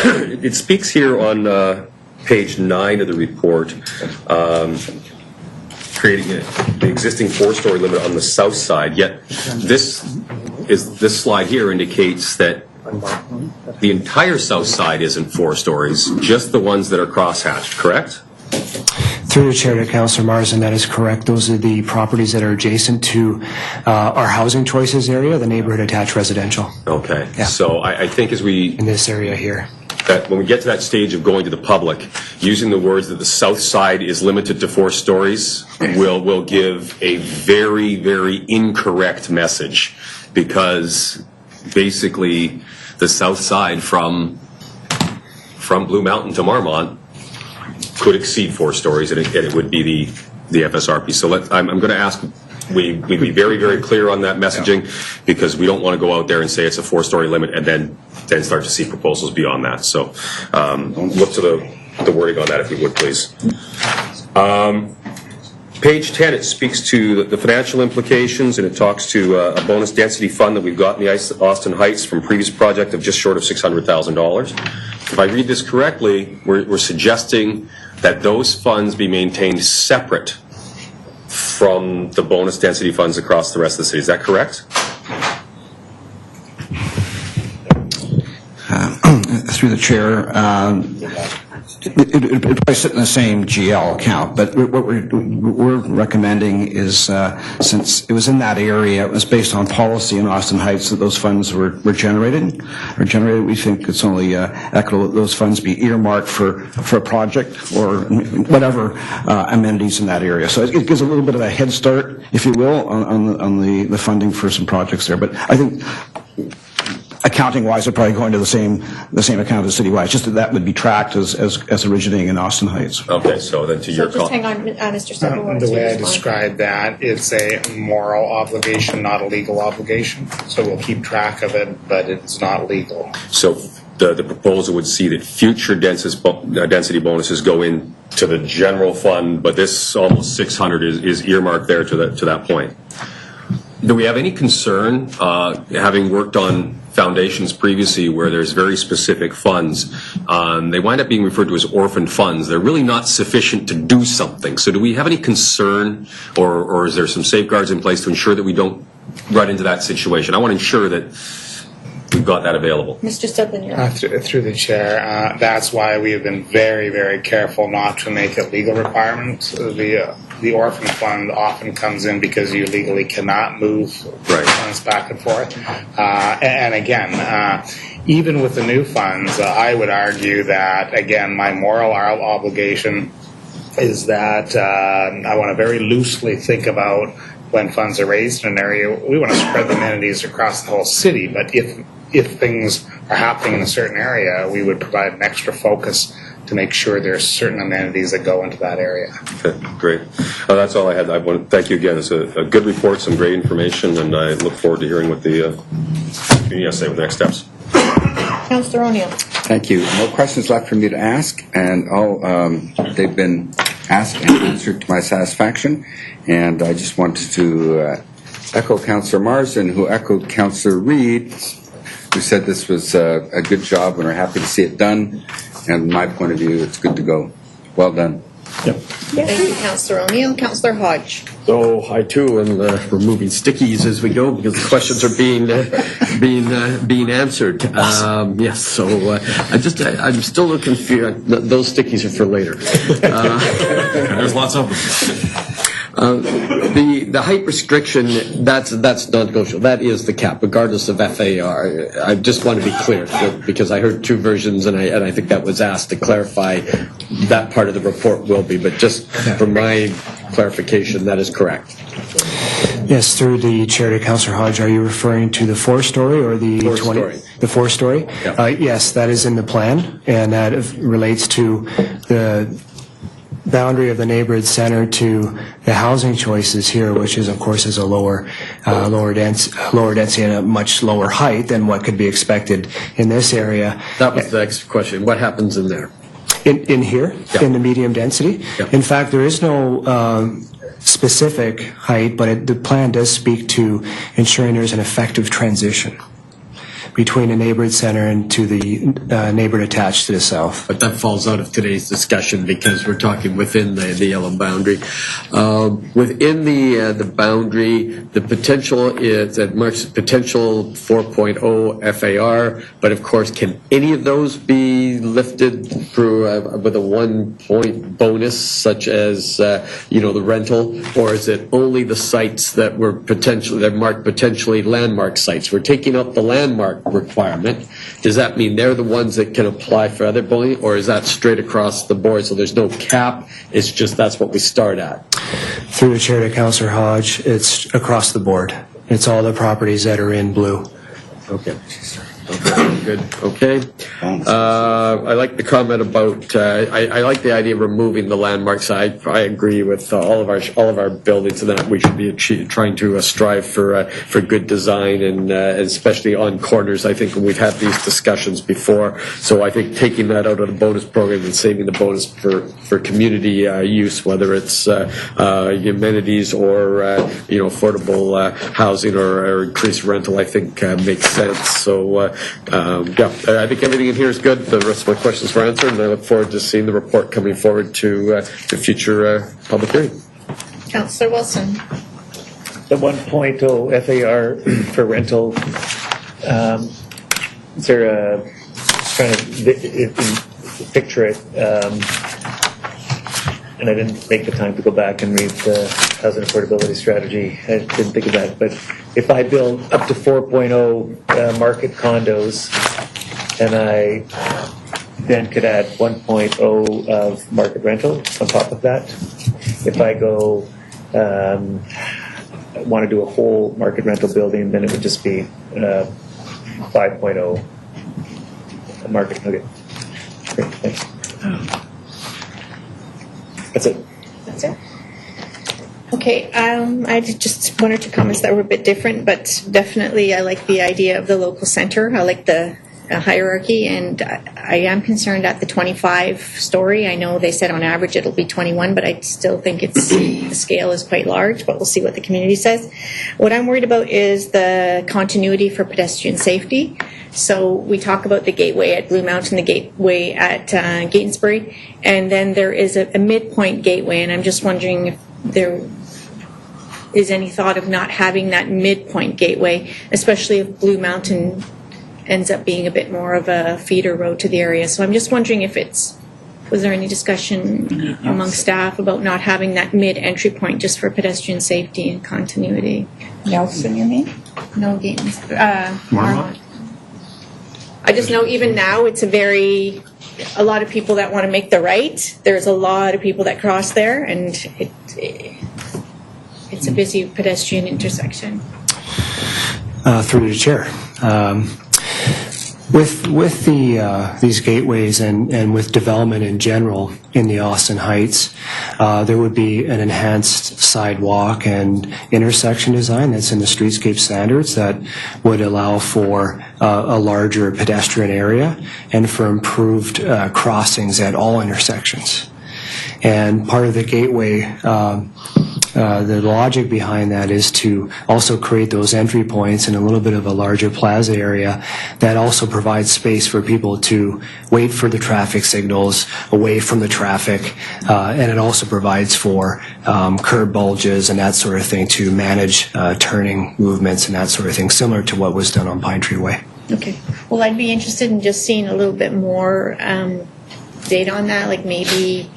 It speaks here on page 9 of the report, creating the existing 4-story limit on the south side. Yet this slide here indicates that the entire south side isn't 4 stories, just the ones that are crosshatched, correct? Through the chair to Councillor Marsden, that is correct. Those are the properties that are adjacent to our housing choices area, the neighborhood attached residential. Okay. Yeah. So I think as we... In this area here. That when we get to that stage of going to the public, using the words that the south side is limited to 4 stories will give a very, very incorrect message, because basically the south side from Blue Mountain to Marmont could exceed 4 stories, and it would be the FSRP. So I'm going to ask we be very, very clear on that messaging, because we don't want to go out there and say it's a 4-story limit and then start to see proposals beyond that. So look to the wording on that, if you would, please. Page 10, it speaks to the financial implications, and it talks to a bonus density fund that we've got in the Austin Heights from previous project of just short of $600,000. If I read this correctly, we're suggesting that those funds be maintained separate from the bonus density funds across the rest of the city. Is that correct? Through the chair, it probably sit in the same GL account, but what we're recommending is, since it was in that area, it was based on policy in Austin Heights that those funds were generated. We think it's only equitable that those funds be earmarked for a project or whatever amenities in that area. So it gives a little bit of a head start, if you will, on the funding for some projects there. But I think accounting-wise, they're probably going to the same account as citywide. Just that would be tracked as originating in Austin Heights. Okay, so then to your Just hang on, Mr. Stephen. The way I describe that, it's a moral obligation, not a legal obligation. So we'll keep track of it, but it's not legal. So the proposal would see that future density bonuses go into the general fund, but this almost 600 is earmarked there to that point. Do we have any concern, having worked on foundations previously where there's very specific funds, they wind up being referred to as orphan funds. They're really not sufficient to do something. So do we have any concern, or is there some safeguards in place to ensure that we don't run into that situation? I want to ensure that we've got that available. Mr. Stephen, you're Through the chair, that's why we have been very, very careful not to make it legal requirements. The orphan fund often comes in because you legally cannot move funds back and forth. And again, even with the new funds, I would argue that, again, my moral obligation is that I want to very loosely think about when funds are raised in an area. We want to spread the amenities across the whole city, but if things are happening in a certain area, we would provide an extra focus to make sure there's certain amenities that go into that area. Okay, great. That's all I had. I want to thank you again. It's a good report, some great information, and I look forward to hearing what the community has to say with the next steps. Councillor O'Neill. Thank you. No questions left for me to ask, and they've been asked and answered to my satisfaction. And I just wanted to echo Councillor Marsden, who echoed Councillor Reid, who said this was a good job and are happy to see it done. And from my point of view, it's good to go. Well done. Yep. Thank you, Councillor O'Neill. Councillor Hodge. So I too am removing stickies as we go because the questions are being answered. Yes. So I'm still looking for those stickies are for later. There's lots of them. The height restriction, that's non-negotiable. That is the cap, regardless of FAR. I just want to be clear because I heard two versions, and I think that was asked to clarify. That part of the report will be, but just for my clarification, that is correct. Yes, through the chair to Councillor Hodge, are you referring to the 4-story or the 4-story? The 4-story? Yeah. Yes, that is in the plan, and that relates to the boundary of the neighborhood center to the housing choices here, which is, of course, is a lower density and a much lower height than what could be expected in this area. That was the next question. What happens in there? In here, yeah. In the medium density? Yeah. In fact, there is no specific height, but the plan does speak to ensuring there's an effective transition between the neighborhood center and to the neighborhood attached to the south. But that falls out of today's discussion because we're talking within the yellow boundary. Within the boundary, the potential is that marks potential 4.0 FAR, but of course, can any of those be lifted through with a 1-point bonus, such as the rental, or is it only the sites that were marked potentially landmark sites? We're taking up the landmark requirement. Does that mean they're the ones that can apply for other bullying, or is that straight across the board? So there's no cap. It's just that's what we start at. Through the chair to Councillor Hodge, it's across the board. It's all the properties that are in blue. Okay. Okay, good. Okay. I like the comment about. I like the idea of removing the landmarks. I agree with all of our buildings, and that we should be trying to strive for good design, and especially on corners. I think we've had these discussions before, so I think taking that out of the bonus program and saving the bonus for community use, whether it's amenities or affordable housing or increased rental, I think makes sense. So. I think everything in here is good. The rest of my questions were answered, and I look forward to seeing the report coming forward to future public hearing. Councillor Wilson. The 1.0 FAR for rental, is there a trying to picture it, and I didn't make the time to go back and read the housing affordability strategy. I didn't think of that, but if I build up to 4.0 market condos, and I then could add 1.0 of market rental on top of that. If I go want to do a whole market rental building, then it would just be 5.0 market. Okay. Great, thanks. That's it. That's it. Okay, I did just one or two comments that were a bit different, but definitely I like the idea of the local center. I like the hierarchy, and I am concerned at the 25 story. I know they said on average it'll be 21, but I still think the scale is quite large, but we'll see what the community says. What I'm worried about is the continuity for pedestrian safety. So we talk about the gateway at Blue Mountain, the gateway at Gatensbury, and then there is a midpoint gateway, and I'm just wondering if there is any thought of not having that midpoint gateway, especially if Blue Mountain ends up being a bit more of a feeder road to the area. So I'm just wondering if was there any discussion among staff about not having that mid-entry point just for pedestrian safety and continuity? Nelson, you mean? No, Marmot. I just know even now it's a lot of people that want to make the right. There's a lot of people that cross there, and it's a busy pedestrian intersection. Through the chair. With these gateways and with development in general in the Austin Heights, there would be an enhanced sidewalk and intersection design that's in the streetscape standards that would allow for a larger pedestrian area and for improved crossings at all intersections. And part of the gateway, the logic behind that is to also create those entry points in a little bit of a larger plaza area that also provides space for people to wait for the traffic signals away from the traffic, and it also provides for curb bulges and that sort of thing to manage turning movements and that sort of thing, similar to what was done on Pine Tree Way. Okay. Well, I'd be interested in just seeing a little bit more data on that, like maybe,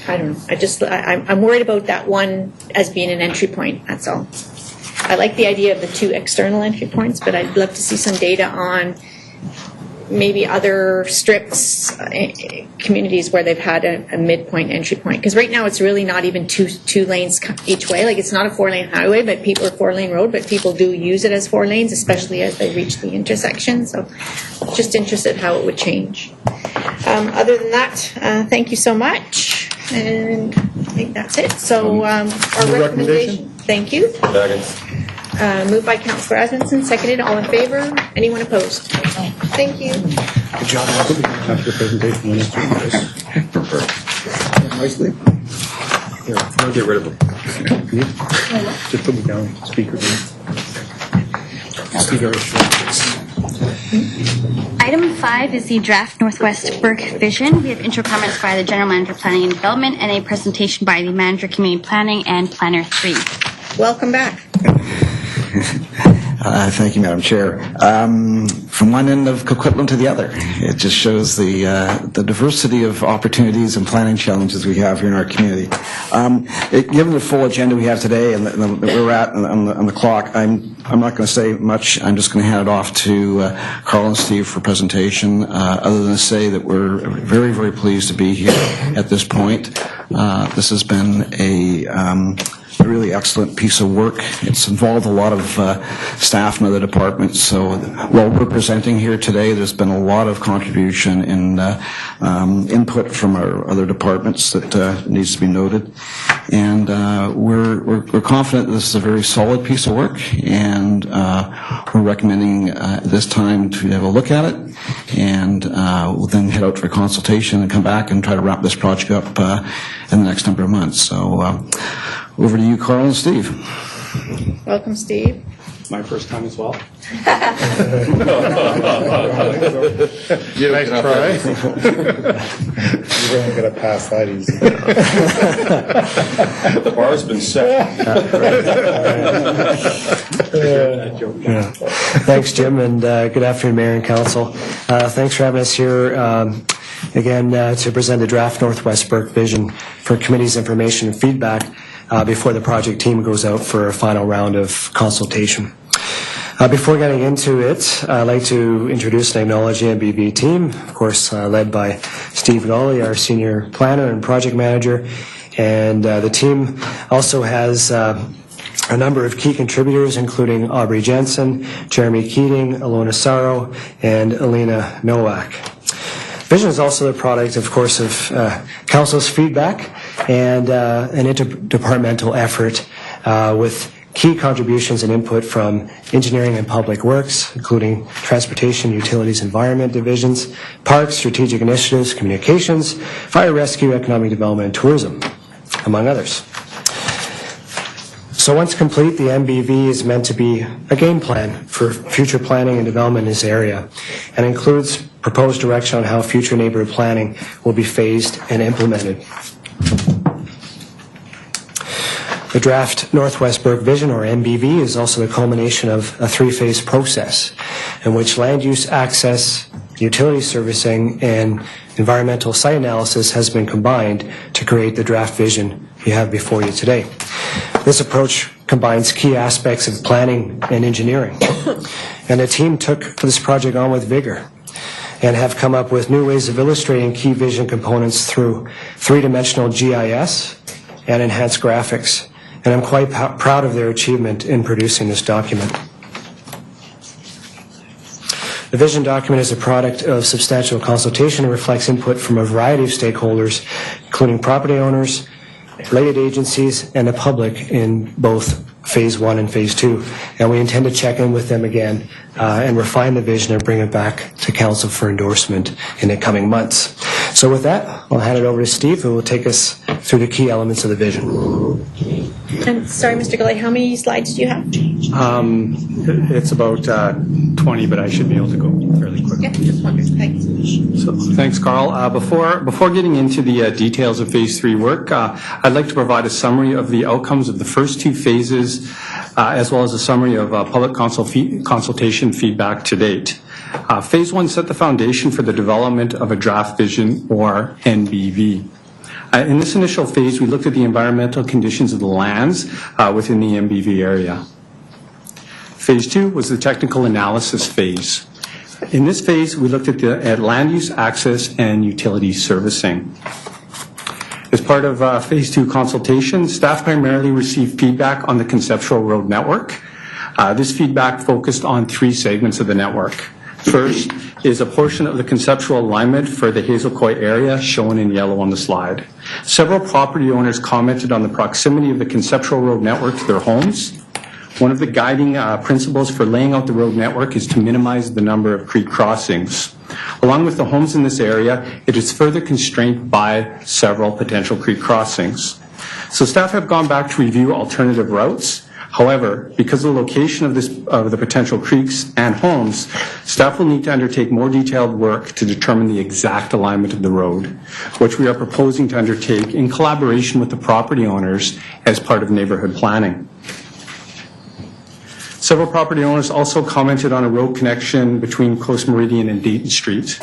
I don't know. I'm worried about that one as being an entry point, that's all. I like the idea of the two external entry points, but I'd love to see some data on maybe other strips, communities where they've had a midpoint entry point. Because right now it's really not even two lanes each way. Like, it's not a 4-lane highway, but people, or 4-lane road, but people do use it as 4 lanes, especially as they reach the intersection. So just interested how it would change. Other than that, thank you so much. And I think that's it. So our recommendation. Thank you. Moved by Councillor Asmundson, seconded. All in favor? Anyone opposed? Thank you. Good job. After the presentation, nicely. Here, I'll get rid of them. Just put me down, speaker. Speaker. Item 5 is the draft Northwest Burke vision. We have intro comments by the General Manager of Planning and Development and a presentation by the Manager of Community Planning and Planner 3. Welcome back. Thank you, Madam Chair. From one end of Coquitlam to the other, it just shows the diversity of opportunities and planning challenges we have here in our community. Given the full agenda we have today and that we're at on the clock, I'm not going to say much. I'm just going to hand it off to Carl and Steve for presentation, other than to say that we're very, very pleased to be here at this point. This has been a really excellent piece of work. It's involved a lot of staff and other departments. So while we're presenting here today, there's been a lot of contribution and input from our other departments that needs to be noted. And we're confident this is a very solid piece of work, and we're recommending this time to have a look at it, and we'll then head out for a consultation and come back and try to wrap this project up in the next number of months. So over to you, Carl and Steve. Welcome, Steve. My first time as well. Nice try. You're only going to pass that easy. The bar's been set. Thanks, Jim, and good afternoon, Mayor and Council. Thanks for having us here again to present the draft Northwest Burke vision for committee's information and feedback before the project team goes out for a final round of consultation. Before getting into it, I'd like to introduce and acknowledge the MBV team, of course led by Steve Gawley, our senior planner and project manager. And the team also has a number of key contributors, including Aubrey Jensen, Jeremy Keating, Alona Saro, and Alina Nowak. Vision is also the product, of course, of Council's feedback and an interdepartmental effort with key contributions and input from Engineering and Public Works, including Transportation, Utilities, Environment Divisions, Parks, Strategic Initiatives, Communications, Fire Rescue, Economic Development, and Tourism, among others. So once complete, the MBV is meant to be a game plan for future planning and development in this area and includes proposed direction on how future neighborhood planning will be phased and implemented. The draft Northwest Burke Vision, or MBV, is also the culmination of a three-phase process in which land use access, utility servicing, and environmental site analysis has been combined to create the draft vision you have before you today. This approach combines key aspects of planning and engineering, and the team took this project on with vigor and have come up with new ways of illustrating key vision components through three-dimensional GIS and enhanced graphics. And I'm quite proud of their achievement in producing this document. The vision document is a product of substantial consultation and reflects input from a variety of stakeholders, including property owners, related agencies, and the public in both Phase 1 and Phase 2. And we intend to check in with them again and refine the vision and bring it back to Council for endorsement in the coming months. So with that, I'll hand it over to Steve, who will take us through the key elements of the vision. And sorry, Mr. Goulet, how many slides do you have? It's about 20, but I should be able to go fairly quickly. Yeah, just wondering. Thanks. So, thanks, Carl. Before getting into the details of Phase 3 work, I'd like to provide a summary of the outcomes of the first two phases, as well as a summary of public consultation feedback to date. Phase 1 set the foundation for the development of a draft vision, or NBV. In this initial phase, we looked at the environmental conditions of the lands within the MBV area. Phase 2 was the technical analysis phase. In this phase, we looked at land use access and utility servicing. As part of Phase 2 consultation, staff primarily received feedback on the conceptual road network. This feedback focused on three segments of the network. First is a portion of the conceptual alignment for the Hazel Coy area, shown in yellow on the slide. Several property owners commented on the proximity of the conceptual road network to their homes. One of the guiding principles for laying out the road network is to minimize the number of creek crossings. Along with the homes in this area, it is further constrained by several potential creek crossings. So staff have gone back to review alternative routes. However, because of the location of the potential creeks and homes, staff will need to undertake more detailed work to determine the exact alignment of the road, which we are proposing to undertake in collaboration with the property owners as part of neighborhood planning. Several property owners also commented on a road connection between Coast Meridian and Dayton Street.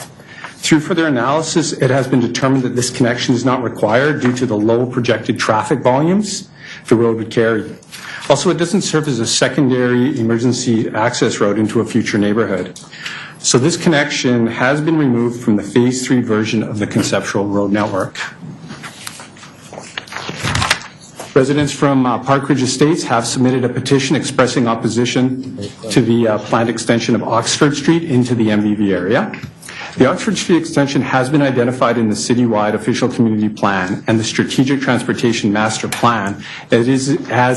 Through further analysis, it has been determined that this connection is not required due to the low projected traffic volumes the road would carry. Also, it doesn't serve as a secondary emergency access road into a future neighborhood. So this connection has been removed from the Phase 3 version of the conceptual road network. Residents from Park Ridge Estates have submitted a petition expressing opposition to the planned extension of Oxford Street into the MBV area. The Oxford Street extension has been identified in the citywide official community plan and the strategic transportation master plan as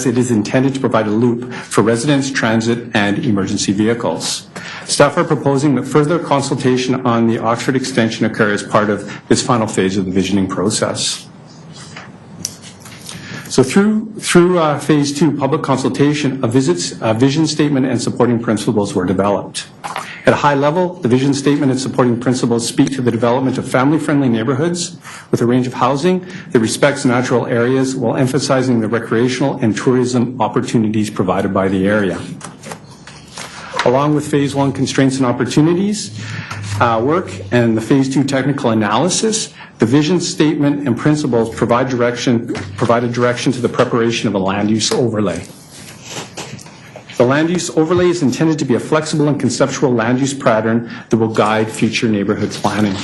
it is intended to provide a loop for residents, transit, and emergency vehicles. Staff are proposing that further consultation on the Oxford extension occur as part of this final phase of the visioning process. So through Phase 2 public consultation, a vision statement and supporting principles were developed. At a high level, the vision statement and supporting principles speak to the development of family-friendly neighborhoods with a range of housing that respects natural areas while emphasizing the recreational and tourism opportunities provided by the area. Along with Phase 1 constraints and opportunities work and the Phase 2 technical analysis, the vision statement and principles provided direction to the preparation of a land use overlay. The land use overlay is intended to be a flexible and conceptual land use pattern that will guide future neighborhood planning.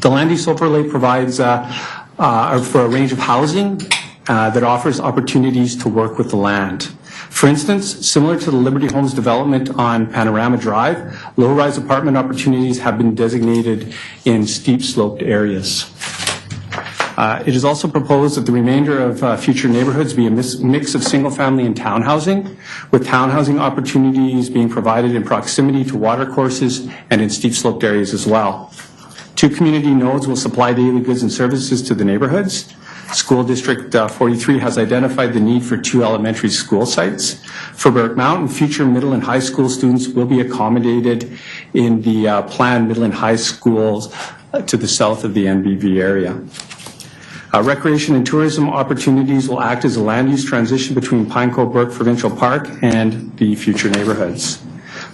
The land use overlay provides for a range of housing, that offers opportunities to work with the land. For instance, similar to the Liberty Homes development on Panorama Drive, low-rise apartment opportunities have been designated in steep-sloped areas. It is also proposed that the remainder of future neighborhoods be a mix of single-family and townhousing, with townhousing opportunities being provided in proximity to watercourses and in steep-sloped areas as well. 2 community nodes will supply daily goods and services to the neighborhoods. School District 43 has identified the need for 2 elementary school sites. For Burke Mountain, future middle and high school students will be accommodated in the planned middle and high schools to the south of the NBV area. Recreation and tourism opportunities will act as a land use transition between Pine Cove Burke Provincial Park and the future neighborhoods.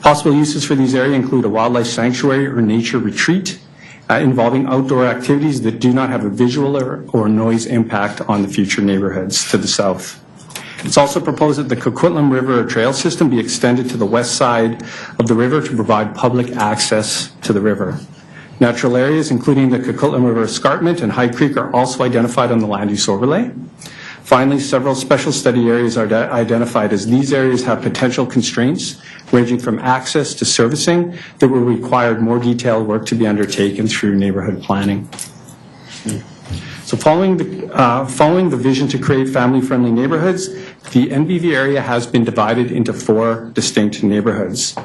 Possible uses for these areas include a wildlife sanctuary or nature retreat involving outdoor activities that do not have a visual or noise impact on the future neighborhoods to the south. It's also proposed that the Coquitlam River Trail System be extended to the west side of the river to provide public access to the river. Natural areas, including the Coquitlam River Escarpment and High Creek, are also identified on the land use overlay. Finally, several special study areas are identified as these areas have potential constraints ranging from access to servicing that will require more detailed work to be undertaken through neighborhood planning. So following the vision to create family-friendly neighborhoods, the NBV area has been divided into 4 distinct neighborhoods.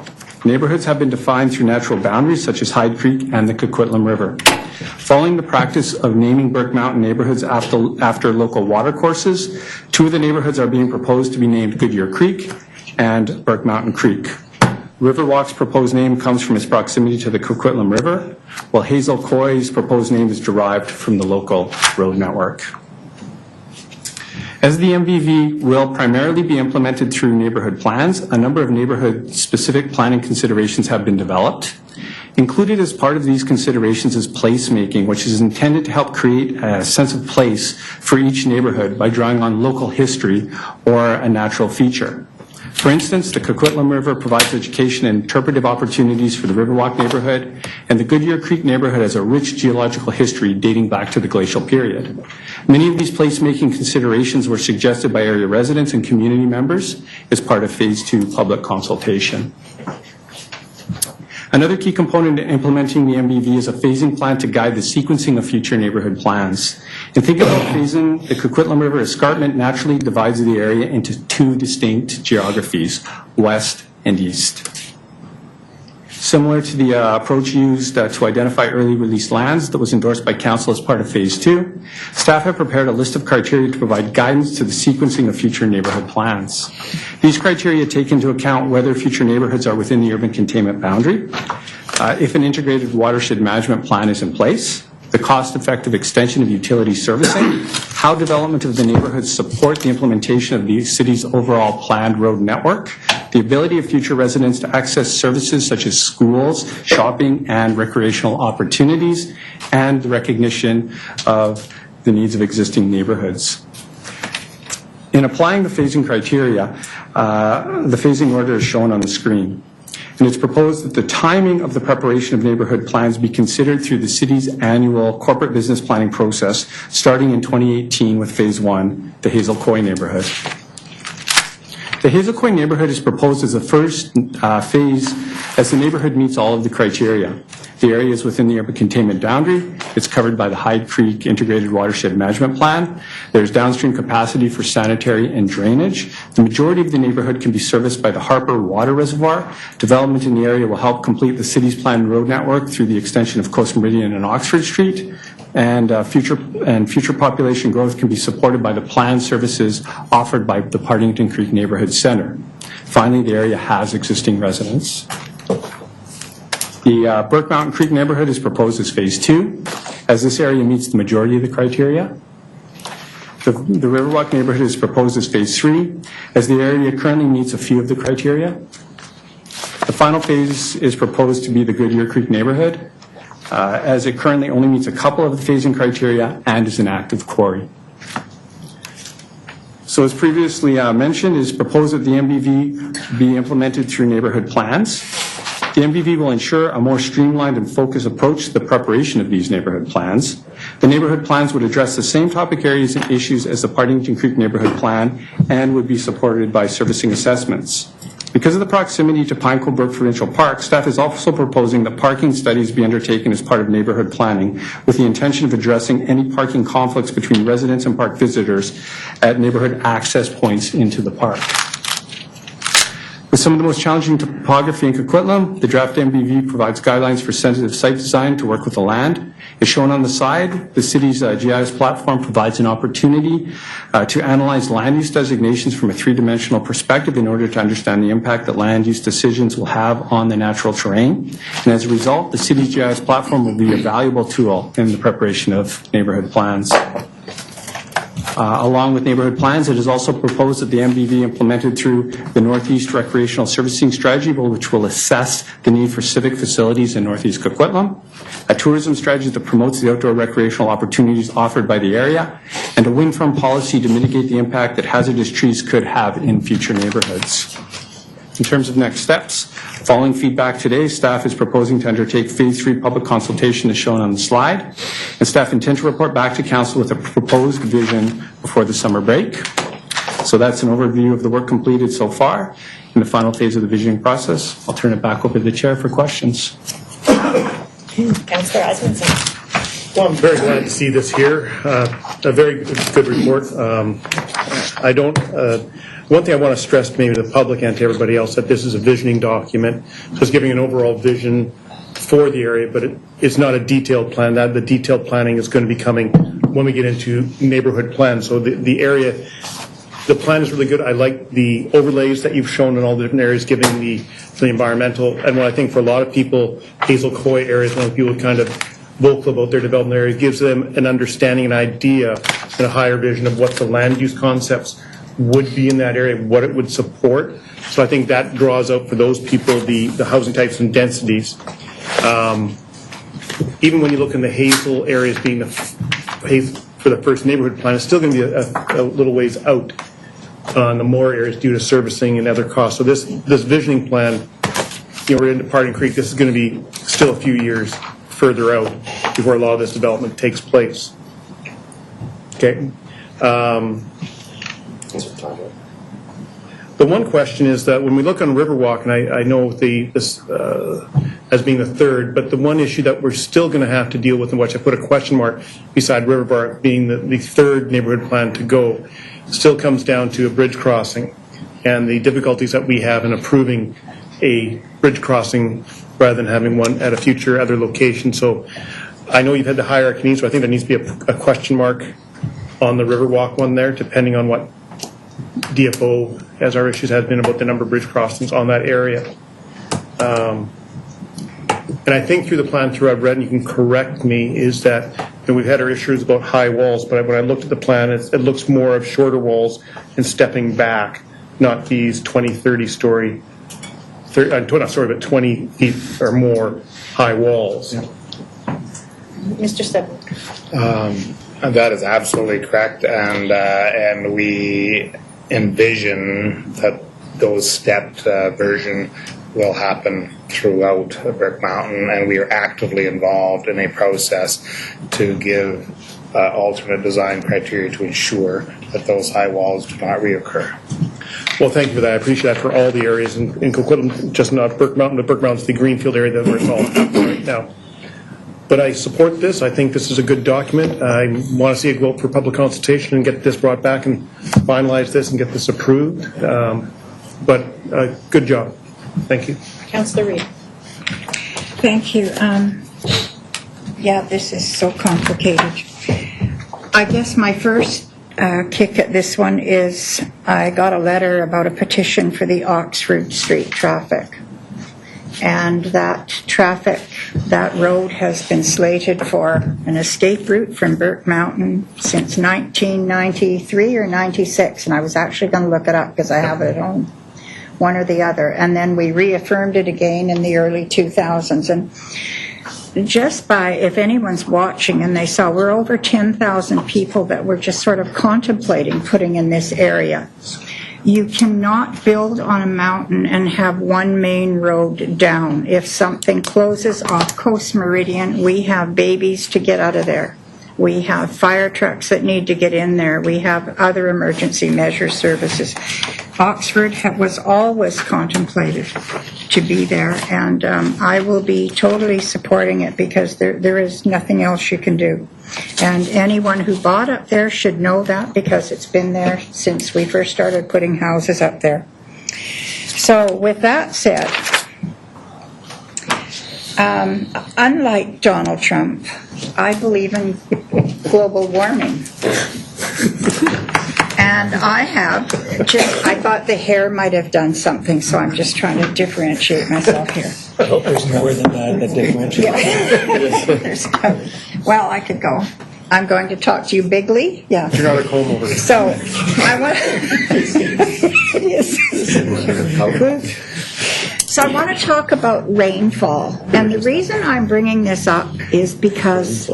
Neighborhoods have been defined through natural boundaries such as Hyde Creek and the Coquitlam River. Following the practice of naming Burke Mountain neighborhoods after local watercourses, 2 of the neighborhoods are being proposed to be named Goodyear Creek and Burke Mountain Creek. Riverwalk's proposed name comes from its proximity to the Coquitlam River, while Hazel Coy's proposed name is derived from the local road network. As the MVV will primarily be implemented through neighborhood plans, a number of neighborhood-specific planning considerations have been developed. Included as part of these considerations is placemaking, which is intended to help create a sense of place for each neighborhood by drawing on local history or a natural feature. For instance, the Coquitlam River provides education and interpretive opportunities for the Riverwalk neighborhood, and the Goodyear Creek neighborhood has a rich geological history dating back to the glacial period. Many of these placemaking considerations were suggested by area residents and community members as part of Phase 2 public consultation. Another key component in implementing the MBV is a phasing plan to guide the sequencing of future neighborhood plans. In thinking about phasing, the Coquitlam River Escarpment naturally divides the area into 2 distinct geographies, west and east. Similar to the approach used to identify early release lands that was endorsed by Council as part of Phase 2, staff have prepared a list of criteria to provide guidance to the sequencing of future neighborhood plans. These criteria take into account whether future neighborhoods are within the urban containment boundary, if an integrated watershed management plan is in place, the cost-effective extension of utility servicing, how development of the neighborhoods support the implementation of the city's overall planned road network, the ability of future residents to access services such as schools, shopping, and recreational opportunities, and the recognition of the needs of existing neighborhoods. In applying the phasing criteria, the phasing order is shown on the screen. And it's proposed that the timing of the preparation of neighborhood plans be considered through the city's annual corporate business planning process, starting in 2018 with Phase 1, the Hazel Coy neighborhood. The Hazel Coy neighborhood is proposed as the first phase as the neighborhood meets all of the criteria. The area is within the urban containment boundary. It's covered by the Hyde Creek Integrated Watershed Management Plan. There's downstream capacity for sanitary and drainage. The majority of the neighborhood can be serviced by the Harper Water Reservoir. Development in the area will help complete the city's planned road network through the extension of Coast Meridian and Oxford Street. And future population growth can be supported by the planned services offered by the Partington Creek Neighborhood Center. Finally, the area has existing residents. The Burke Mountain Creek neighborhood is proposed as Phase 2, as this area meets the majority of the criteria. The Riverwalk neighborhood is proposed as Phase 3, as the area currently meets a few of the criteria. The final phase is proposed to be the Goodyear Creek neighborhood, as it currently only meets a couple of the phasing criteria and is an active quarry. So as previously mentioned, it is proposed that the MBV be implemented through neighborhood plans. The The MVV will ensure a more streamlined and focused approach to the preparation of these neighborhood plans. The neighborhood plans would address the same topic areas and issues as the Partington Creek Neighborhood Plan and would be supported by servicing assessments. Because of the proximity to Pine Cove Brook Provincial Park, staff is also proposing that parking studies be undertaken as part of neighborhood planning with the intention of addressing any parking conflicts between residents and park visitors at neighborhood access points into the park. With some of the most challenging topography in Coquitlam, the draft MVV provides guidelines for sensitive site design to work with the land. As shown on the side, the city's GIS platform provides an opportunity to analyze land use designations from a three-dimensional perspective in order to understand the impact that land use decisions will have on the natural terrain. And as a result, the city's GIS platform will be a valuable tool in the preparation of neighborhood plans. Along with neighborhood plans, it is also proposed that the MVV implemented through the Northeast Recreational Servicing Strategy, which will assess the need for civic facilities in Northeast Coquitlam, a tourism strategy that promotes the outdoor recreational opportunities offered by the area, and a wind farm policy to mitigate the impact that hazardous trees could have in future neighborhoods. In terms of next steps, following feedback today, staff is proposing to undertake Phase 3 public consultation as shown on the slide, and staff intend to report back to Council with a proposed vision before the summer break. So that's an overview of the work completed so far in the final phase of the visioning process. I'll turn it back over to the Chair for questions. Councillor Osmondson. Well, I'm very glad to see this here. A very good report. One thing I want to stress maybe to the public and to everybody else that this is a visioning document. So it's giving an overall vision for the area, but it's not a detailed plan. The detailed planning is going to be coming when we get into neighborhood plans. So the area, the plan is really good. I like the overlays that you've shown in all the different areas, giving the environmental. And what I think for a lot of people, Hazel Coy areas, when people kind of vocal about their development area, gives them an understanding, an idea, and a higher vision of what the land use concepts would be in that area, what it would support. So I think that draws out for those people the housing types and densities. Even when you look in the Hazel areas being for the first neighborhood plan, it's still going to be a little ways out on the more areas due to servicing and other costs. So this visioning plan, we're into Partington Creek, this is going to be still a few years further out before a lot of this development takes place. Okay. The one question is that when we look on Riverwalk, and I know this as being the third, but the one issue that we're still going to have to deal with, and which I put a question mark beside Riverwalk being the third neighborhood plan to go, still comes down to a bridge crossing and the difficulties that we have in approving a bridge crossing rather than having one at a future other location. So I know you've had the hierarchy needs, so I think there needs to be a question mark on the Riverwalk one there, depending on what DFO, as our issues has been about the number of bridge crossings on that area. And I think through the plan through I've read, and you can correct me, is that we've had our issues about high walls, but when I looked at the plan, it looks more of shorter walls and stepping back, not these 20, 30 story, but 20 feet or more high walls. Yeah. Mr. Stepp. That is absolutely correct, and we envision that those stepped version will happen throughout Burke Mountain, and we are actively involved in a process to give alternate design criteria to ensure that those high walls do not reoccur. Well, thank you for that. I appreciate that for all the areas in Coquitlam, just not Burke Mountain, but Burke Mountain's the greenfield area that we're solving right now. But I support this. I think this is a good document. I want to see it go up for public consultation and get this brought back and finalize this and get this approved. But good job. Thank you. Councillor Reid. Thank you. Yeah, this is so complicated. I guess my first kick at this one is I got a letter about a petition for the Oxford Street traffic. And that road has been slated for an escape route from Burke Mountain since 1993 or 96. And I was actually going to look it up because I have it at home, one or the other. And then we reaffirmed it again in the early 2000s. And just by, if anyone's watching and they saw, we're over 10,000 people that were just sort of contemplating putting in this area. You cannot build on a mountain and have one main road down. If something closes off Coast Meridian, we have babies to get out of there. We have fire trucks that need to get in there. We have other emergency measure services. Oxford was always contemplated to be there, and I will be totally supporting it because there is nothing else you can do. And anyone who bought up there should know that because it's been there since we first started putting houses up there. So with that said, unlike Donald Trump, I believe in global warming. And I thought the hair might have done something, so I'm just trying to differentiate myself here. Oh, there's more than that differentiates. Well, I could go. I'm going to talk to you bigly. Yeah. You got a comb over. So, I want it is. How good? So I want to talk about rainfall. And the reason I'm bringing this up is because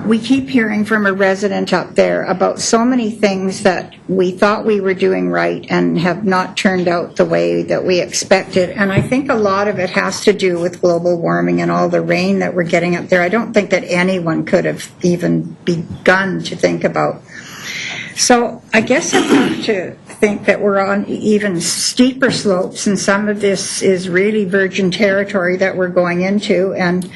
we keep hearing from a resident up there about so many things that we thought we were doing right and have not turned out the way that we expected. And I think a lot of it has to do with global warming and all the rain that we're getting up there. I don't think that anyone could have even begun to think about. So I guess I have to think that we're on even steeper slopes, and some of this is really virgin territory that we're going into. And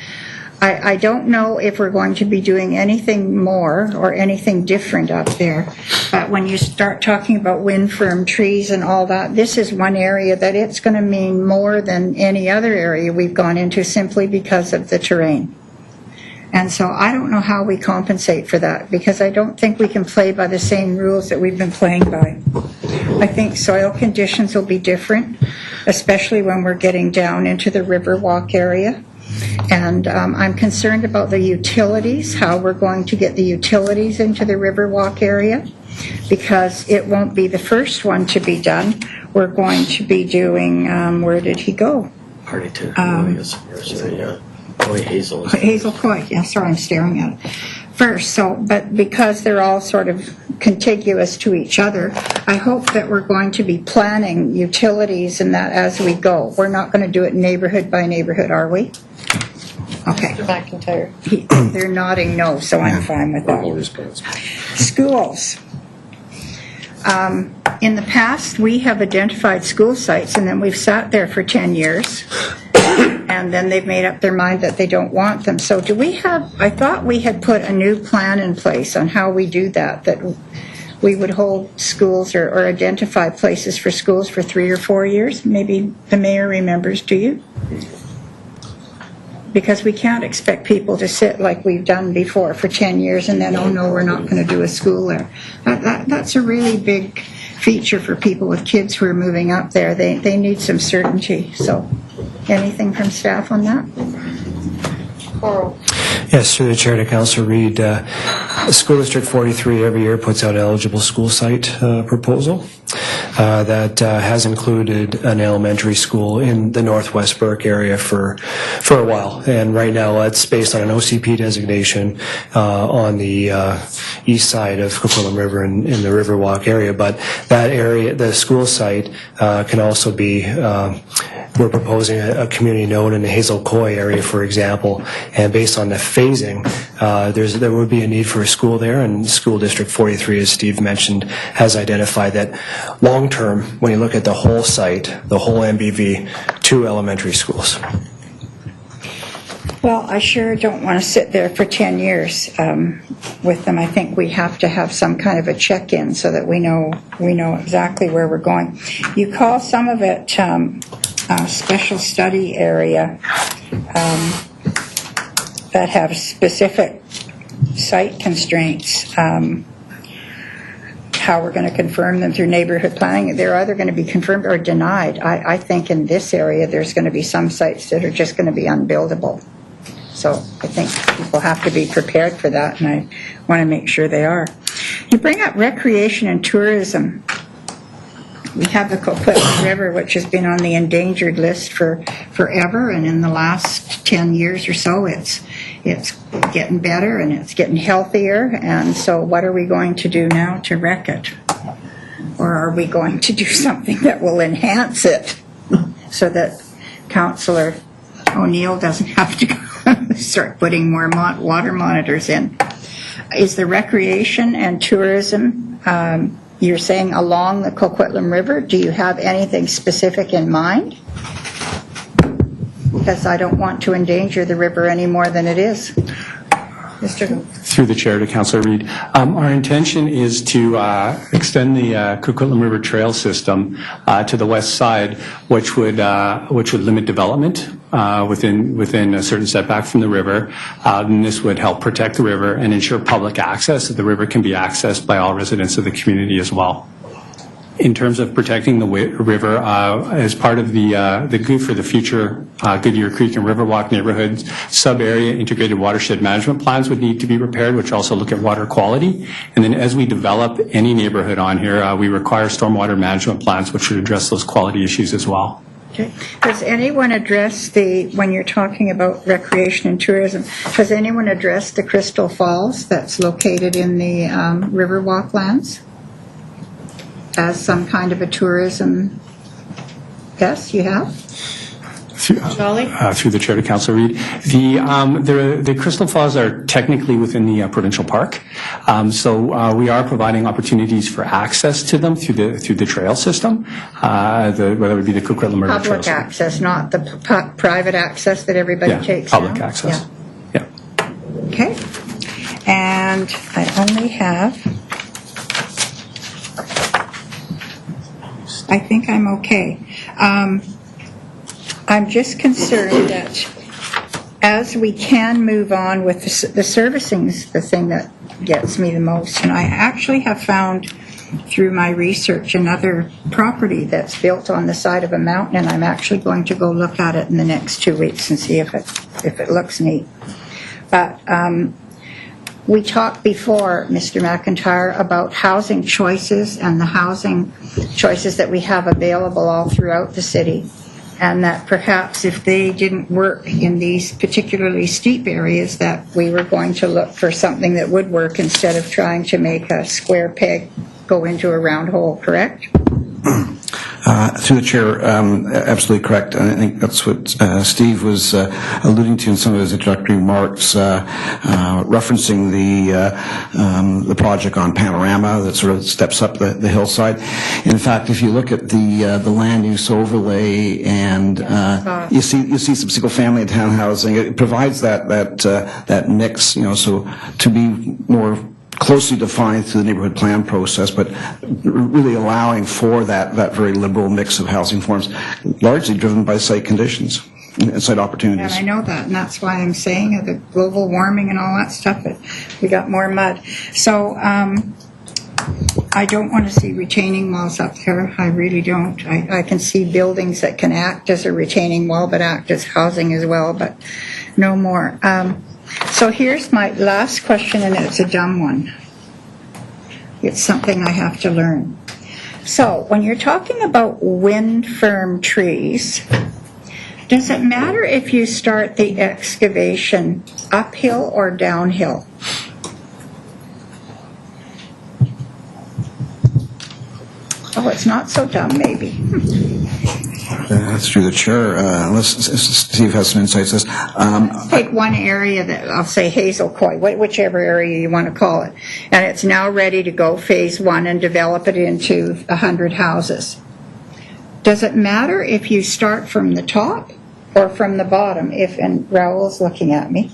I don't know if we're going to be doing anything more or anything different up there. But when you start talking about wind-firm trees and all that, this is one area that it's going to mean more than any other area we've gone into simply because of the terrain. And so I don't know how we compensate for that because I don't think we can play by the same rules that we've been playing by. I think soil conditions will be different, especially when we're getting down into the Riverwalk area. And I'm concerned about the utilities, how we're going to get the utilities into the Riverwalk area, because it won't be the first one to be done. We're going to be doing, where did he go? Party to Hazel. Hazel Coy, yeah, sorry, I'm staring at it. First, but because they're all sort of contiguous to each other, I hope that we're going to be planning utilities and that as we go. We're not going to do it neighborhood by neighborhood, are we? Okay. Mr. McIntyre. They're nodding no, so I'm fine with that. Schools. In the past, we have identified school sites, and then we've sat there for 10 years. And then they've made up their mind that they don't want them. So do we have, I thought we had put a new plan in place on how we do that we would hold schools or identify places for schools for 3 or 4 years. Maybe the mayor remembers, do you? Because we can't expect people to sit like we've done before for 10 years and then, oh no, we're not going to do a school there. That's a really big feature for people with kids who are moving up there. They need some certainty. So anything from staff on that? Coral. Yes, through the chair to Councillor Reid. School District 43 every year puts out eligible school site proposal that has included an elementary school in the Northwest Burke area for a while. And right now it's based on an OCP designation on the east side of Coquitlam River in the Riverwalk area. But that area, the school site, can also be we're proposing a community node in the Hazel Coy area, for example, and based on the phasing, there would be a need for a school there, and School District 43, as Steve mentioned, has identified that long-term, when you look at the whole site, the whole MBV, 2 elementary schools. Well, I sure don't want to sit there for 10 years with them. I think we have to have some kind of a check-in so that we know exactly where we're going. You call some of it special study area that have specific site constraints. How we're going to confirm them through neighborhood planning. They're either going to be confirmed or denied. I think in this area there's going to be some sites that are just going to be unbuildable. So I think people have to be prepared for that, and I want to make sure they are. You bring up recreation and tourism. We have the Coquitlam River, which has been on the endangered list for forever, and in the last 10 years or so, it's getting better and it's getting healthier. And so, what are we going to do now to wreck it? Or are we going to do something that will enhance it so that Councillor O'Neill doesn't have to start putting more water monitors in? Is the recreation and tourism, you're saying along the Coquitlam River, do you have anything specific in mind? Because I don't want to endanger the river any more than it is. Mr. Through the chair to Councillor Reid. Our intention is to extend the Coquitlam River Trail system to the west side, which would limit development within a certain setback from the river. And this would help protect the river and ensure public access, that the river can be accessed by all residents of the community as well. In terms of protecting the river, as part of the Good for the Future Goodyear Creek and Riverwalk neighborhoods, sub-area integrated watershed management plans would need to be prepared, which also look at water quality. And then as we develop any neighborhood on here, we require stormwater management plans, which should address those quality issues as well. Okay. Has anyone addressed when you're talking about recreation and tourism, has anyone addressed the Crystal Falls that's located in the Riverwalk lands as some kind of a tourism? Yes, you have? Through the chair to Councillor Reid. The Crystal Falls are technically within the provincial park, so we are providing opportunities for access to them through the trail system, whether it would be the Coquitlam River Trail. Public access, not the private access that everybody takes public now? access. Yeah. Okay. And I only have, I think I'm okay. I'm just concerned that as we can move on with the servicing is the thing that gets me the most. And I actually have found through my research another property that's built on the side of a mountain, and I'm actually going to go look at it in the next 2 weeks and see if it looks neat. But we talked before, Mr. McIntyre, about housing choices and the housing choices that we have available all throughout the city, and that perhaps if they didn't work in these particularly steep areas, that we were going to look for something that would work instead of trying to make a square peg go into a round hole, correct? Through the chair, absolutely correct. I think that's what Steve was alluding to in some of his introductory remarks, referencing the project on Panorama that sort of steps up the hillside. In fact, if you look at the land use overlay, and you see some single family and townhousing, it provides that mix, so to be more closely defined through the neighborhood plan process, but really allowing for that very liberal mix of housing forms, largely driven by site conditions and site opportunities. And I know that, and that's why I'm saying the global warming and all that stuff, that we got more mud. So I don't want to see retaining walls up there. I really don't. I can see buildings that can act as a retaining wall, but act as housing as well, but no more. So here's my last question, and it's a dumb one. It's something I have to learn. So when you're talking about wind firm trees, does it matter if you start the excavation uphill or downhill? Oh, it's not so dumb, maybe. That's through the chair. Unless Steve has some insights. Take one area that I'll say Hazel Coy, whichever area you want to call it, and it's now ready to go phase 1 and develop it into 100 houses. Does it matter if you start from the top or from the bottom? And Raoul's looking at me.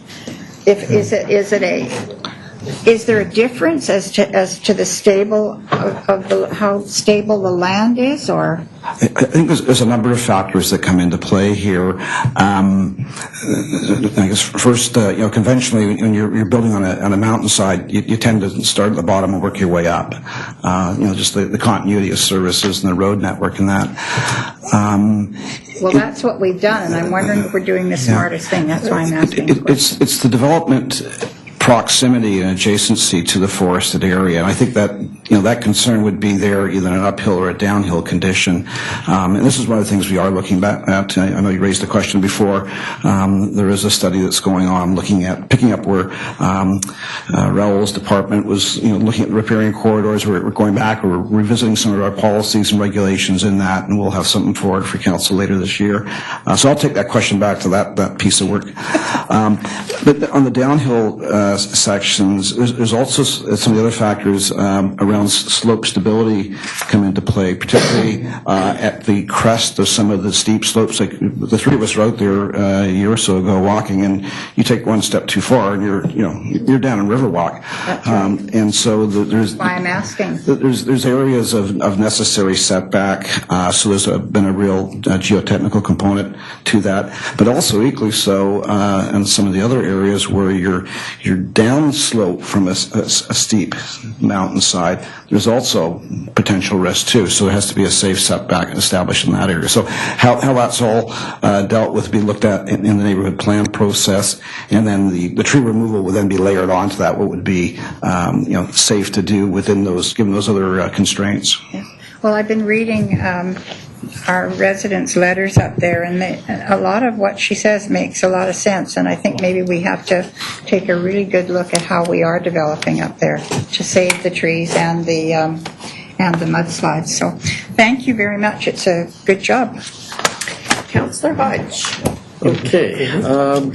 Is there a difference as to the stable of how stable the land is, or? I think there's a number of factors that come into play here. I guess first, conventionally, when you're building on a mountainside, you tend to start at the bottom and work your way up. Just the continuity of services and the road network and that. Well, that's what we've done, and I'm wondering if we're doing the smartest thing. That's why I'm asking. It's the development proximity and adjacency to the forested area, and I think that that concern would be there either in an uphill or a downhill condition. And this is one of the things we are looking at. I know you raised the question before. There is a study that's going on picking up where Raoul's department was looking at repairing corridors. We're going back, we're revisiting some of our policies and regulations in that, and we'll have something forward for council later this year. So I'll take that question back to that piece of work. But on the downhill sections, there's also some of the other factors around slope stability come into play, particularly at the crest of some of the steep slopes. Like the three of us were out there a year or so ago walking, and you take one step too far, and you're down in Riverwalk. And so there's why I'm asking. There's areas of necessary setback. So there's been a real geotechnical component to that, but also equally so in some of the other areas where you're downslope from a steep mountainside. There's also potential risk too, so there has to be a safe setback established in that area. So how that's all dealt with, be looked at in the neighborhood plan process, and then the tree removal would then be layered onto that. What would be safe to do within those, given those other constraints. Well, I've been reading our residents' letters up there, and a lot of what she says makes a lot of sense, and I think maybe we have to take a really good look at how we are developing up there to save the trees and the mudslides. So thank you very much. It's a good job. Councillor Hodge. Okay,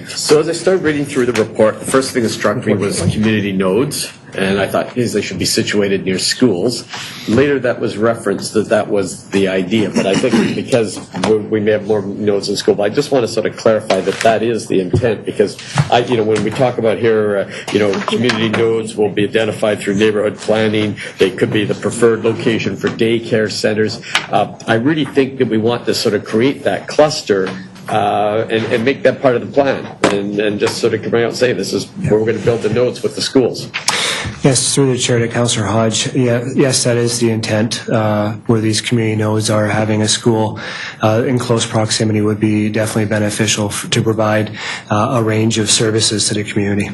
so as I started reading through the report, the first thing that struck me was community nodes, and I thought, they should be situated near schools. Later that was referenced that was the idea, but I think because we may have more nodes in school, but I just want to sort of clarify that is the intent, because when we talk about here, community nodes will be identified through neighborhood planning. They could be the preferred location for daycare centers. I really think that we want to sort of create that cluster and make that part of the plan, and just sort of come out and say this is where we're going to build the nodes with the schools. Yes, through the chair to Councillor Hodge. Yes, that is the intent, where these community nodes are. Having a school in close proximity would be definitely beneficial to provide a range of services to the community.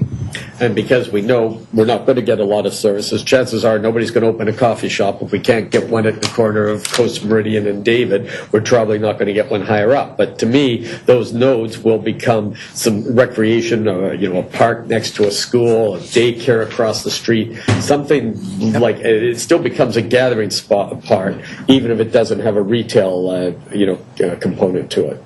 And because we know we're not going to get a lot of services, chances are nobody's going to open a coffee shop. If we can't get one at the corner of Coast Meridian and David, we're probably not going to get one higher up. But to me, those nodes will become some recreation, a park next to a school, a daycare across the street, something like it still becomes a gathering spot apart, even if it doesn't have a retail, component to it.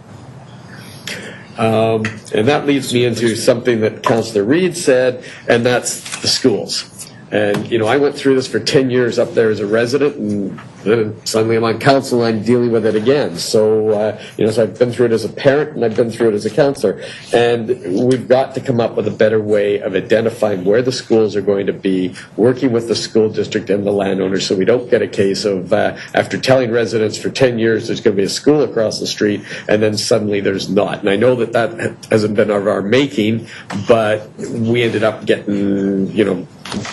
And that leads me into something that Councillor Reid said, and that's the schools. And, I went through this for 10 years up there as a resident, and then suddenly I'm on council and I'm dealing with it again. So, so I've been through it as a parent and I've been through it as a councillor. And we've got to come up with a better way of identifying where the schools are going to be, working with the school district and the landowners, so we don't get a case of, after telling residents for 10 years there's going to be a school across the street, and then suddenly there's not. And I know that hasn't been of our making, but we ended up getting,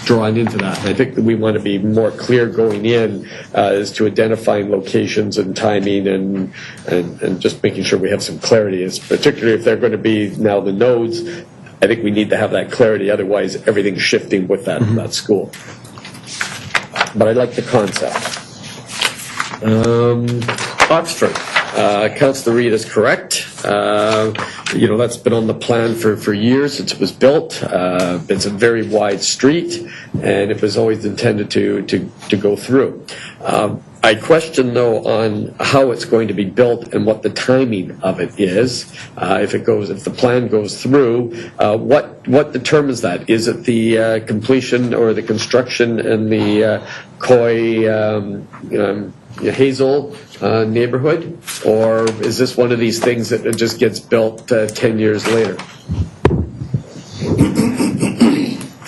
drawn into that. And I think that we want to be more clear going in as to identifying locations and timing and just making sure we have some clarity, as particularly if they're going to be now the nodes. I think we need to have that clarity, otherwise everything's shifting with that school. But I like the concept. Oxford. Councillor Reid is correct. That's been on the plan for years since it was built. It's a very wide street, and it was always intended to go through. I question, though, on how it's going to be built and what the timing of it is. If the plan goes through, what determines that? Is it the completion or the construction in the Hazel neighborhood, or is this one of these things that just gets built 10 years later?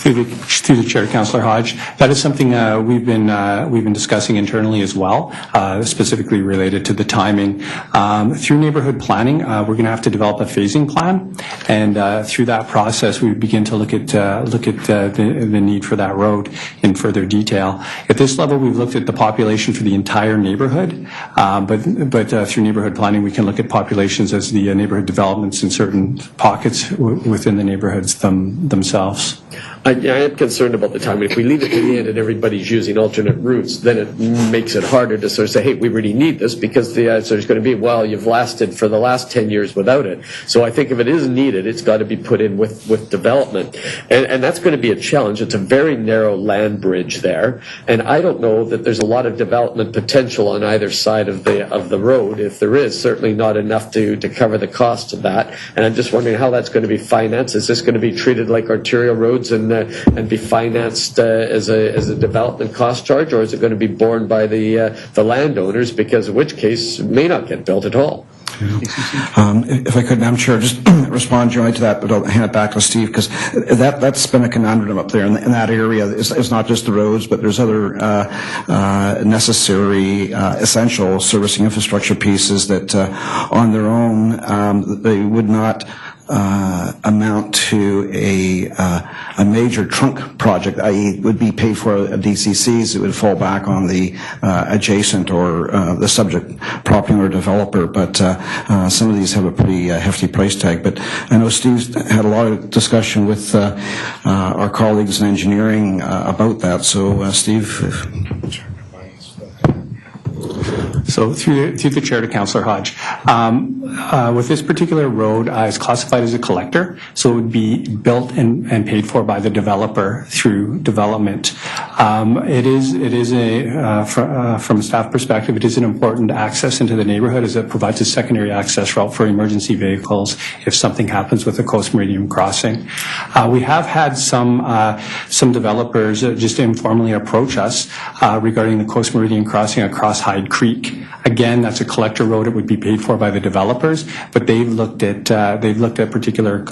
Through the chair, Councillor Hodge, that is something we've been discussing internally as well, specifically related to the timing. Through neighborhood planning, we're going to have to develop a phasing plan, and through that process, we begin to look at the need for that road in further detail. At this level, we've looked at the population for the entire neighborhood, but through neighborhood planning, we can look at populations as the neighborhood developments in certain pockets within the neighborhoods themselves. I am concerned about the timing. If we leave it to the end and everybody's using alternate routes, then it makes it harder to sort of say, hey, we really need this, because the answer is going to be, well, you've lasted for the last 10 years without it. So I think if it is needed, it's got to be put in with development. And that's going to be a challenge. It's a very narrow land bridge there. And I don't know that there's a lot of development potential on either side of the road. If there is, certainly not enough to cover the costs of that. And I'm just wondering how that's going to be financed. Is this going to be treated like arterial roads and be financed as a development cost charge, or is it going to be borne by the landowners? Because in which case, it may not get built at all. If I could, Madam Chair, just respond generally to that, but I'll hand it back to Steve, because that's been a conundrum up there in that area. It's not just the roads, but there's other necessary, essential servicing infrastructure pieces that on their own they would not amount to a major trunk project, i.e. would be paid for at DCCs. It would fall back on the adjacent or the subject property owner developer, but some of these have a pretty hefty price tag. But I know Steve's had a lot of discussion with our colleagues in engineering about that. So Steve, So through the chair to Councillor Hodge, with this particular road, it's classified as a collector, so it would be built and paid for by the developer through development. It is from a staff perspective, it is an important access into the neighbourhood, as it provides a secondary access route for emergency vehicles if something happens with the Coast Meridian crossing. We have had some developers just informally approach us regarding the Coast Meridian crossing across Hyde Creek. Again, that's a collector road. It would be paid for by the developers, but they've looked at particular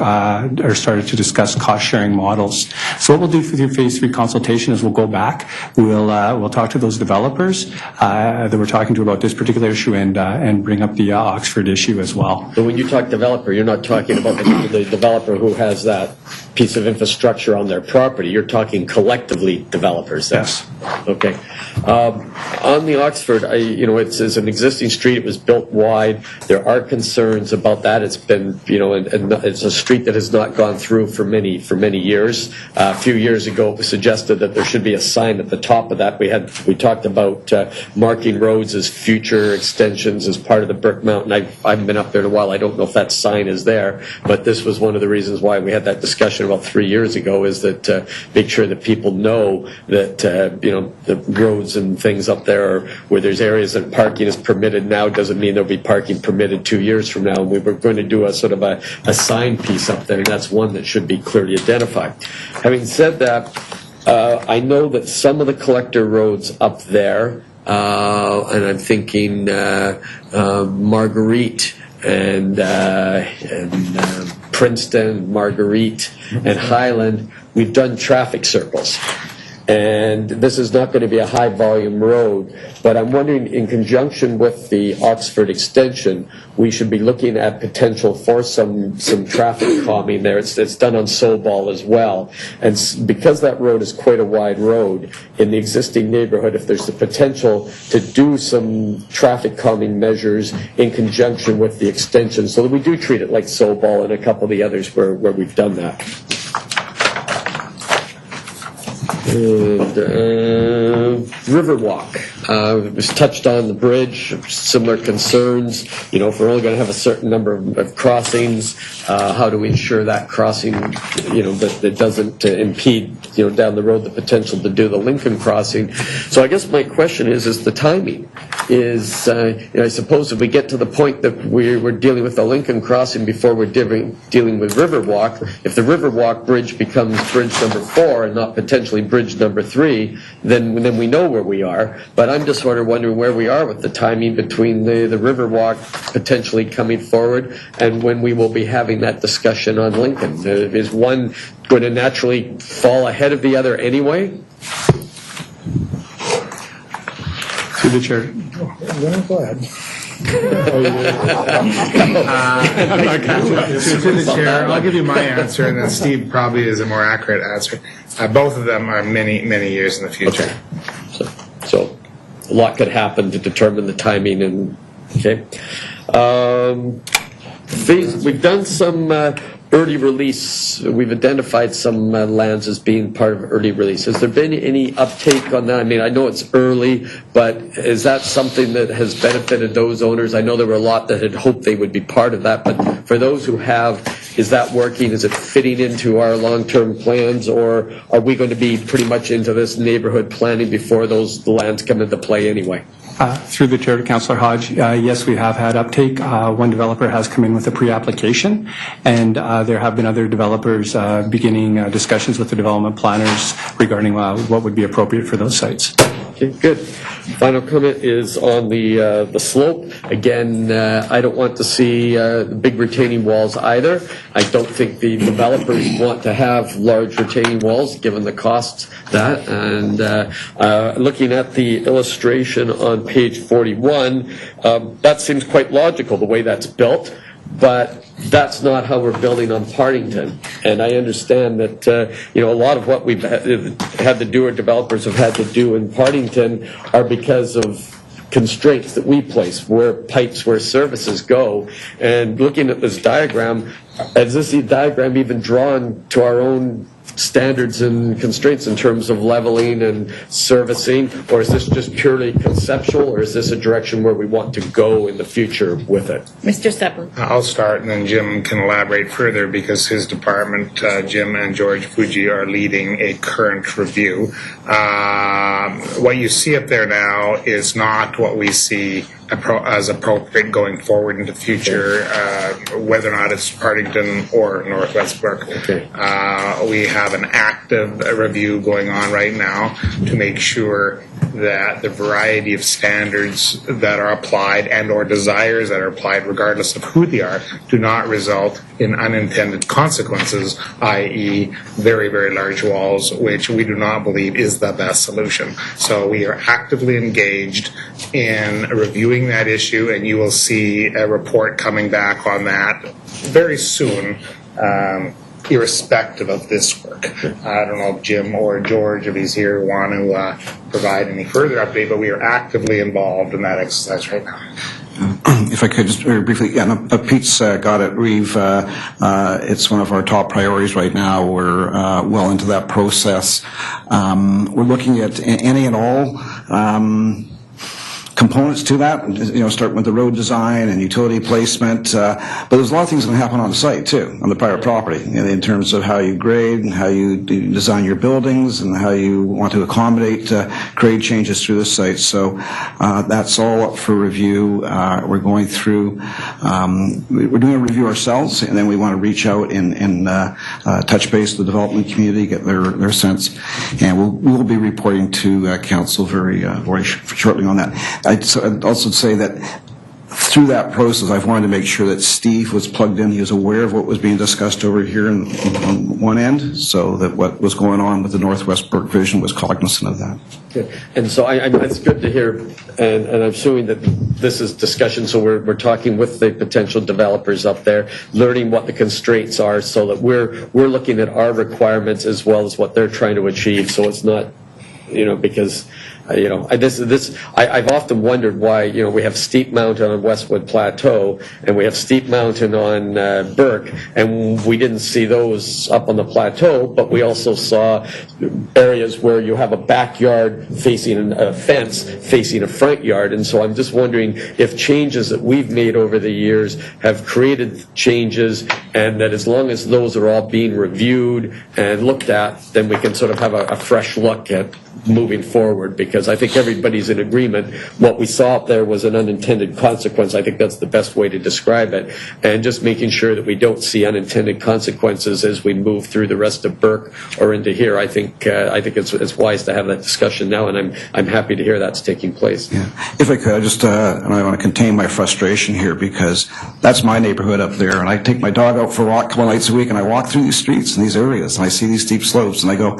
or started to discuss cost sharing models. So what we'll do through phase 3 consultation is we'll go back. We'll talk to those developers that we're talking to about this particular issue and bring up the Oxford issue as well. So when you talk developer, you're not talking about the developer who has that piece of infrastructure on their property. You're talking collectively developers. Yes. Okay. On the Oxford, it's an existing street. It was built wide. There are concerns about that. It's been, and it's a street that has not gone through for many years. A few years ago, it was suggested that there should be a sign at the top of that. We talked about marking roads as future extensions as part of the Burke Mountain. I haven't been up there in a while. I don't know if that sign is there, but this was one of the reasons why we had that discussion about 3 years ago, is that make sure that people know that the roads and things up there where there's areas that parking is permitted now doesn't mean there'll be parking permitted 2 years from now. And we were going to do a sort of a sign piece up there, and that's one that should be clearly identified. Having said that, I know that some of the collector roads up there, and I'm thinking Marguerite and Princeton, Marguerite, and Highland, we've done traffic circles. And this is not going to be a high volume road, but I'm wondering, in conjunction with the Oxford extension, we should be looking at potential for some traffic calming there. It's done on Soball as well. And because that road is quite a wide road in the existing neighborhood, if there's the potential to do some traffic calming measures in conjunction with the extension, so that we do treat it like Soball and a couple of the others where we've done that. And Riverwalk. It was touched on the bridge, similar concerns. If we're only going to have a certain number of crossings, how do we ensure that crossing, that doesn't impede, down the road the potential to do the Lincoln crossing. So I guess my question is the timing. I suppose if we get to the point that we're dealing with the Lincoln crossing before we're dealing with Riverwalk, if the Riverwalk bridge becomes bridge number 4 and not potentially bridge number 3, then we know where we are. But I'm just sort of wondering where we are with the timing between the Riverwalk potentially coming forward and when we will be having that discussion on Lincoln. Is one going to naturally fall ahead of the other anyway? Through the chair. Go ahead. Through the chair, I'll give you my answer, and then Steve probably is a more accurate answer. Both of them are many years in the future. Okay. So a lot could happen to determine the timing. And okay, we've done some early release, we've identified some lands as being part of early release. Has there been any uptake on that? I mean, I know it's early, but is that something that has benefited those owners? I know there were a lot that had hoped they would be part of that, but for those who have, is that working? Is it fitting into our long-term plans, or are we going to be pretty much into this neighborhood planning before those lands come into play anyway? Through the chair to Councillor Hodge, yes, we have had uptake. One developer has come in with a pre-application, and there have been other developers beginning discussions with the development planners regarding what would be appropriate for those sites. Okay, good. Final comment is on the slope. Again, I don't want to see big retaining walls either. I don't think the developers want to have large retaining walls, given the cost of that. And looking at the illustration on page 41, that seems quite logical, the way that's built. But that's not how we're building on Partington. And I understand that, a lot of what we've had to do, or developers have had to do in Partington, are because of constraints that we place, where pipes, where services go. And looking at this diagram, is this diagram even drawn to our own standards and constraints in terms of leveling and servicing, or is this just purely conceptual, or is this a direction where we want to go in the future with it? Mr. Steppen. I'll start, and then Jim can elaborate further, because his department, Jim and George Fuji, are leading a current review. What you see up there now is not what we see as appropriate going forward into the future, whether or not it's Partington or Northwest Burke. Okay. We have an active review going on right now to make sure that the variety of standards that are applied and or desires that are applied, regardless of who they are, do not result in unintended consequences, i.e. very, very large walls, which we do not believe is the best solution. So we are actively engaged in reviewing that issue, and you will see a report coming back on that very soon, irrespective of this work. I don't know if Jim or George, if he's here, want to provide any further update, but we are actively involved in that exercise right now. If I could just very briefly, Pete's got it. It's one of our top priorities right now. We're well into that process. We're looking at any and all components to that, starting with the road design and utility placement. But there's a lot of things that can happen on site too, on the private property, in terms of how you grade and how you design your buildings and how you want to accommodate grade changes through the site. So that's all up for review. We're going through, we're doing a review ourselves, and then we want to reach out and touch base with the development community, get their sense, and we'll be reporting to council very shortly on that. I'd also say that through that process, I've wanted to make sure that Steve was plugged in. He was aware of what was being discussed over here on one end, so that what was going on with the Northwest Burke vision was cognizant of that. Good. And so it's good to hear, and I'm assuming that this is discussion, so we're talking with the potential developers up there, learning what the constraints are, so that we're looking at our requirements as well as what they're trying to achieve, so it's not, because I've often wondered why, we have Steep Mountain on Westwood Plateau, and we have Steep Mountain on Burke, and we didn't see those up on the plateau, but we also saw areas where you have a backyard facing a fence facing a front yard, and so I'm just wondering if changes that we've made over the years have created changes, and that as long as those are all being reviewed and looked at, then we can sort of have a fresh look at moving forward, because I think everybody's in agreement. What we saw up there was an unintended consequence. I think that's the best way to describe it, and just making sure that we don't see unintended consequences as we move through the rest of Burke or into here. I think it's wise to have that discussion now, and I'm happy to hear that's taking place. Yeah. If I could, and I want to contain my frustration here, because that's my neighborhood up there, and I take my dog out for a walk a couple nights a week, and I walk through these streets and these areas, and I see these steep slopes, and I go,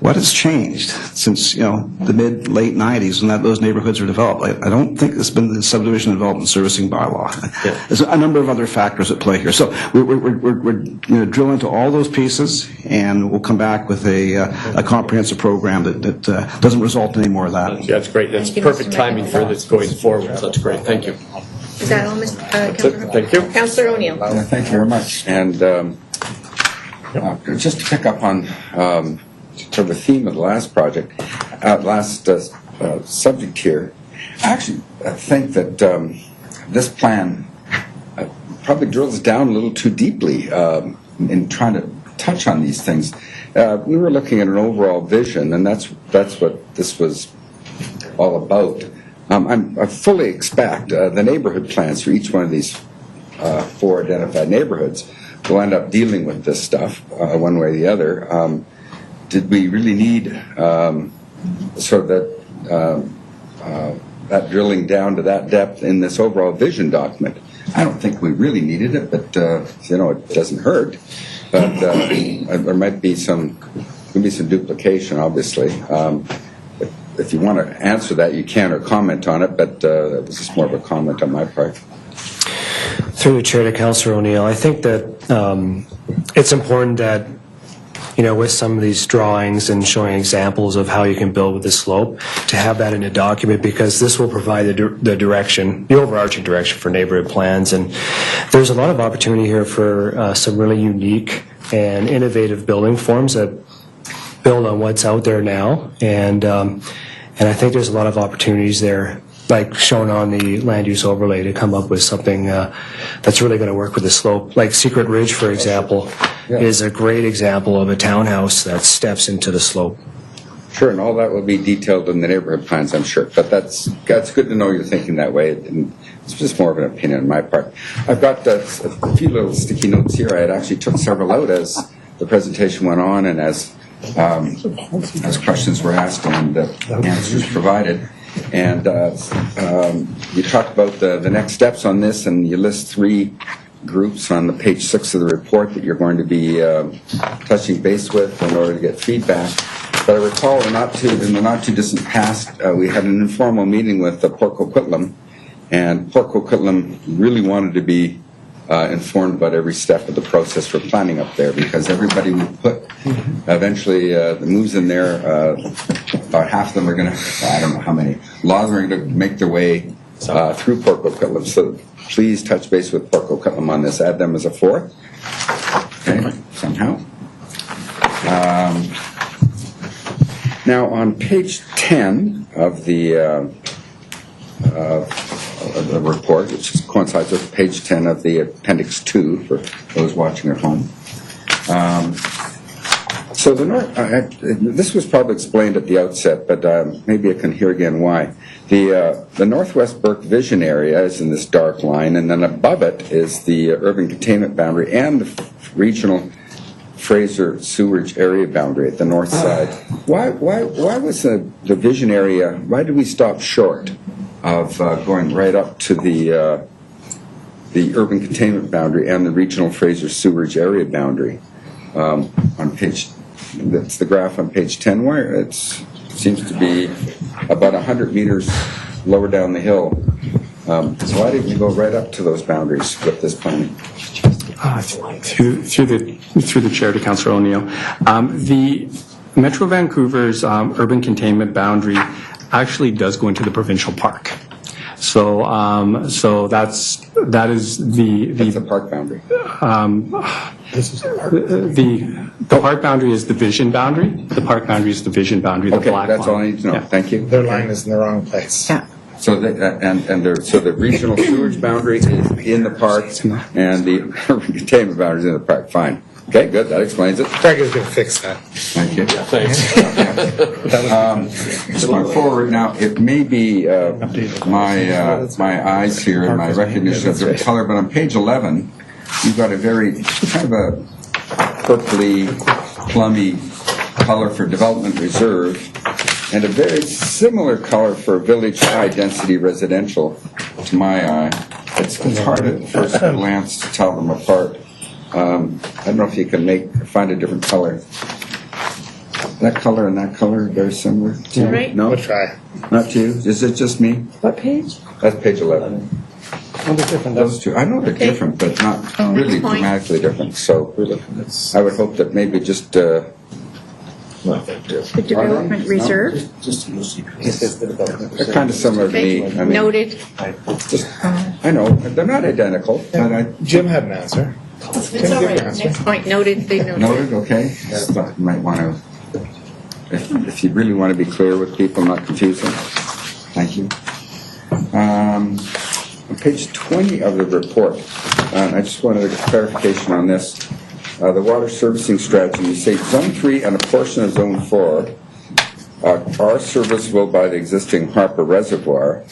what has changed since the late 90s when those neighborhoods were developed? I don't think there's been the subdivision development servicing bylaw. Yeah. There's a number of other factors at play here. So we're going to drill into all those pieces, and we'll come back with a comprehensive program that doesn't result in any more of that. That's great. That's perfect timing for this going forward. So that's great. Thank you. Is that all, Councillor? Thank you. Councillor O'Neill. Thank you very much. And Just to pick up on sort of the theme of the last project, subject here, I actually think that this plan probably drills down a little too deeply in trying to touch on these things. We were looking at an overall vision, and that's what this was all about. I fully expect the neighborhood plans for each one of these 4 identified neighborhoods will end up dealing with this stuff one way or the other. Did we really need sort of that drilling down to that depth in this overall vision document? I don't think we really needed it, but it doesn't hurt. But there might be some duplication, obviously. If you want to answer that, you can, or comment on it, but it was just more of a comment on my part. Through the chair to Councillor O'Neill, I think that it's important that, with some of these drawings and showing examples of how you can build with the slope, to have that in a document, because this will provide the direction, the overarching direction for neighborhood plans. And there's a lot of opportunity here for some really unique and innovative building forms that build on what's out there now. And I think there's a lot of opportunities there, like shown on the land use overlay, to come up with something that's really going to work with the slope. Like Secret Ridge, for example, is a great example of a townhouse that steps into the slope. Sure, and all that will be detailed in the neighborhood plans, I'm sure. But that's good to know you're thinking that way. It's just more of an opinion on my part. I've got a few little sticky notes here. I had actually took several out as the presentation went on and as questions were asked and answers provided. And you talked about the next steps on this, and you list 3 groups on the page 6 of the report that you're going to be touching base with in order to get feedback. But I recall in the not too distant past, we had an informal meeting with Port Coquitlam, and Port Coquitlam really wanted to be informed about every step of the process for planning up there, because everybody we put eventually moves in there. About half of them are going to, I don't know how many, laws are going to make their way through Port Coquitlam. So please touch base with Port Coquitlam on this. Add them as a 4th. Okay, somehow. Now on page 10 of the report, which coincides with page 10 of the appendix 2 for those watching at home. So this was probably explained at the outset, but maybe I can hear again why. The Northwest Burke vision area is in this dark line, and then above it is the urban containment boundary and the regional Fraser sewerage area boundary at the north side. Why was the vision area, why did we stop short of going right up to the urban containment boundary and the regional Fraser sewerage area boundary on page? That's the graph on page 10, where it seems to be about 100 meters lower down the hill. So why didn't we go right up to those boundaries with this planning? Through the chair to Councillor O'Neill, the Metro Vancouver's urban containment boundary actually does go into the provincial park. So that is the park boundary. The park boundary is the vision boundary. The park boundary is the vision boundary. Okay, that's all I need to know. Yeah. Thank you. Their line is in the wrong place. Yeah. So the regional sewage boundary is in the park, and the urban containment boundary is in the park. Fine. Okay, good. That explains it. Craig is going to fix that. Thank you. Thanks. Going forward now, it may be my eyes here and my recognition of the color, but on page 11, you've got a very kind of a purpley, plummy color for development reserve, and a very similar color for village high-density residential, to my eye. It's hard at first glance to tell them apart. I don't know if you can find a different color. That color and that color are very similar. Right. No? We'll try. Not to you? Is it just me? What page? That's page 11. Oh, they're different. Those two. I know they're different, but not really dramatically different. So I would hope that maybe just... The development reserve? They're kind of similar to me. Noted. I know. They're not identical. Jim had an answer. It's all right. Next point, noted, they noted. Noted, okay. Just thought you might want to, if you really want to be clear with people, not confuse them. Thank you. On page 20 of the report, I just wanted a clarification on this. The water servicing strategy, you say Zone 3 and a portion of Zone 4 are serviceable by the existing Harper Reservoir.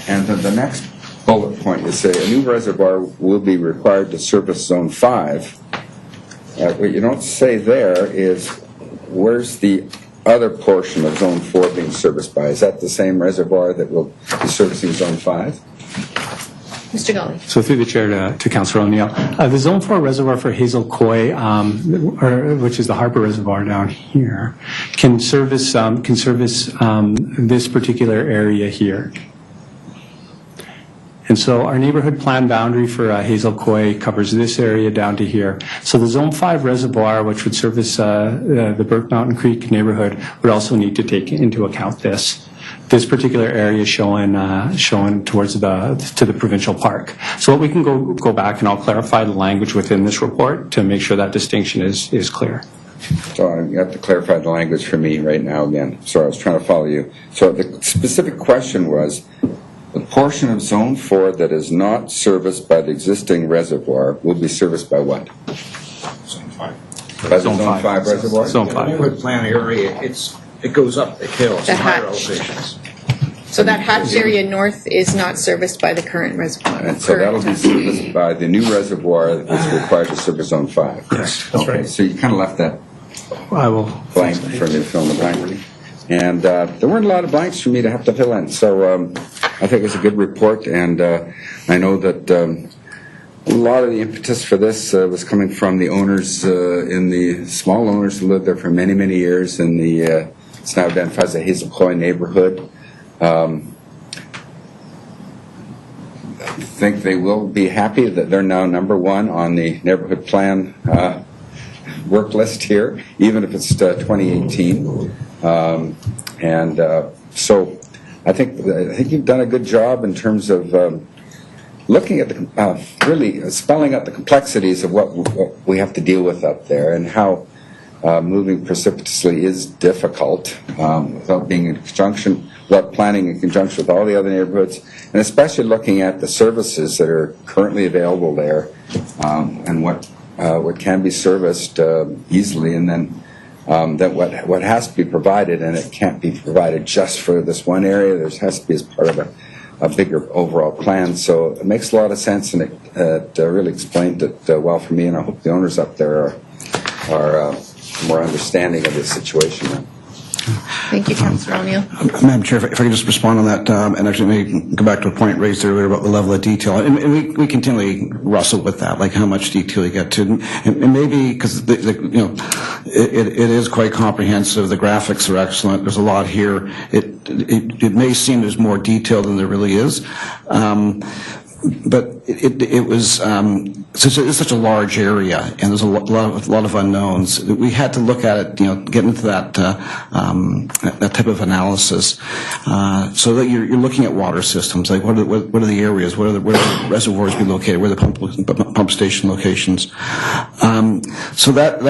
And then the next bullet point, you say a new reservoir will be required to service Zone 5. What you don't say there is where's the other portion of Zone 4 being serviced by? Is that the same reservoir that will be servicing Zone 5? Mr. Gully. So through the chair to Councillor O'Neill, the Zone 4 reservoir for Hazel Koi, which is the Harper Reservoir down here, can service this particular area here. And so our neighborhood plan boundary for Hazel Koi covers this area down to here. So the Zone 5 reservoir, which would service the Burke Mountain Creek neighborhood, would also need to take into account this particular area shown towards to the provincial park. So what we can go back and I'll clarify the language within this report to make sure that distinction is clear. So you have to clarify the language for me right now again. Sorry, I was trying to follow you. So the specific question was, the portion of Zone 4 that is not serviced by the existing reservoir will be serviced by what? Zone 5. By the Zone 5 reservoir? Zone 5. Neighborhood plan area, it goes up the hill, The higher hatch. elevations. So that hatch area north is not serviced by the current reservoir. And so that'll be serviced by the new reservoir that's required to service Zone 5. Yes, that's right. So you kind of left that I will blank for me to fill in the blank. And there weren't a lot of blanks for me to have to fill in. So I think it was a good report, and I know that a lot of the impetus for this was coming from the owners, in the small owners who lived there for many, many years in the, it's now identified as the Hazel Koi neighborhood. I think they will be happy that they're now number 1 on the neighborhood plan work list here, even if it's 2018. So I think you've done a good job in terms of looking at the really spelling out the complexities of what we have to deal with up there and how moving precipitously is difficult without being in conjunction, without planning in conjunction with all the other neighborhoods, and especially looking at the services that are currently available there and what can be serviced easily, and then that what has to be provided, and it can't be provided just for this one area. There has to be as part of a bigger overall plan. So it makes a lot of sense, and it really explained it well for me, and I hope the owners up there are more understanding of the situation. Thank you, Councillor O'Neill. Madam Chair, if I could just respond on that, and actually maybe go back to a point raised earlier about the level of detail. And we continually wrestle with that, like how much detail you get to. And maybe, because it is quite comprehensive, the graphics are excellent, there's a lot here. It may seem there's more detail than there really is. But it was it's such a large area, and there's a lot of unknowns. We had to look at it, get into that type of analysis, so that you're looking at water systems, like what are the areas, where the reservoirs be located, where the pump station locations. So that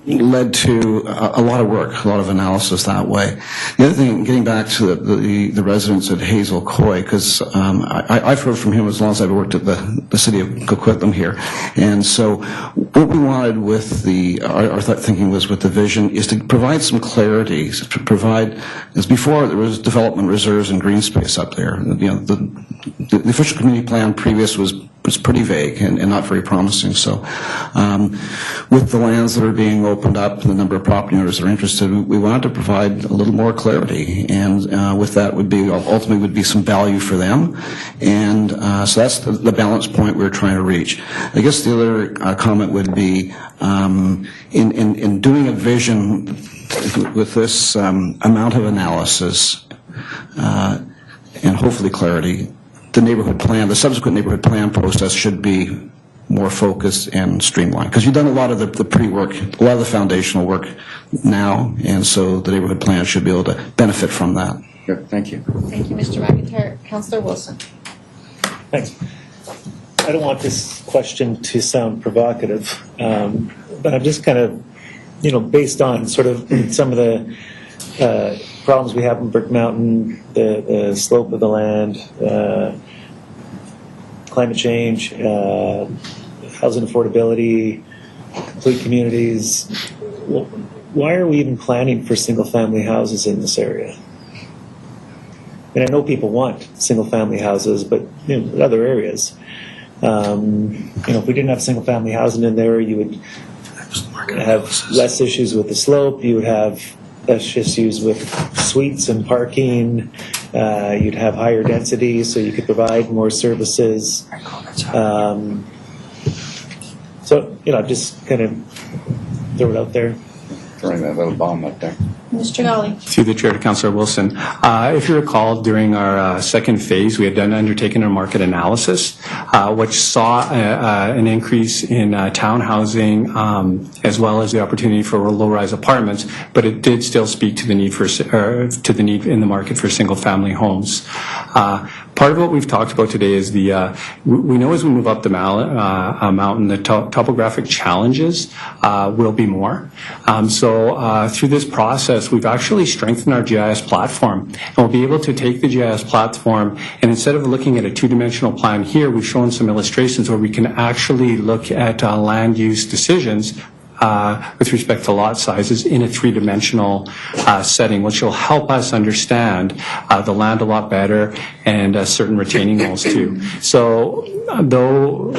led to a lot of work, a lot of analysis that way. The other thing, getting back to the residents at Hazel Koi, because I've heard from him as long as I've worked at the city of Coquitlam here, and so what we wanted with our thinking was with the vision is to provide some clarity, to provide, as before there was development reserves and green space up there. The official community plan previous was pretty vague and not very promising. So with the lands that are being opened up and the number of property owners that are interested, we wanted to provide a little more clarity, and with that ultimately would be some value for them, and so that's the balance point we're trying to reach. I guess the other comment would be in doing a vision with this amount of analysis and hopefully clarity, the subsequent neighborhood plan process should be more focused and streamlined. Because you've done a lot of the pre-work, a lot of the foundational work now, and so the neighborhood plan should be able to benefit from that. Good, thank you. Thank you, Mr. McIntyre. Councillor Wilson. Thanks. I don't want this question to sound provocative, but I'm just kind of, based on sort of some of the problems we have in Burke Mountain, the slope of the land, climate change, housing affordability, complete communities. Well, why are we even planning for single-family houses in this area? And I know people want single-family houses, but in other areas, if we didn't have single-family housing in there, you would have less issues with the slope. You would have less issues with suites and parking. You'd have higher density, so you could provide more services. So, just kind of throw it out there. Throwing that little bomb up there. Mr. Nolly. Through the chair to Councillor Wilson. If you recall, during our second phase, we had undertaken a market analysis, which saw an increase in town housing as well as the opportunity for low-rise apartments, but it did still speak to the need in the market for single-family homes. Part of what we've talked about today is we know as we move up the mountain, the topographic challenges will be more. So through this process, we've actually strengthened our GIS platform, and we'll be able to take the GIS platform, and instead of looking at a two-dimensional plan here, we've shown some illustrations where we can actually look at land use decisions with respect to lot sizes in a three-dimensional setting, which will help us understand the land a lot better and certain retaining walls too. So though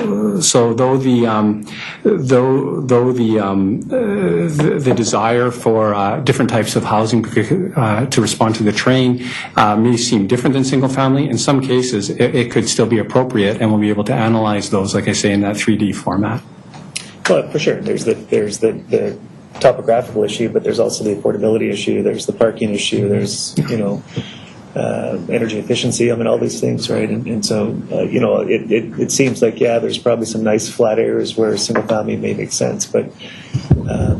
the desire for different types of housing to respond to the terrain may seem different than single family, in some cases it could still be appropriate, and we'll be able to analyze those, like I say, in that 3D format. Well, for sure. There's the topographical issue, but there's also the affordability issue. There's the parking issue. There's energy efficiency. all these things, right? And so it seems like there's probably some nice flat areas where single family may make sense, but I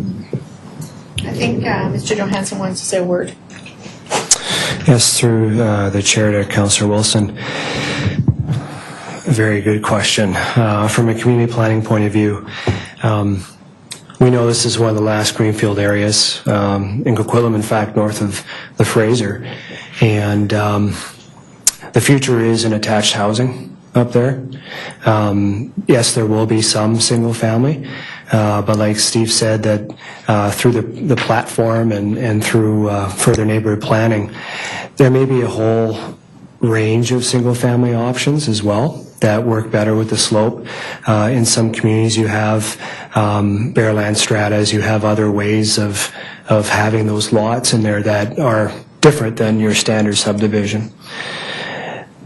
think Mr. Johansson wants to say a word. Yes, through the chair to Councillor Wilson. A very good question. From a community planning point of view, we know this is one of the last greenfield areas in Coquitlam, in fact, north of the Fraser. And the future is in attached housing up there. Yes, there will be some single family, but like Steve said, that through the platform and through further neighborhood planning, there may be a whole range of single family options as well that work better with the slope. In some communities you have bare land stratas, you have other ways of having those lots in there that are different than your standard subdivision.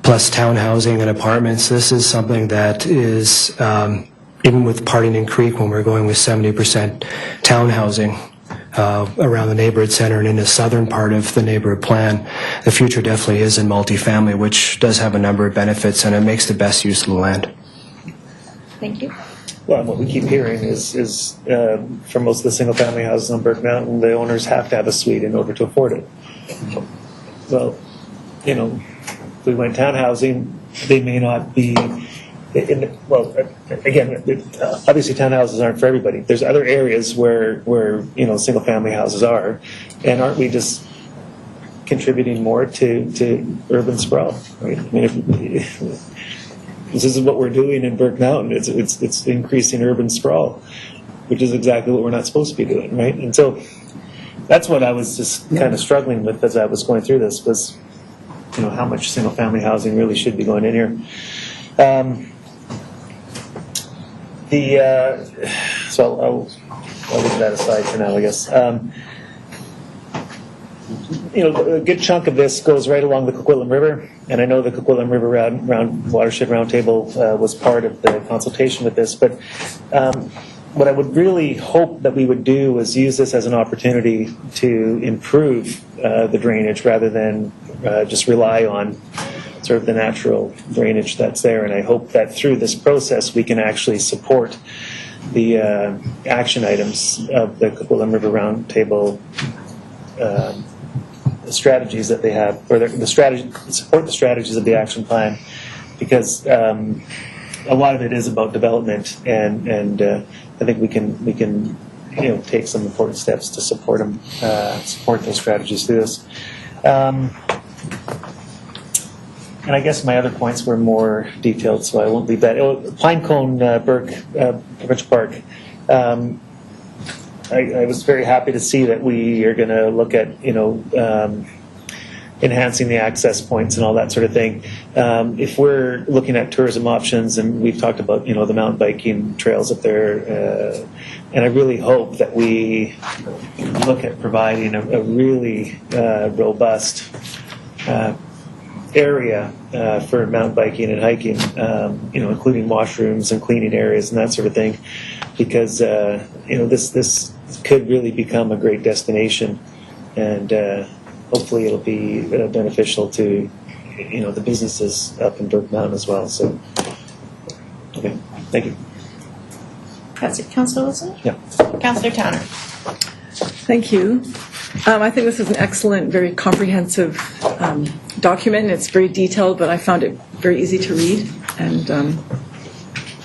Plus townhousing and apartments, this is something that is, even with Partington Creek, when we're going with 70% townhousing around the neighborhood center and in the southern part of the neighborhood plan, the future definitely is in multifamily, which does have a number of benefits, and it makes the best use of the land. Thank you. Well, what we keep hearing is for most of the single-family houses on Burke Mountain, the owners have to have a suite in order to afford it. Well, if we went townhousing, they may not be. Again, obviously townhouses aren't for everybody. There's other areas where single-family houses are, and aren't we just contributing more to urban sprawl? Right? This is what we're doing in Burke Mountain. It's increasing urban sprawl, which is exactly what we're not supposed to be doing, right? And so that's what I was just kind of struggling with as I was going through this, was how much single-family housing really should be going in here. So I'll leave that aside for now, I guess. A good chunk of this goes right along the Coquitlam River, and I know the Coquitlam River Watershed Roundtable was part of the consultation with this, but what I would really hope that we would do is use this as an opportunity to improve the drainage rather than just rely on sort of the natural drainage that's there. And I hope that through this process we can actually support the action items of the Coquitlam River Roundtable strategies that they have, or support the strategies of the action plan, because a lot of it is about development, and I think we can take some important steps to support them, support those strategies through this. And I guess my other points were more detailed, so I won't leave that. Pinecone, Burke, Provincial Park. I was very happy to see that we are going to look at, enhancing the access points and all that sort of thing. If we're looking at tourism options, and we've talked about, the mountain biking trails up there, and I really hope that we look at providing a really robust area for mountain biking and hiking, including washrooms and cleaning areas and that sort of thing, because this could really become a great destination, and hopefully it'll be beneficial to the businesses up in Burke Mountain as well. So, okay, thank you. That's it, Councillor Wilson? Yeah. Councillor Towner. Thank you. I think this is an excellent, very comprehensive document. It's very detailed, but I found it very easy to read and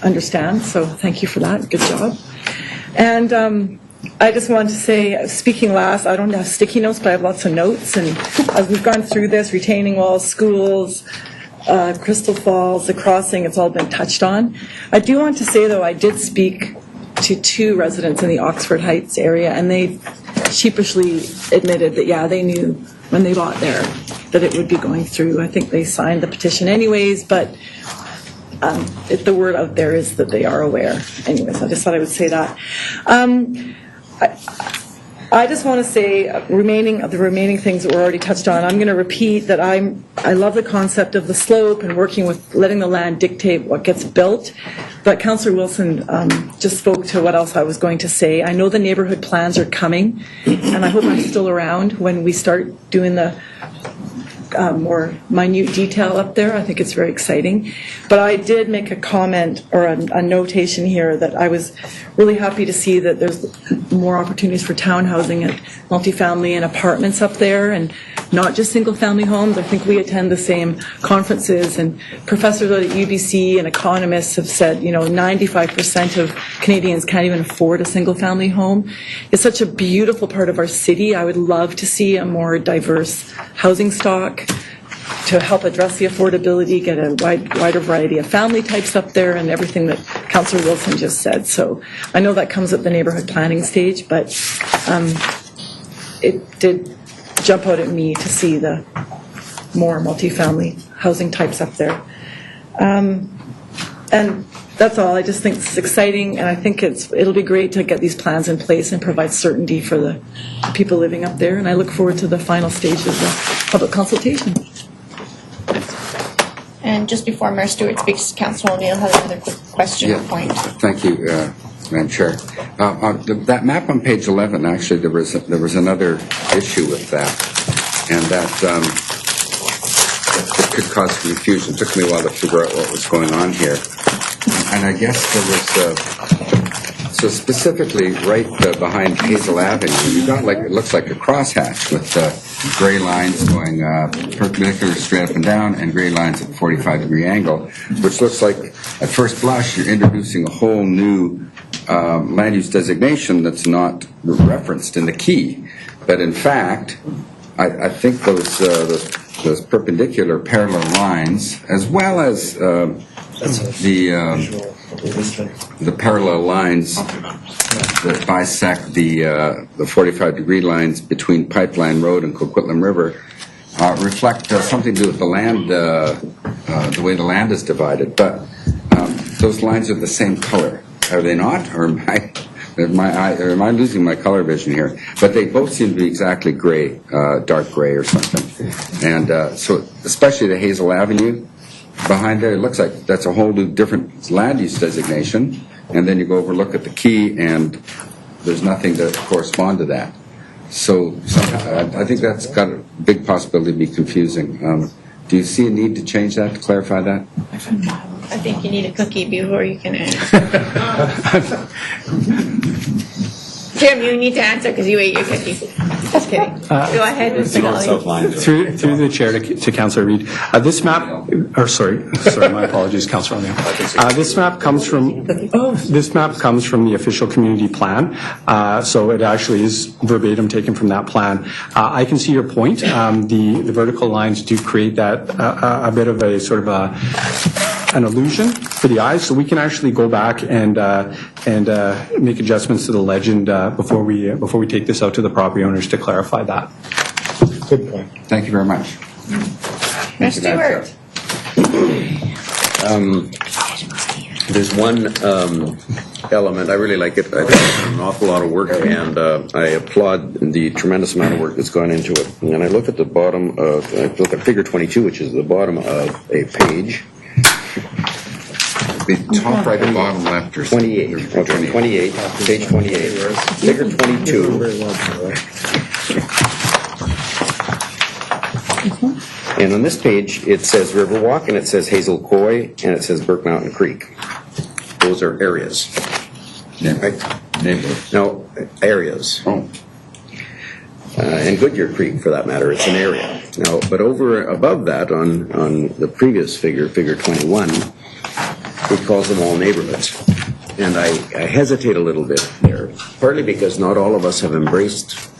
understand. So thank you for that. Good job. And I just wanted to say, speaking last, I don't have sticky notes, but I have lots of notes. And as we've gone through this, retaining walls, schools, Crystal Falls, the crossing, it's all been touched on. I do want to say, though, I did speak to 2 residents in the Oxford Heights area, and they sheepishly admitted that, yeah, they knew when they bought there that it would be going through. I think they signed the petition anyways, but the word out there is that they are aware. Anyways, I just thought I would say that. I just want to say the remaining things that were already touched on. I'm going to repeat that I love the concept of the slope and working with letting the land dictate what gets built. But Councillor Wilson just spoke to what else I was going to say. I know the neighbourhood plans are coming, and I hope I'm still around when we start doing the more minute detail up there. I think it's very exciting. But I did make a comment or a notation here that I was really happy to see that there's more opportunities for town housing and multifamily and apartments up there, and not just single family homes. I think we attend the same conferences, and professors at UBC and economists have said 95% of Canadians can't even afford a single family home. It's such a beautiful part of our city. I would love to see a more diverse housing stock to help address the affordability, get a wider variety of family types up there, and everything that Councillor Wilson just said. So I know that comes at the neighbourhood planning stage, but it did jump out at me to see the more multifamily housing types up there. And that's all. I just think this is exciting, and I think it'll be great to get these plans in place and provide certainty for the people living up there, and I look forward to the final stages of public consultation. And just before Mayor Stewart speaks, Councillor O'Neill has another quick question or point. Thank you, Madam Chair. That map on page 11, actually, there was another issue with that, and that it could cause confusion. It took me a while to figure out what was going on here. And I guess there was, so specifically right behind Hazel Avenue, you got it looks like a crosshatch with gray lines going perpendicular straight up and down, and gray lines at a 45-degree angle, which looks like, at first blush, you're introducing a whole new land use designation that's not referenced in the key. But in fact, I think those perpendicular parallel lines, as well as the parallel lines that bisect the 45-degree lines between Pipeline Road and Coquitlam River reflect something to do with the land, the way the land is divided. But those lines are the same color, are they not? Or am I losing my color vision here? But they both seem to be exactly gray, dark gray or something. And so especially the Hazel Avenue behind there, it looks like that's a whole new different land use designation. And then you go over look at the key, and there's nothing to correspond to that. So somehow, I think that's got a big possibility to be confusing. Do you see a need to change that, to clarify that? I think you need a cookie before you can answer. Jim, you need to answer because you ate your cookie. Just kidding. Go ahead, Mr. Gully. Through the chair to Councillor Reid, this map, or sorry, my apologies, Councillor O'Neill. This map comes from the official community plan, so it actually is verbatim taken from that plan. I can see your point. The vertical lines do create that a bit of a sort of an illusion for the eyes, so we can actually go back and make adjustments to the legend before we take this out to the property owners to clarify that. Good point. Thank you very much. Mr. Stewart. There's one element, I really like it. I think it's an awful lot of work, and I applaud the tremendous amount of work that's gone into it. And I look at the bottom of, I look at figure 22, which is the bottom of a page. The top right and bottom left, or 28. Okay, 28. Page 28. Figure 22. And on this page, it says Riverwalk, and it says Hazel Coy, and it says Burke Mountain Creek. Those are areas. Right? Neighborhood. No, areas. Oh. And Goodyear Creek, for that matter, it's an area. Now, but above that, on the previous figure 21, it calls them all neighborhoods. And I hesitate a little bit there, partly because not all of us have embraced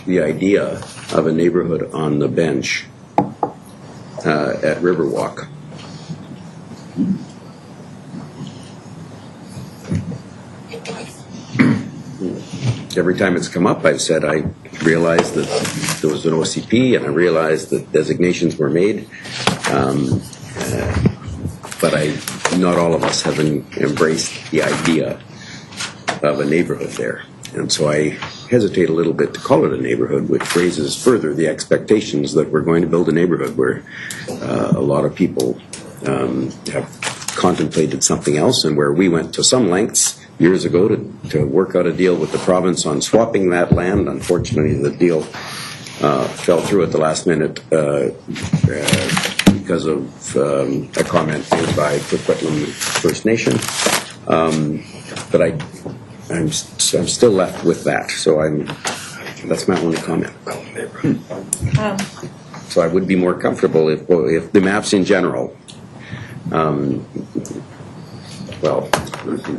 the idea of a neighborhood on the bench at Riverwalk. Every time it's come up, I've said I realized that there was an OCP, and I realized that designations were made, but not all of us have embraced the idea of a neighborhood there. And so I hesitate a little bit to call it a neighborhood, which raises further the expectations that we're going to build a neighborhood where a lot of people have contemplated something else, and where we went to some lengths years ago to work out a deal with the province on swapping that land. Unfortunately, the deal fell through at the last minute because of a comment made by Coquitlam First Nation. But I'm still left with that. So that's my only comment. So I would be more comfortable if the maps in general. Well,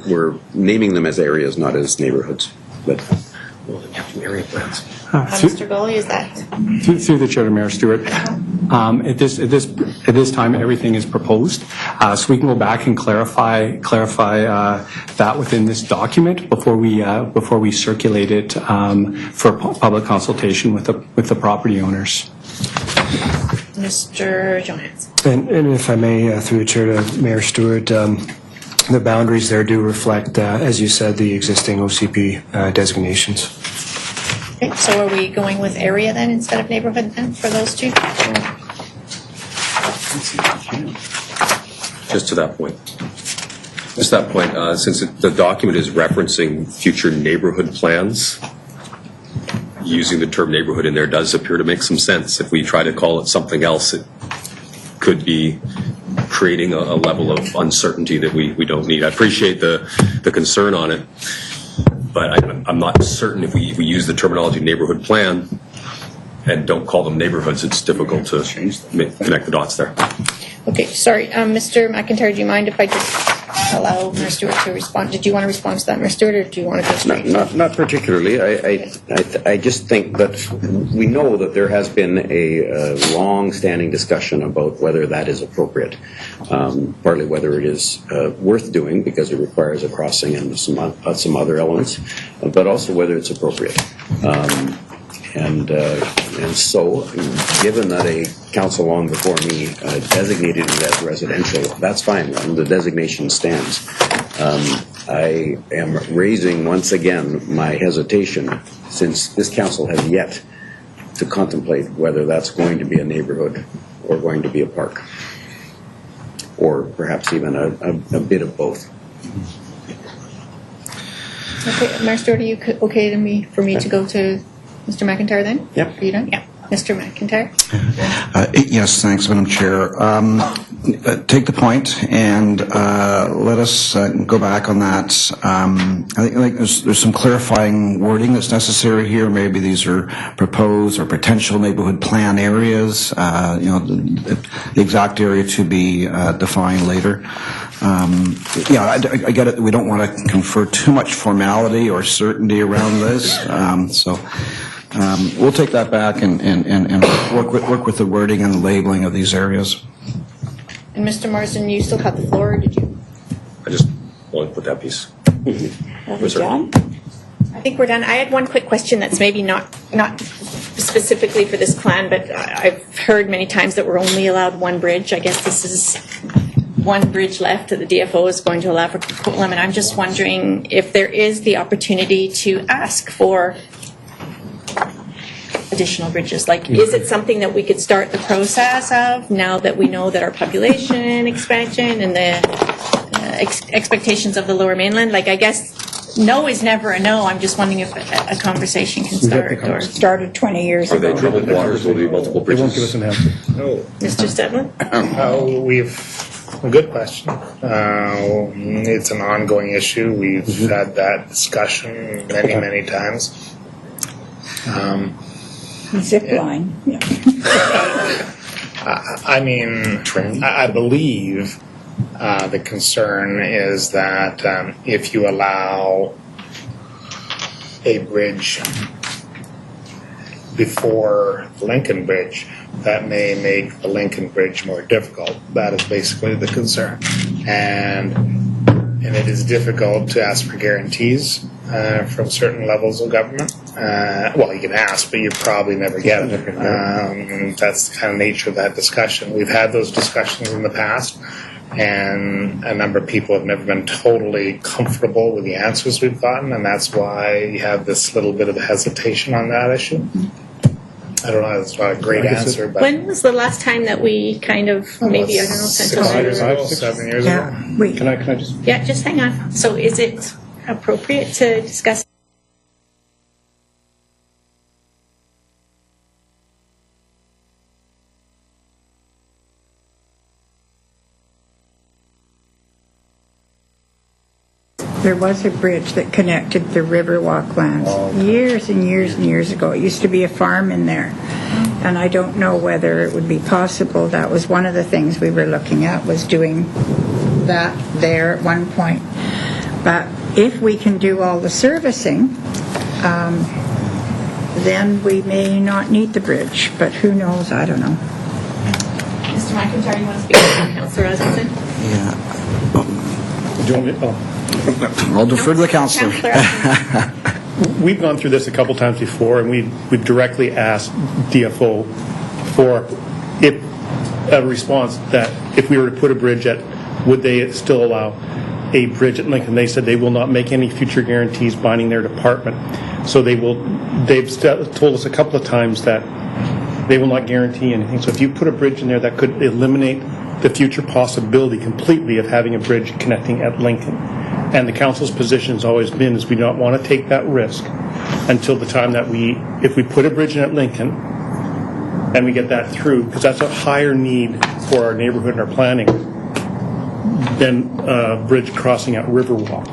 we're naming them as areas, not as neighborhoods. But area plans. Mr. Gully, is that? Through the chair to Mayor Stewart. At this time, everything is proposed, so we can go back and clarify that within this document before we circulate it for public consultation with the property owners. Mr. Johannes. And if I may, through the chair to Mayor Stewart, the boundaries there do reflect, as you said, the existing OCP designations. Okay, so are we going with area then instead of neighborhood then for those two? Just to that point. Since the document is referencing future neighborhood plans, using the term neighborhood in there does appear to make some sense. If we try to call it something else, it could be creating a level of uncertainty that we don't need. I appreciate the concern on it, but I'm not certain if we use the terminology neighborhood plan and don't call them neighborhoods, it's difficult to connect the dots there. Okay, sorry. Mr. McIntyre, do you mind if I just allow Mayor Stewart to respond? Did you want to respond to that, Mayor Stewart, or do you want to go straight? Not particularly. I just think that we know that there has been a long-standing discussion about whether that is appropriate, partly whether it is worth doing because it requires a crossing and some other elements, but also whether it's appropriate. And so, given that a council long before me designated it as residential, that's fine. The designation stands. I am raising once again my hesitation, since this council has yet to contemplate whether that's going to be a neighborhood or going to be a park, or perhaps even a bit of both. Okay, Mayor Stewart, are you okay for me to go to Mr. McIntyre then? Yep. Are you done? Yeah. Mr. McIntyre? Yes, thanks, Madam Chair. take the point and let us go back on that. I think there's some clarifying wording that's necessary here. Maybe these are proposed or potential neighborhood plan areas. The exact area to be defined later. I get it. We don't want to confer too much formality or certainty around this. We'll take that back and work with the wording and the labeling of these areas. And Mr. Marsden, you still have the floor, or did you? I just want to put that piece. Are we done? I think we're done. I had one quick question that's maybe not specifically for this plan, but I've heard many times that we're only allowed one bridge. I guess this is one bridge left that the DFO is going to allow for Coquitlam, and I'm just wondering if there is the opportunity to ask for additional bridges. Like, is it something that we could start the process of now that we know that our population expansion and the expectations of the Lower Mainland? Like, I guess no is never a no. I'm just wondering if a conversation can start. Or started 20 years ago. Are they troubled waters? Will there be multiple bridges? They won't give us an answer. No. Mr. Stedman? We've a good question. It's an ongoing issue. We've had that discussion many times. Zip line. Yeah. I believe the concern is that if you allow a bridge before the Lincoln Bridge, that may make the Lincoln Bridge more difficult. That is basically the concern. And it is difficult to ask for guarantees from certain levels of government. Well, you can ask, but you probably never get it. That's the kind of nature of that discussion. We've had those discussions in the past, and a number of people have never been totally comfortable with the answers we've gotten, and that's why you have this little bit of hesitation on that issue. I don't know, it's not a great answer, but... When was the last time that we kind of, maybe, I don't know, sent 6 years ago, 7 years ago. Wait. Can I just... Yeah, just hang on. So is it appropriate to discuss? There was a bridge that connected the Riverwalk lands years and years and years ago. It used to be a farm in there. And I don't know whether it would be possible. That was one of the things we were looking at, was doing that there at one point. But if we can do all the servicing, then we may not need the bridge. But who knows? I don't know. Mr. McIntyre, you want to speak to Councillor Rosenson? Yeah. Do you want me? I'll defer to the councillor. We've gone through this a couple times before, and we've directly asked DFO for a response that if we were to put a bridge at, would they still allow a bridge at Lincoln? They said they will not make any future guarantees binding their department. So they've told us a couple of times that they will not guarantee anything. So if you put a bridge in there, that could eliminate the future possibility completely of having a bridge connecting at Lincoln. And the council's position has always been is we don't want to take that risk until the time that if we put a bridge in at Lincoln and we get that through, because that's a higher need for our neighborhood and our planning than a bridge crossing at Riverwalk.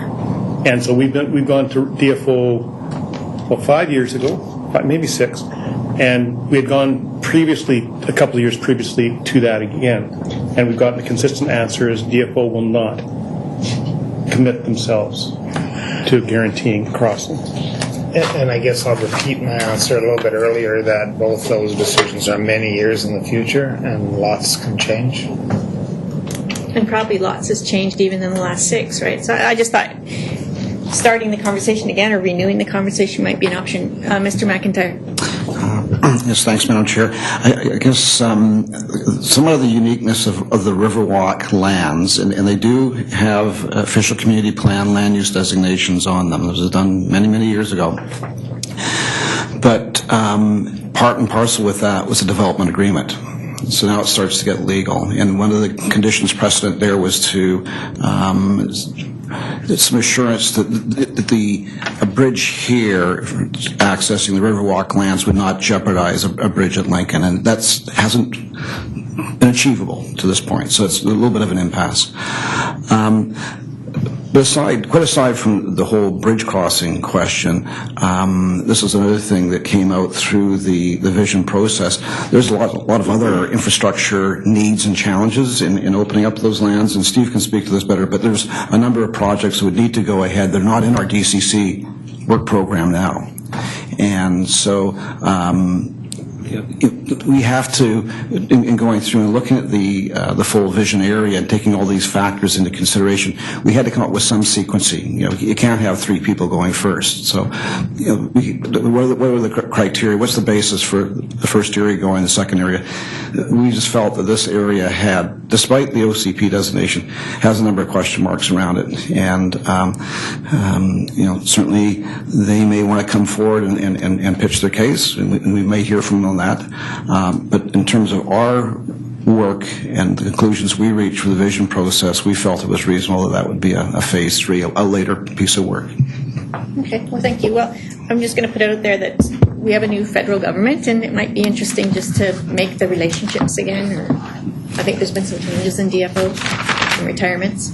And so we've gone to DFO 5 years ago, maybe 6, and we had gone previously, a couple of years previously, to that again. And we've gotten the consistent answer is DFO will not commit themselves to guaranteeing crossing. And I guess I'll repeat my answer a little bit earlier that both those decisions are many years in the future and lots can change. And probably lots has changed even in the last 6, right? So I just thought starting the conversation again or renewing the conversation might be an option. Mr. McIntyre. Yes, thanks, Madam Chair. I guess some of the uniqueness of the Riverwalk lands, and they do have official community plan land use designations on them. This was done many years ago. But part and parcel with that was a development agreement. So now it starts to get legal. And one of the conditions precedent there was to some assurance that the a bridge here accessing the Riverwalk lands would not jeopardize a bridge at Lincoln, and hasn't been achievable to this point. So it's a little bit of an impasse. Quite aside from the whole bridge crossing question, this is another thing that came out through the vision process. There's a lot of other infrastructure needs and challenges in opening up those lands, and Steve can speak to this better, but there's a number of projects that would need to go ahead. They're not in our DCC work program now. And so we have to, in going through and looking at the full vision area and taking all these factors into consideration, we had to come up with some sequencing. You can't have three people going first. So, what are the criteria? What's the basis for the first area going, the second area? We just felt that this area had, despite the OCP designation, has a number of question marks around it. And, certainly they may want to come forward and pitch their case, and we may hear from them on that. But in terms of our work and the conclusions we reached for the vision process, we felt it was reasonable that would be a phase 3, a later piece of work. Okay, well, thank you. Well, I'm just going to put it out there that we have a new federal government, and it might be interesting just to make the relationships again. I think there's been some changes in DFO and retirements.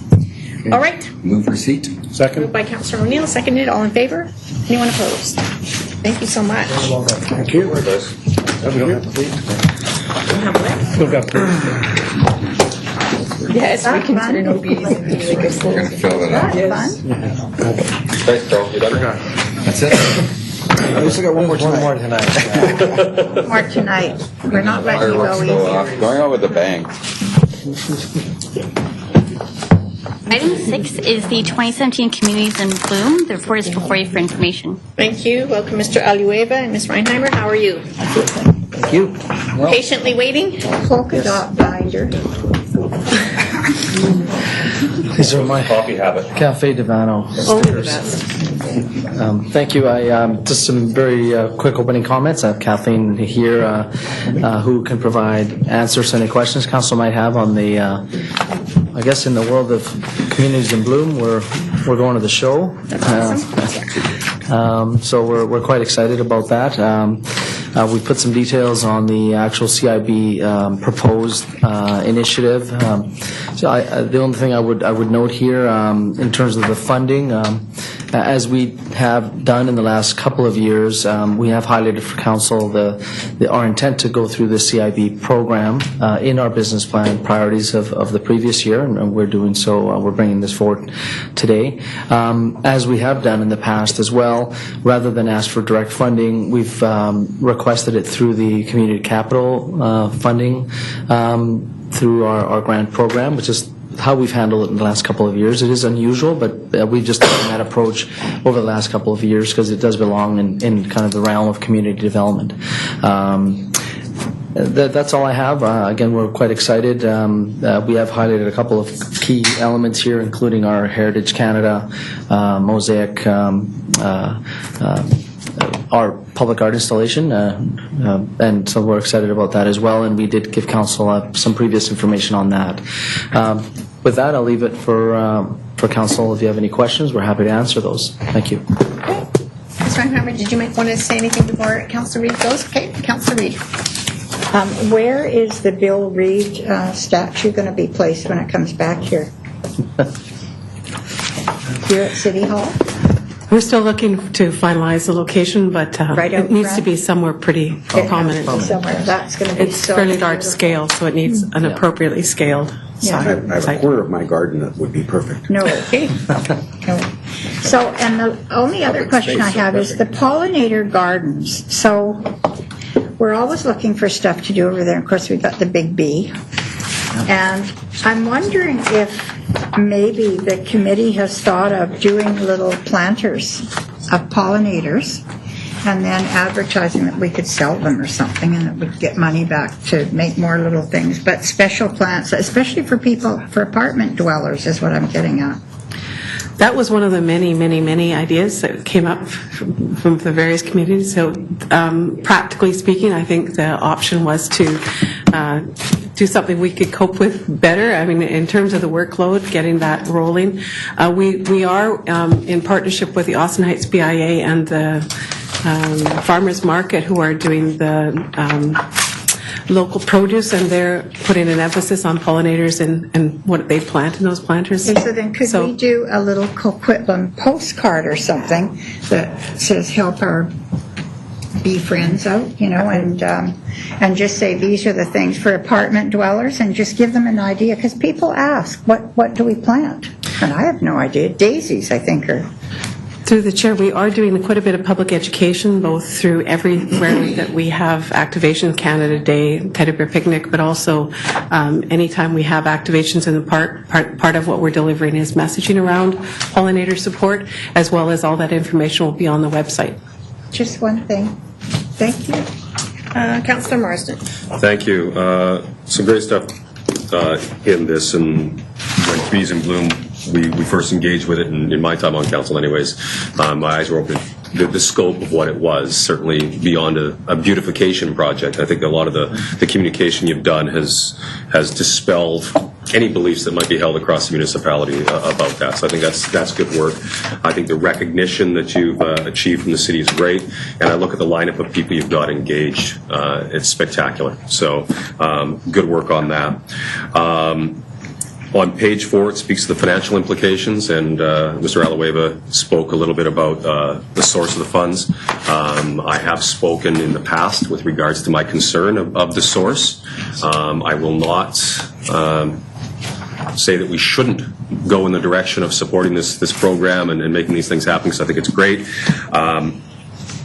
Okay. All right. Move receipt. Second. Moved by Councillor O'Neill, seconded. All in favor? Anyone opposed? Thank you so much. Thank you. We don't have to leave. Still got Yes, we consider no bees and be like a full. We're going to fill it up. Yes. Thanks, Carl. You done? That's it. I still got one more tonight. More tonight. We're not letting you go easy. Going out with a bang. Item 6 is the 2017 Communities in Bloom. The report is before you for information. Thank you. Welcome, Mr. Alueva and Ms. Reinheimer. How are you? Thank you. Well, patiently waiting? Polka dot binder. These are my coffee habit. Cafe Divano stickers. Thank you. Just some very quick opening comments. I have Kathleen here who can provide answers to any questions council might have on the, I guess in the world of Communities in Bloom, we're going to the show. That's awesome. So we're quite excited about that. We put some details on the actual CIB proposed initiative. The only thing I would note here in terms of the funding, as we have done in the last couple of years, we have highlighted for council our intent to go through the CIB program in our business plan priorities of the previous year, and we're doing so. We're bringing this forward today, as we have done in the past as well. Rather than ask for direct funding, we've requested it through the community capital funding through our grant program, which is how we've handled it in the last couple of years. It is unusual, but we've just taken that approach over the last couple of years because it does belong in kind of the realm of community development. That's all I have. Again, we're quite excited. We have highlighted a couple of key elements here, including our Heritage Canada, Mosaic, our public art installation, and so we're excited about that as well, and we did give council some previous information on that. With that, I'll leave it for council. If you have any questions, we're happy to answer those. Thank you. Okay. Ms. Reinheimer, did you might want to say anything before Councillor Reid goes? Okay, Councillor Reid. Where is the Bill Reid statue going to be placed when it comes back here? Here at City Hall? We're still looking to finalize the location, but it needs to be somewhere pretty prominent. Somewhere. That's going to be It's fairly large scale, so it needs an appropriately scaled I have a quarter of my garden that would be perfect. No. Okay. So, and the only other question I have is the pollinator gardens. So, we're always looking for stuff to do over there. Of course, we've got the Big B. And I'm wondering if maybe the committee has thought of doing little planters of pollinators and then advertising that we could sell them or something and that we'd get money back to make more little things. But special plants, especially for people, for apartment dwellers is what I'm getting at. That was one of the many, many, many ideas that came up from the various communities. So practically speaking, I think the option was to do something we could cope with better. I mean, in terms of the workload, getting that rolling. We are in partnership with the Austin Heights BIA and the Farmers Market, who are doing the local produce, and they're putting an emphasis on pollinators and what they plant in those planters. Okay, so then could we do a little Coquitlam postcard or something that says help our bee friends out, you know, and just say these are the things for apartment dwellers, and just give them an idea, because people ask, what do we plant? And I have no idea. Daisies, I think, are... Through the chair, we are doing quite a bit of public education, both through everywhere that we have activation, Canada Day, Teddy Bear Picnic, but also anytime we have activations in the park, part of what we're delivering is messaging around pollinator support, as well as all that information will be on the website. Just one thing. Thank you. Councillor Marsden. Thank you. Some great stuff in this, and when Trees in Bloom, we first engaged with it, and in my time on council anyways, my eyes were open. The scope of what it was, certainly beyond a beautification project. I think a lot of the communication you've done has dispelled any beliefs that might be held across the municipality about that. So I think that's good work. I think the recognition that you've achieved from the city is great, and I look at the lineup of people you've got engaged. It's spectacular. So good work on that. On page 4, it speaks to the financial implications, and Mr. Alahueva spoke a little bit about the source of the funds. I have spoken in the past with regards to my concern of the source. I will not say that we shouldn't go in the direction of supporting this program and making these things happen, because I think it's great.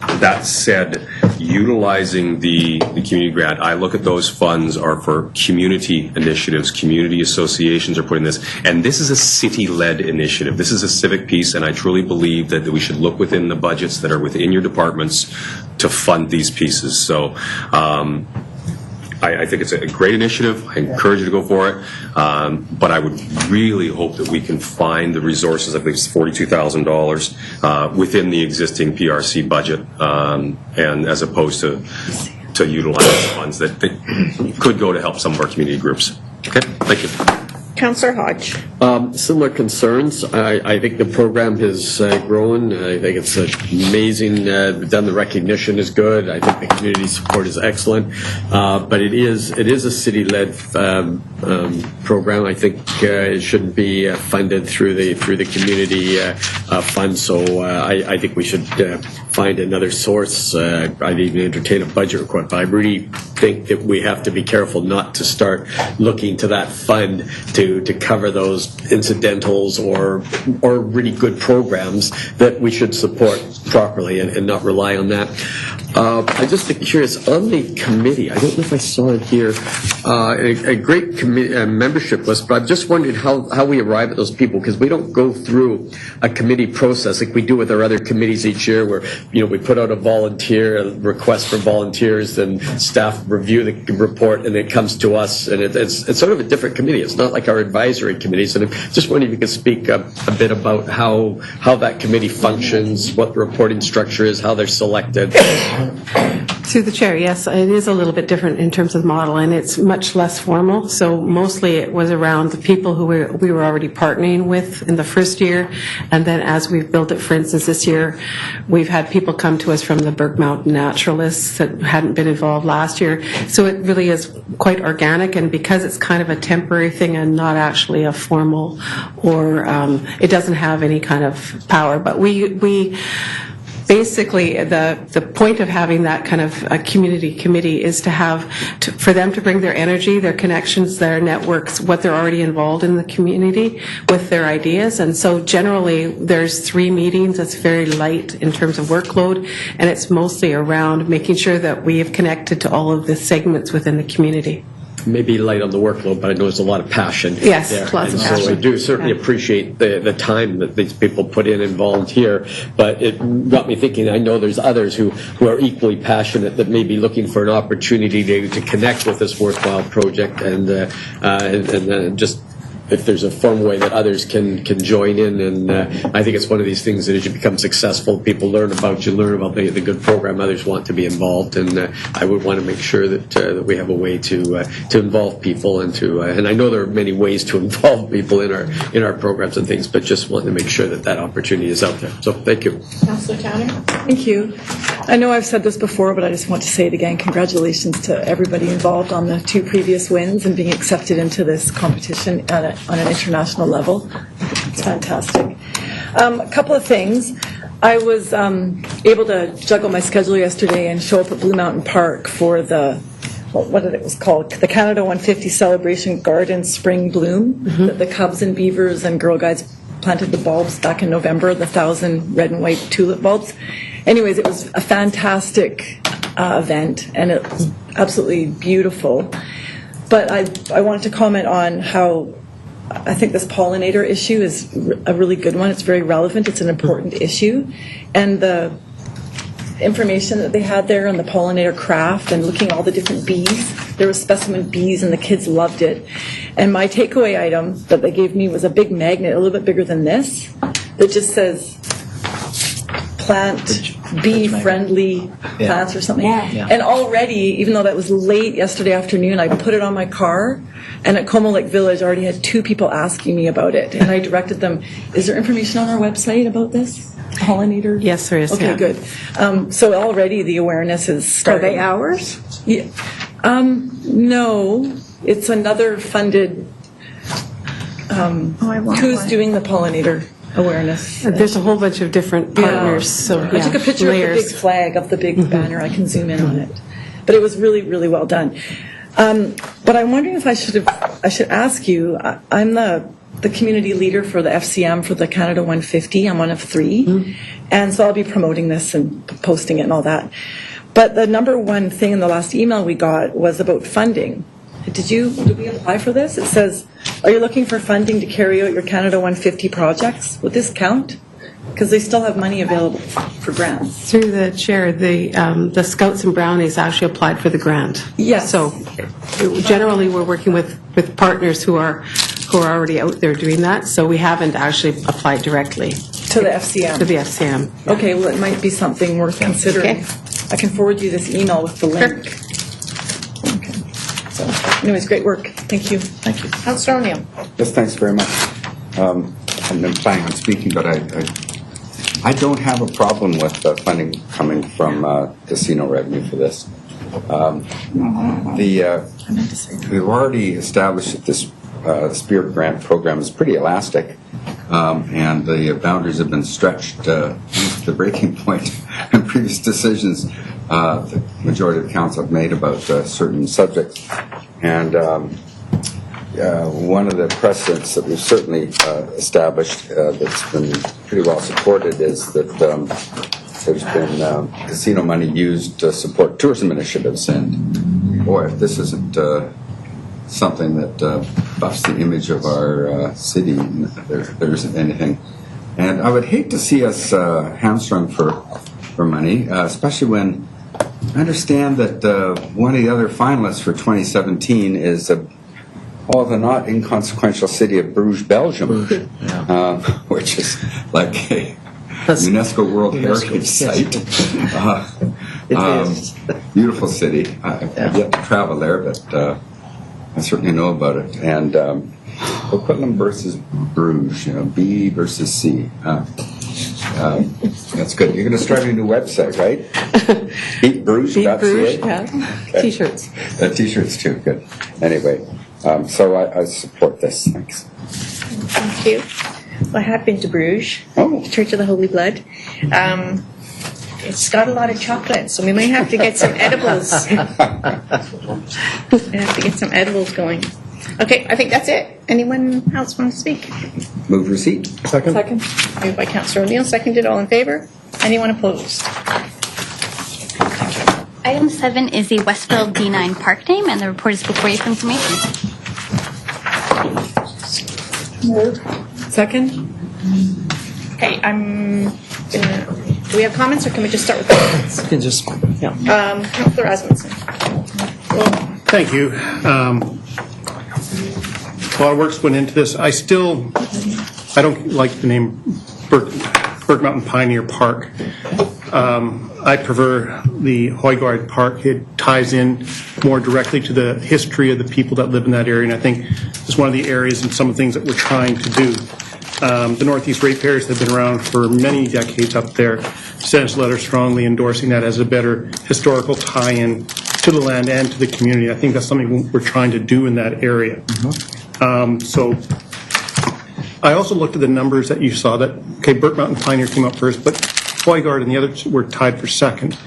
That said, utilizing the community grant, I look at those funds are for community initiatives. Community associations are putting this, and this is a city-led initiative. This is a civic piece, and I truly believe that we should look within the budgets that are within your departments to fund these pieces. So I think it's a great initiative. I encourage you to go for it. But I would really hope that we can find the resources, I think it's $42,000, within the existing PRC budget, and as opposed to utilize funds that could go to help some of our community groups. Okay, thank you. Councillor Hodge. Similar concerns. I think the program has grown. I think it's amazing. The recognition is good. I think the community support is excellent. But it is a city-led program. I think it shouldn't be funded through the community fund. So I think we should find another source. I'd even entertain a budget request. But I really think that we have to be careful not to start looking to that fund to cover those incidentals or really good programs that we should support properly and not rely on that. I'm just curious, on the committee, I don't know if I saw it here, a great membership list, but I'm just wondering how we arrive at those people, because we don't go through a committee process like we do with our other committees each year, where we put out a request for volunteers, and staff review the report, and it comes to us, and it's sort of a different committee. It's not like our advisory committees. And I'm just wondering if you could speak a bit about how that committee functions, what the reporting structure is, how they're selected. Through the chair, yes, it is a little bit different in terms of the model, and it's much less formal. So mostly it was around the people who we were already partnering with in the first year, and then as we've built it, for instance, this year, we've had people come to us from the Burke Mountain Naturalists that hadn't been involved last year. So it really is quite organic, and because it's kind of a temporary thing and not actually a formal, or it doesn't have any kind of power, but we basically, the point of having that kind of a community committee is for them to bring their energy, their connections, their networks, what they're already involved in the community with their ideas. And so generally there's 3 meetings. It's very light in terms of workload, and it's mostly around making sure that we have connected to all of the segments within the community. Maybe light on the workload, but I know there's a lot of passion. Yes, there. lots of passion. So I do certainly appreciate the time that these people put in and volunteer, but it got me thinking, I know there's others who are equally passionate that may be looking for an opportunity to connect with this worthwhile project, and just if there's a formal way that others can join in. And I think it's one of these things that as you become successful, people learn about the good program, others want to be involved. And I would want to make sure that we have a way to involve people and I know there are many ways to involve people in our programs and things, but just want to make sure that opportunity is out there. So thank you. Councillor Towner? Thank you. I know I've said this before, but I just want to say it again. Congratulations to everybody involved on the 2 previous wins and being accepted into this competition on an international level. It's fantastic. A couple of things. I was able to juggle my schedule yesterday and show up at Blue Mountain Park for what it was called, the Canada 150 Celebration Garden Spring Bloom. The Cubs and Beavers and Girl Guides planted the bulbs back in November, the 1,000 red and white tulip bulbs. Anyways, it was a fantastic event, and it was absolutely beautiful. But I wanted to comment on how I think this pollinator issue is a really good one. It's very relevant. It's an important issue. And the information that they had there on the pollinator craft and looking at all the different bees. There were specimen bees, and the kids loved it. And my takeaway item that they gave me was a big magnet, a little bit bigger than this, that just says plant bee-friendly plants or something. Yeah. And already, even though that was late yesterday afternoon, I put it on my car, and at Como Lake Village, I already had 2 people asking me about it. And I directed them, is there information on our website about this? Pollinator? Yes, there is. Okay, yeah. good. So already the awareness is starting. Are they ours? Yeah. No, it's another funded. Who's doing the pollinator awareness? There's a whole bunch of different partners. So I took a picture of the big flag of the big banner. I can zoom in on it, but it was really, really well done. But I'm wondering if I should ask you. I'm the community leader for the FCM for the Canada 150. I'm one of 3, and so I'll be promoting this and posting it and all that. But the number one thing in the last email we got was about funding. Did we apply for this? It says, are you looking for funding to carry out your Canada 150 projects? Would this count? Because they still have money available for grants. Through the chair, the Scouts and Brownies actually applied for the grant. Yes. So generally, we're working with partners who are already out there doing that. So we haven't actually applied directly to the FCM. To the FCM. Yeah. Okay, well, it might be something worth considering. Okay. I can forward you this email with the link. Sure. Okay. So, anyways, great work. Thank you. Thank you. Councillor O'Neill. Yes, thanks very much. I'm planning on speaking, but I don't have a problem with funding coming from casino revenue for this. We've already established that this Spirit Grant program is pretty elastic, and the boundaries have been stretched to the breaking point. And previous decisions the majority of the council have made about certain subjects. And one of the precedents that we've certainly established that's been pretty well supported is that there's been casino money used to support tourism initiatives. And boy, if this isn't something that buffs the image of our city, there isn't anything. And I would hate to see us hamstrung for money, especially when I understand that one of the other finalists for 2017 is the not inconsequential city of Bruges, Belgium, which is like a UNESCO World Heritage Site. Beautiful city. I've yet to travel there, but I certainly know about it. And Coquitlam versus Bruges, B versus C. That's good. You're going to start a new website, right? BeatBruges.ca? Beat Bruges, yeah. Okay. T-shirts. T-shirts too, good. Anyway, so I support this. Thanks. Thank you. Well, I have been to Bruges, the Church of the Holy Blood. It's got a lot of chocolate, so we might have to get some edibles. We have to get some edibles going. Okay, I think that's it. Anyone else want to speak? Move receipt. Second. Moved by Councillor O'Neill, seconded. All in favour? Anyone opposed? Item 7 is the Wesbild D9 park name, and the report is before you for information. Second. Okay, do we have comments, or can we just start with comments? You can just, Councillor Asmundson. Thank you. a lot of work's went into this. I don't like the name Burke Mountain Pioneer Park. I prefer the Hoygaard Park. It ties in more directly to the history of the people that live in that area, and I think it's one of the areas and some of the things that we're trying to do. The Northeast Ratepayers have been around for many decades up there. Sent us a letter strongly endorsing that as a better historical tie-in to the land and to the community. I think that's something we're trying to do in that area. So I also looked at the numbers that you saw that, okay, Burke Mountain Pioneer came up first, but Hoygaard and the others were tied for second.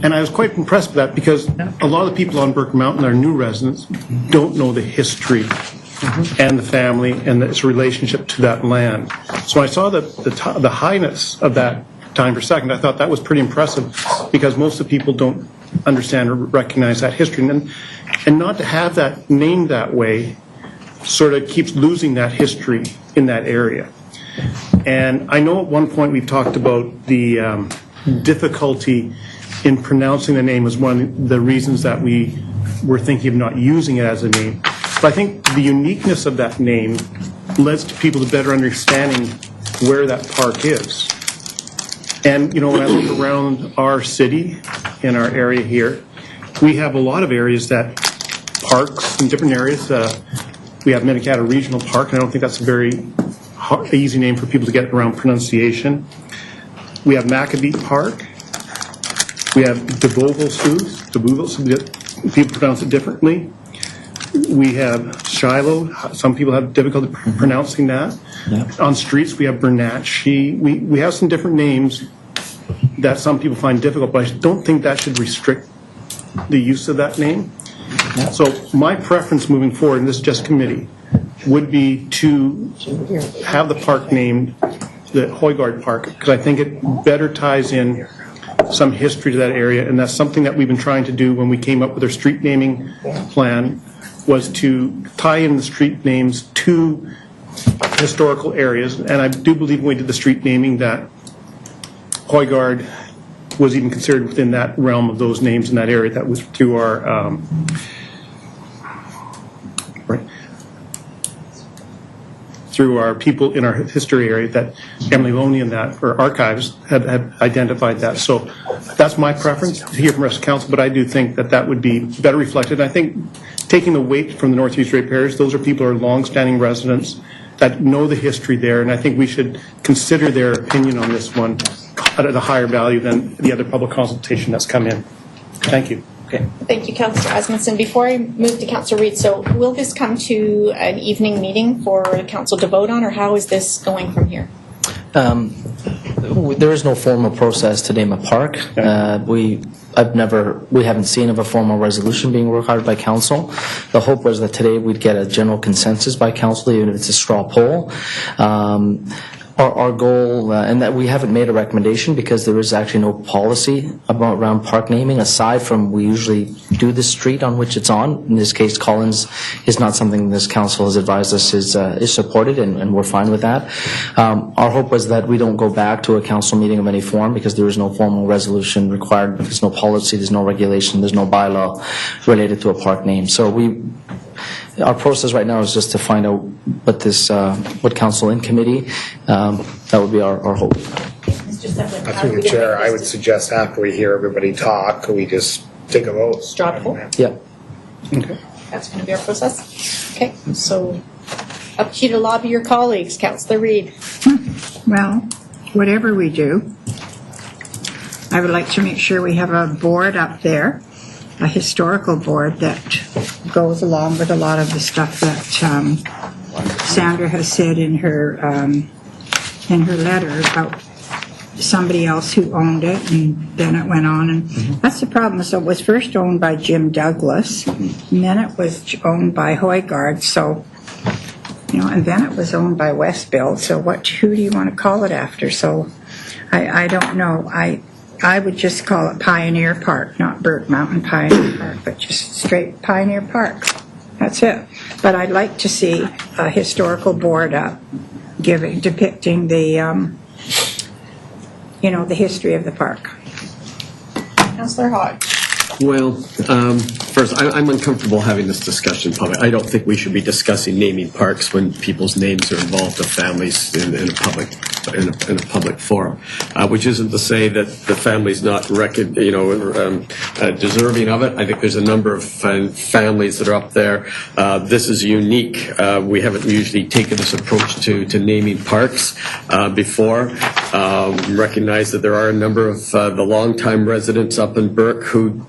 And I was quite impressed with that because a lot of the people on Burke Mountain, our new residents, don't know the history and the family and its relationship to that land. So I saw the highness of that time for second. I thought that was pretty impressive because most of the people don't understand or recognize that history. And not to have that named that way sort of keeps losing that history in that area. And I know at one point we've talked about the difficulty in pronouncing the name as one of the reasons that we were thinking of not using it as a name. But I think the uniqueness of that name leads to people to better understanding where that park is. And, you know, when I look around our city, in our area here, we have a lot of areas that parks in different areas. We have Minnetonka Regional Park, and I don't think that's a very easy name for people to get around pronunciation. We have Maccabee Park. We have DeVogel, people pronounce it differently. We have Shiloh. Some people have difficulty pronouncing that. Yeah. On streets, we have Bernatchi. We have some different names that some people find difficult, but I don't think that should restrict the use of that name. Yeah. So my preference moving forward, and this is just committee, would be to have the park named the Hoygaard Park, because I think it better ties in some history to that area, and that's something that we've been trying to do when we came up with our street naming plan, was to tie in the street names to historical areas. And I do believe when we did the street naming that Hoygaard was even considered within that realm of those names in that area. That was through our through our people in our history area, that Emily Loney and that, or archives, had identified that. So that's my preference to hear from the rest of council, but I do think that that would be better reflected. I think taking the weight from the Northeast Ratepayers, those are people who are long-standing residents that know the history there, and I think we should consider their opinion on this one at a higher value than the other public consultation that's come in. Thank you. Okay. Thank you, Councillor Asmussen. Before I move to Councillor Reid, so will this come to an evening meeting for council to vote on, or how is this going from here? There is no formal process to name a park. We haven't seen of a formal resolution being worked out by council. The hope was that today we'd get a general consensus by council, even if it's a straw poll. Our goal, and that we haven't made a recommendation because there is actually no policy around park naming, aside from we usually do the street on which it's on. In this case, Collins is not something this council has advised us is supported, and we're fine with that. Our hope was that we don't go back to a council meeting of any form because there is no formal resolution required. There's no policy, there's no regulation, there's no bylaw related to a park name. So our process right now is just to find out what council in committee, that would be our hope. Through the chair, I would suggest after we hear everybody talk, we just take a vote. Straw poll? Yeah. Okay. That's going to be our process. Okay, so up to you to lobby your colleagues. Councillor Reid. Well, whatever we do, I would like to make sure we have a board up there, a historical board that goes along with a lot of the stuff that Sandra has said in her letter about somebody else who owned it, and then it went on, and that's the problem. So it was first owned by Jim Douglas, and then it was owned by Hoygaard, so, you know, and then it was owned by Wesbild. So who do you want to call it after? So I don't know. I would just call it Pioneer Park, not Burke Mountain Pioneer Park, but just straight Pioneer Park. That's it. But I'd like to see a historical board up depicting the, the history of the park. Councillor Hodge. Well, first, I'm uncomfortable having this discussion in public. I don't think we should be discussing naming parks when people's names are involved with families in a public forum, which isn't to say that the family's not deserving of it. I think there's a number of families that are up there. This is unique. We haven't usually taken this approach to naming parks before. Recognize that there are a number of the longtime residents up in Burke who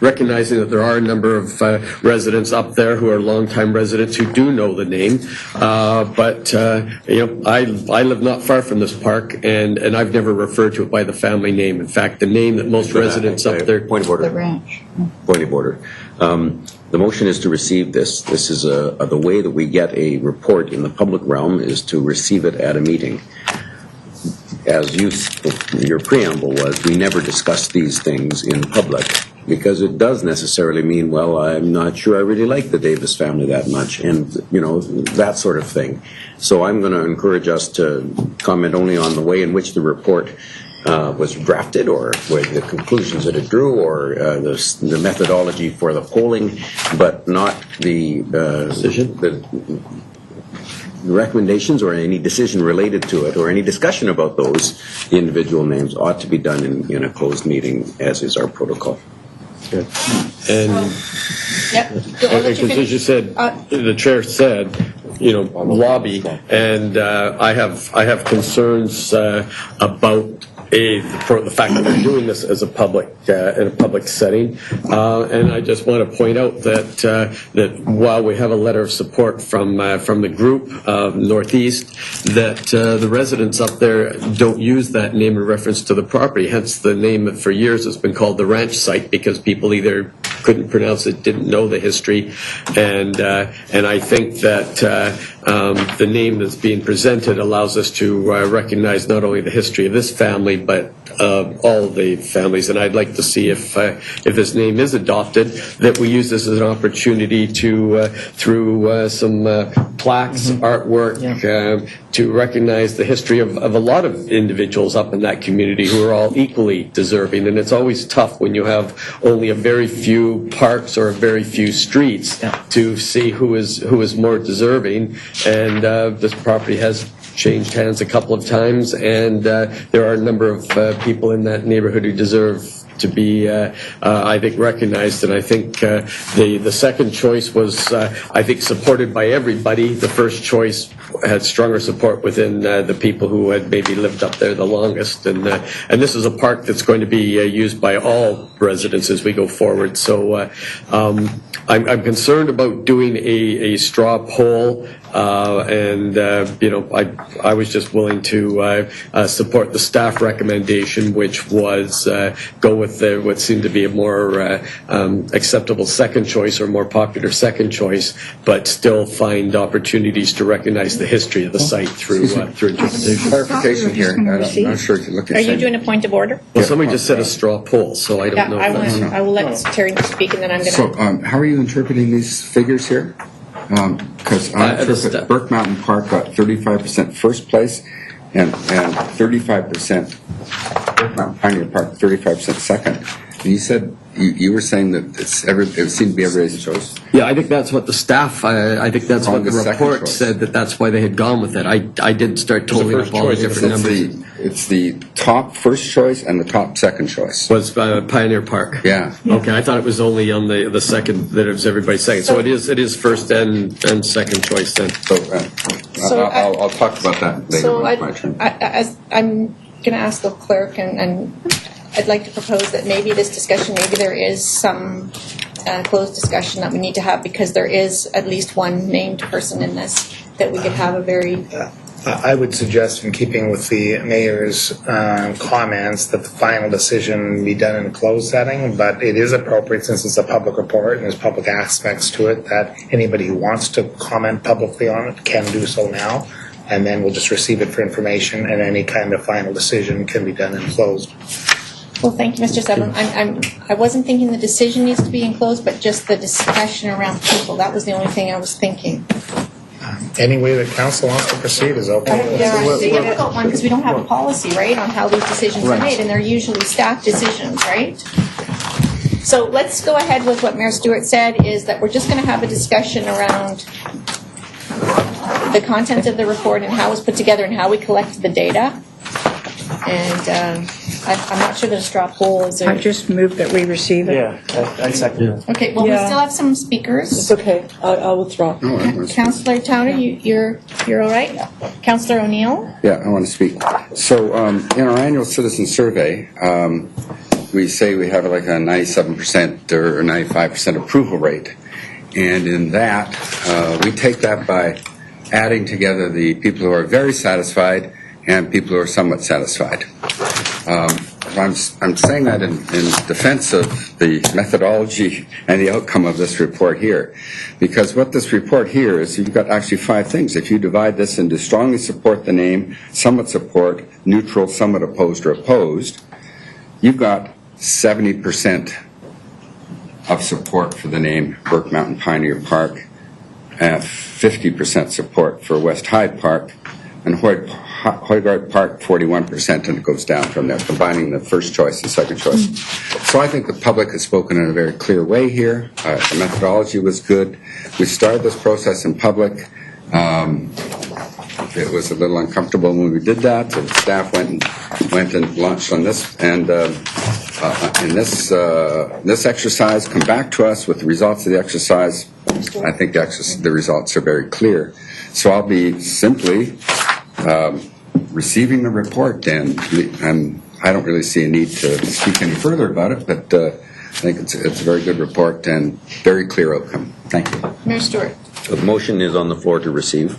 recognizing that there are a number of residents up there who are longtime residents who do know the name, but I live not far from this park, and I've never referred to it by the family name. In fact, the name that most residents up there... Point of order. The ranch. Point of order. The motion is to receive this. This is the way that we get a report in the public realm is to receive it at a meeting. As your preamble was, we never discuss these things in public because it does necessarily mean, well, I'm not sure I really like the Davis family that much, and that sort of thing. So I'm going to encourage us to comment only on the way in which the report was drafted, or the conclusions that it drew, or the methodology for the polling, but not the decision. The recommendations or any decision related to it or any discussion about those individual names ought to be done in a closed meeting, as is our protocol. Good. And as you said, the chair said, lobby, and I have concerns about the fact that we're doing this as a public in a public setting, and I just want to point out that while we have a letter of support from the group Northeast, that the residents up there don't use that name in reference to the property. Hence, the name for years has been called the ranch site because people either couldn't pronounce it, didn't know the history, and I think that the name that's being presented allows us to recognize not only the history of this family, but all the families. And I'd like to see if this name is adopted, that we use this as an opportunity to, through some plaques, artwork, to recognize the history of a lot of individuals up in that community who are all equally deserving. And it's always tough when you have only a very few parks or a very few streets to see who is more deserving. And this property has changed hands a couple of times, and there are a number of people in that neighborhood who deserve to be, I think, recognized. And I think the second choice was, I think, supported by everybody. The first choice had stronger support within the people who had maybe lived up there the longest. And this is a park that's going to be used by all residents as we go forward. So I'm concerned about doing a straw poll. I was just willing to support the staff recommendation, which was go with what seemed to be a more acceptable second choice or more popular second choice, but still find opportunities to recognize the history of the site through interpretation. Clarification here. I'm not sure if you look at. Are you doing a point of order? Well, somebody just said a straw poll, so I don't know. I will let Terry speak, and then I'm going to. So, how are you interpreting these figures here? Because I interpret Burke Mountain Park got 35% first place, and 35% Burke Mountain Pioneer Park 35% second. And you said you were saying that it seemed to be everybody's choice. Yeah, I think that's what the staff. I think that's what the report said. That's why they had gone with it. I didn't start totally up all the different numbers. It's the top first choice and the top second choice. Was Pioneer Park. Yeah. Okay, I thought it was only on the second, that it was everybody's second. So it is first and second choice then. So I'll talk about that later when it's my turn. I'm going to ask the clerk, and I'd like to propose that maybe this discussion, maybe there is some closed discussion that we need to have, because there is at least one named person in this, that we could have a very... I would suggest, in keeping with the mayor's comments, that the final decision be done in a closed setting, but it is appropriate, since it's a public report and there's public aspects to it, that anybody who wants to comment publicly on it can do so now, and then we'll just receive it for information, and any kind of final decision can be done in closed. Well, thank you, Mr. Sedlin. I wasn't thinking the decision needs to be enclosed, but just the discussion around people. That was the only thing I was thinking. Any way that council wants to proceed is open. It's a difficult one because we don't have a policy, right, on how these decisions are made, and they're usually staff decisions, right? So let's go ahead with what Mayor Stewart said, is that we're just going to have a discussion around the content of the report and how it was put together and how we collected the data. And I'm not sure that a straw poll is. I just moved that we receive it. Yeah, I second it. Okay, well, we still have some speakers. It's okay. I'll withdraw. Councillor Towner, you're all right? Councillor O'Neill? Yeah, I want to speak. So in our annual citizen survey, we say we have like a 97% or 95% approval rate. And in that, we take that by adding together the people who are very satisfied and people who are somewhat satisfied. I'm saying that in defense of the methodology and the outcome of this report here. Because what this report here is, you've got actually 5 things. If you divide this into strongly support the name, somewhat support, neutral, somewhat opposed, or opposed, you've got 70% of support for the name Burke Mountain Pioneer Park, 50% support for West Hyde Park, and Hoygarth Park 41%, and it goes down from there, combining the first choice and second choice. So I think the public has spoken in a very clear way here. The methodology was good. We started this process in public. It was a little uncomfortable when we did that. The staff went and launched on this, and in this exercise, come back to us with the results of the exercise. I think the results are very clear. So I'll be simply receiving the report, and I don't really see a need to speak any further about it, but I think it's a very good report and very clear outcome. Thank you. Mayor Stewart. The motion is on the floor to receive.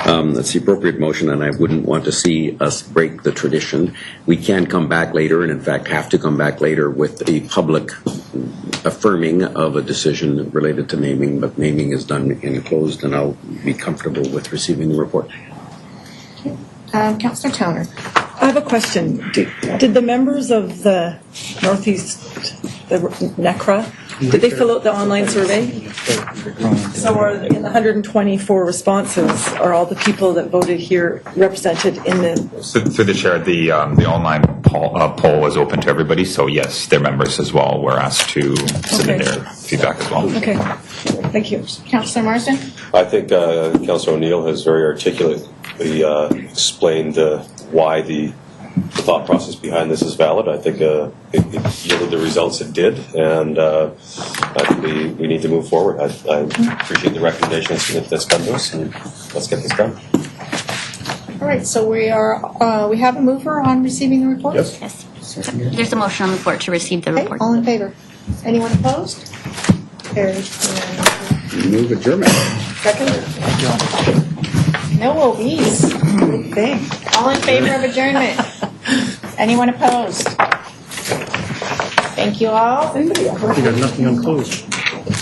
That's the appropriate motion, and I wouldn't want to see us break the tradition. We can come back later, and in fact have to come back later with a public affirming of a decision related to naming, but naming is done in closed, and I'll be comfortable with receiving the report. Councillor Towner. I have a question. Did the members of the Northeast, the NECRA, did they fill out the online survey? So are in the 124 responses, are all the people that voted here represented in the... Through the chair, the online poll was open to everybody, so yes, their members as well were asked to submit their feedback as well. Okay, thank you. Councillor Marsden? I think Councillor O'Neill has very articulately explained why the thought process behind this is valid. I think it yielded the results it did, and I think we need to move forward. I appreciate the recommendations that's come to us, and let's get this done. All right, so we have a mover on receiving the report? Yes. There's a motion on the floor to receive the report. All in favor? Anyone opposed? Carried. Move adjournment. Second? No OBs. Good thing. All in favor of adjournment? Anyone opposed? Thank you all. You got nothing unclosed.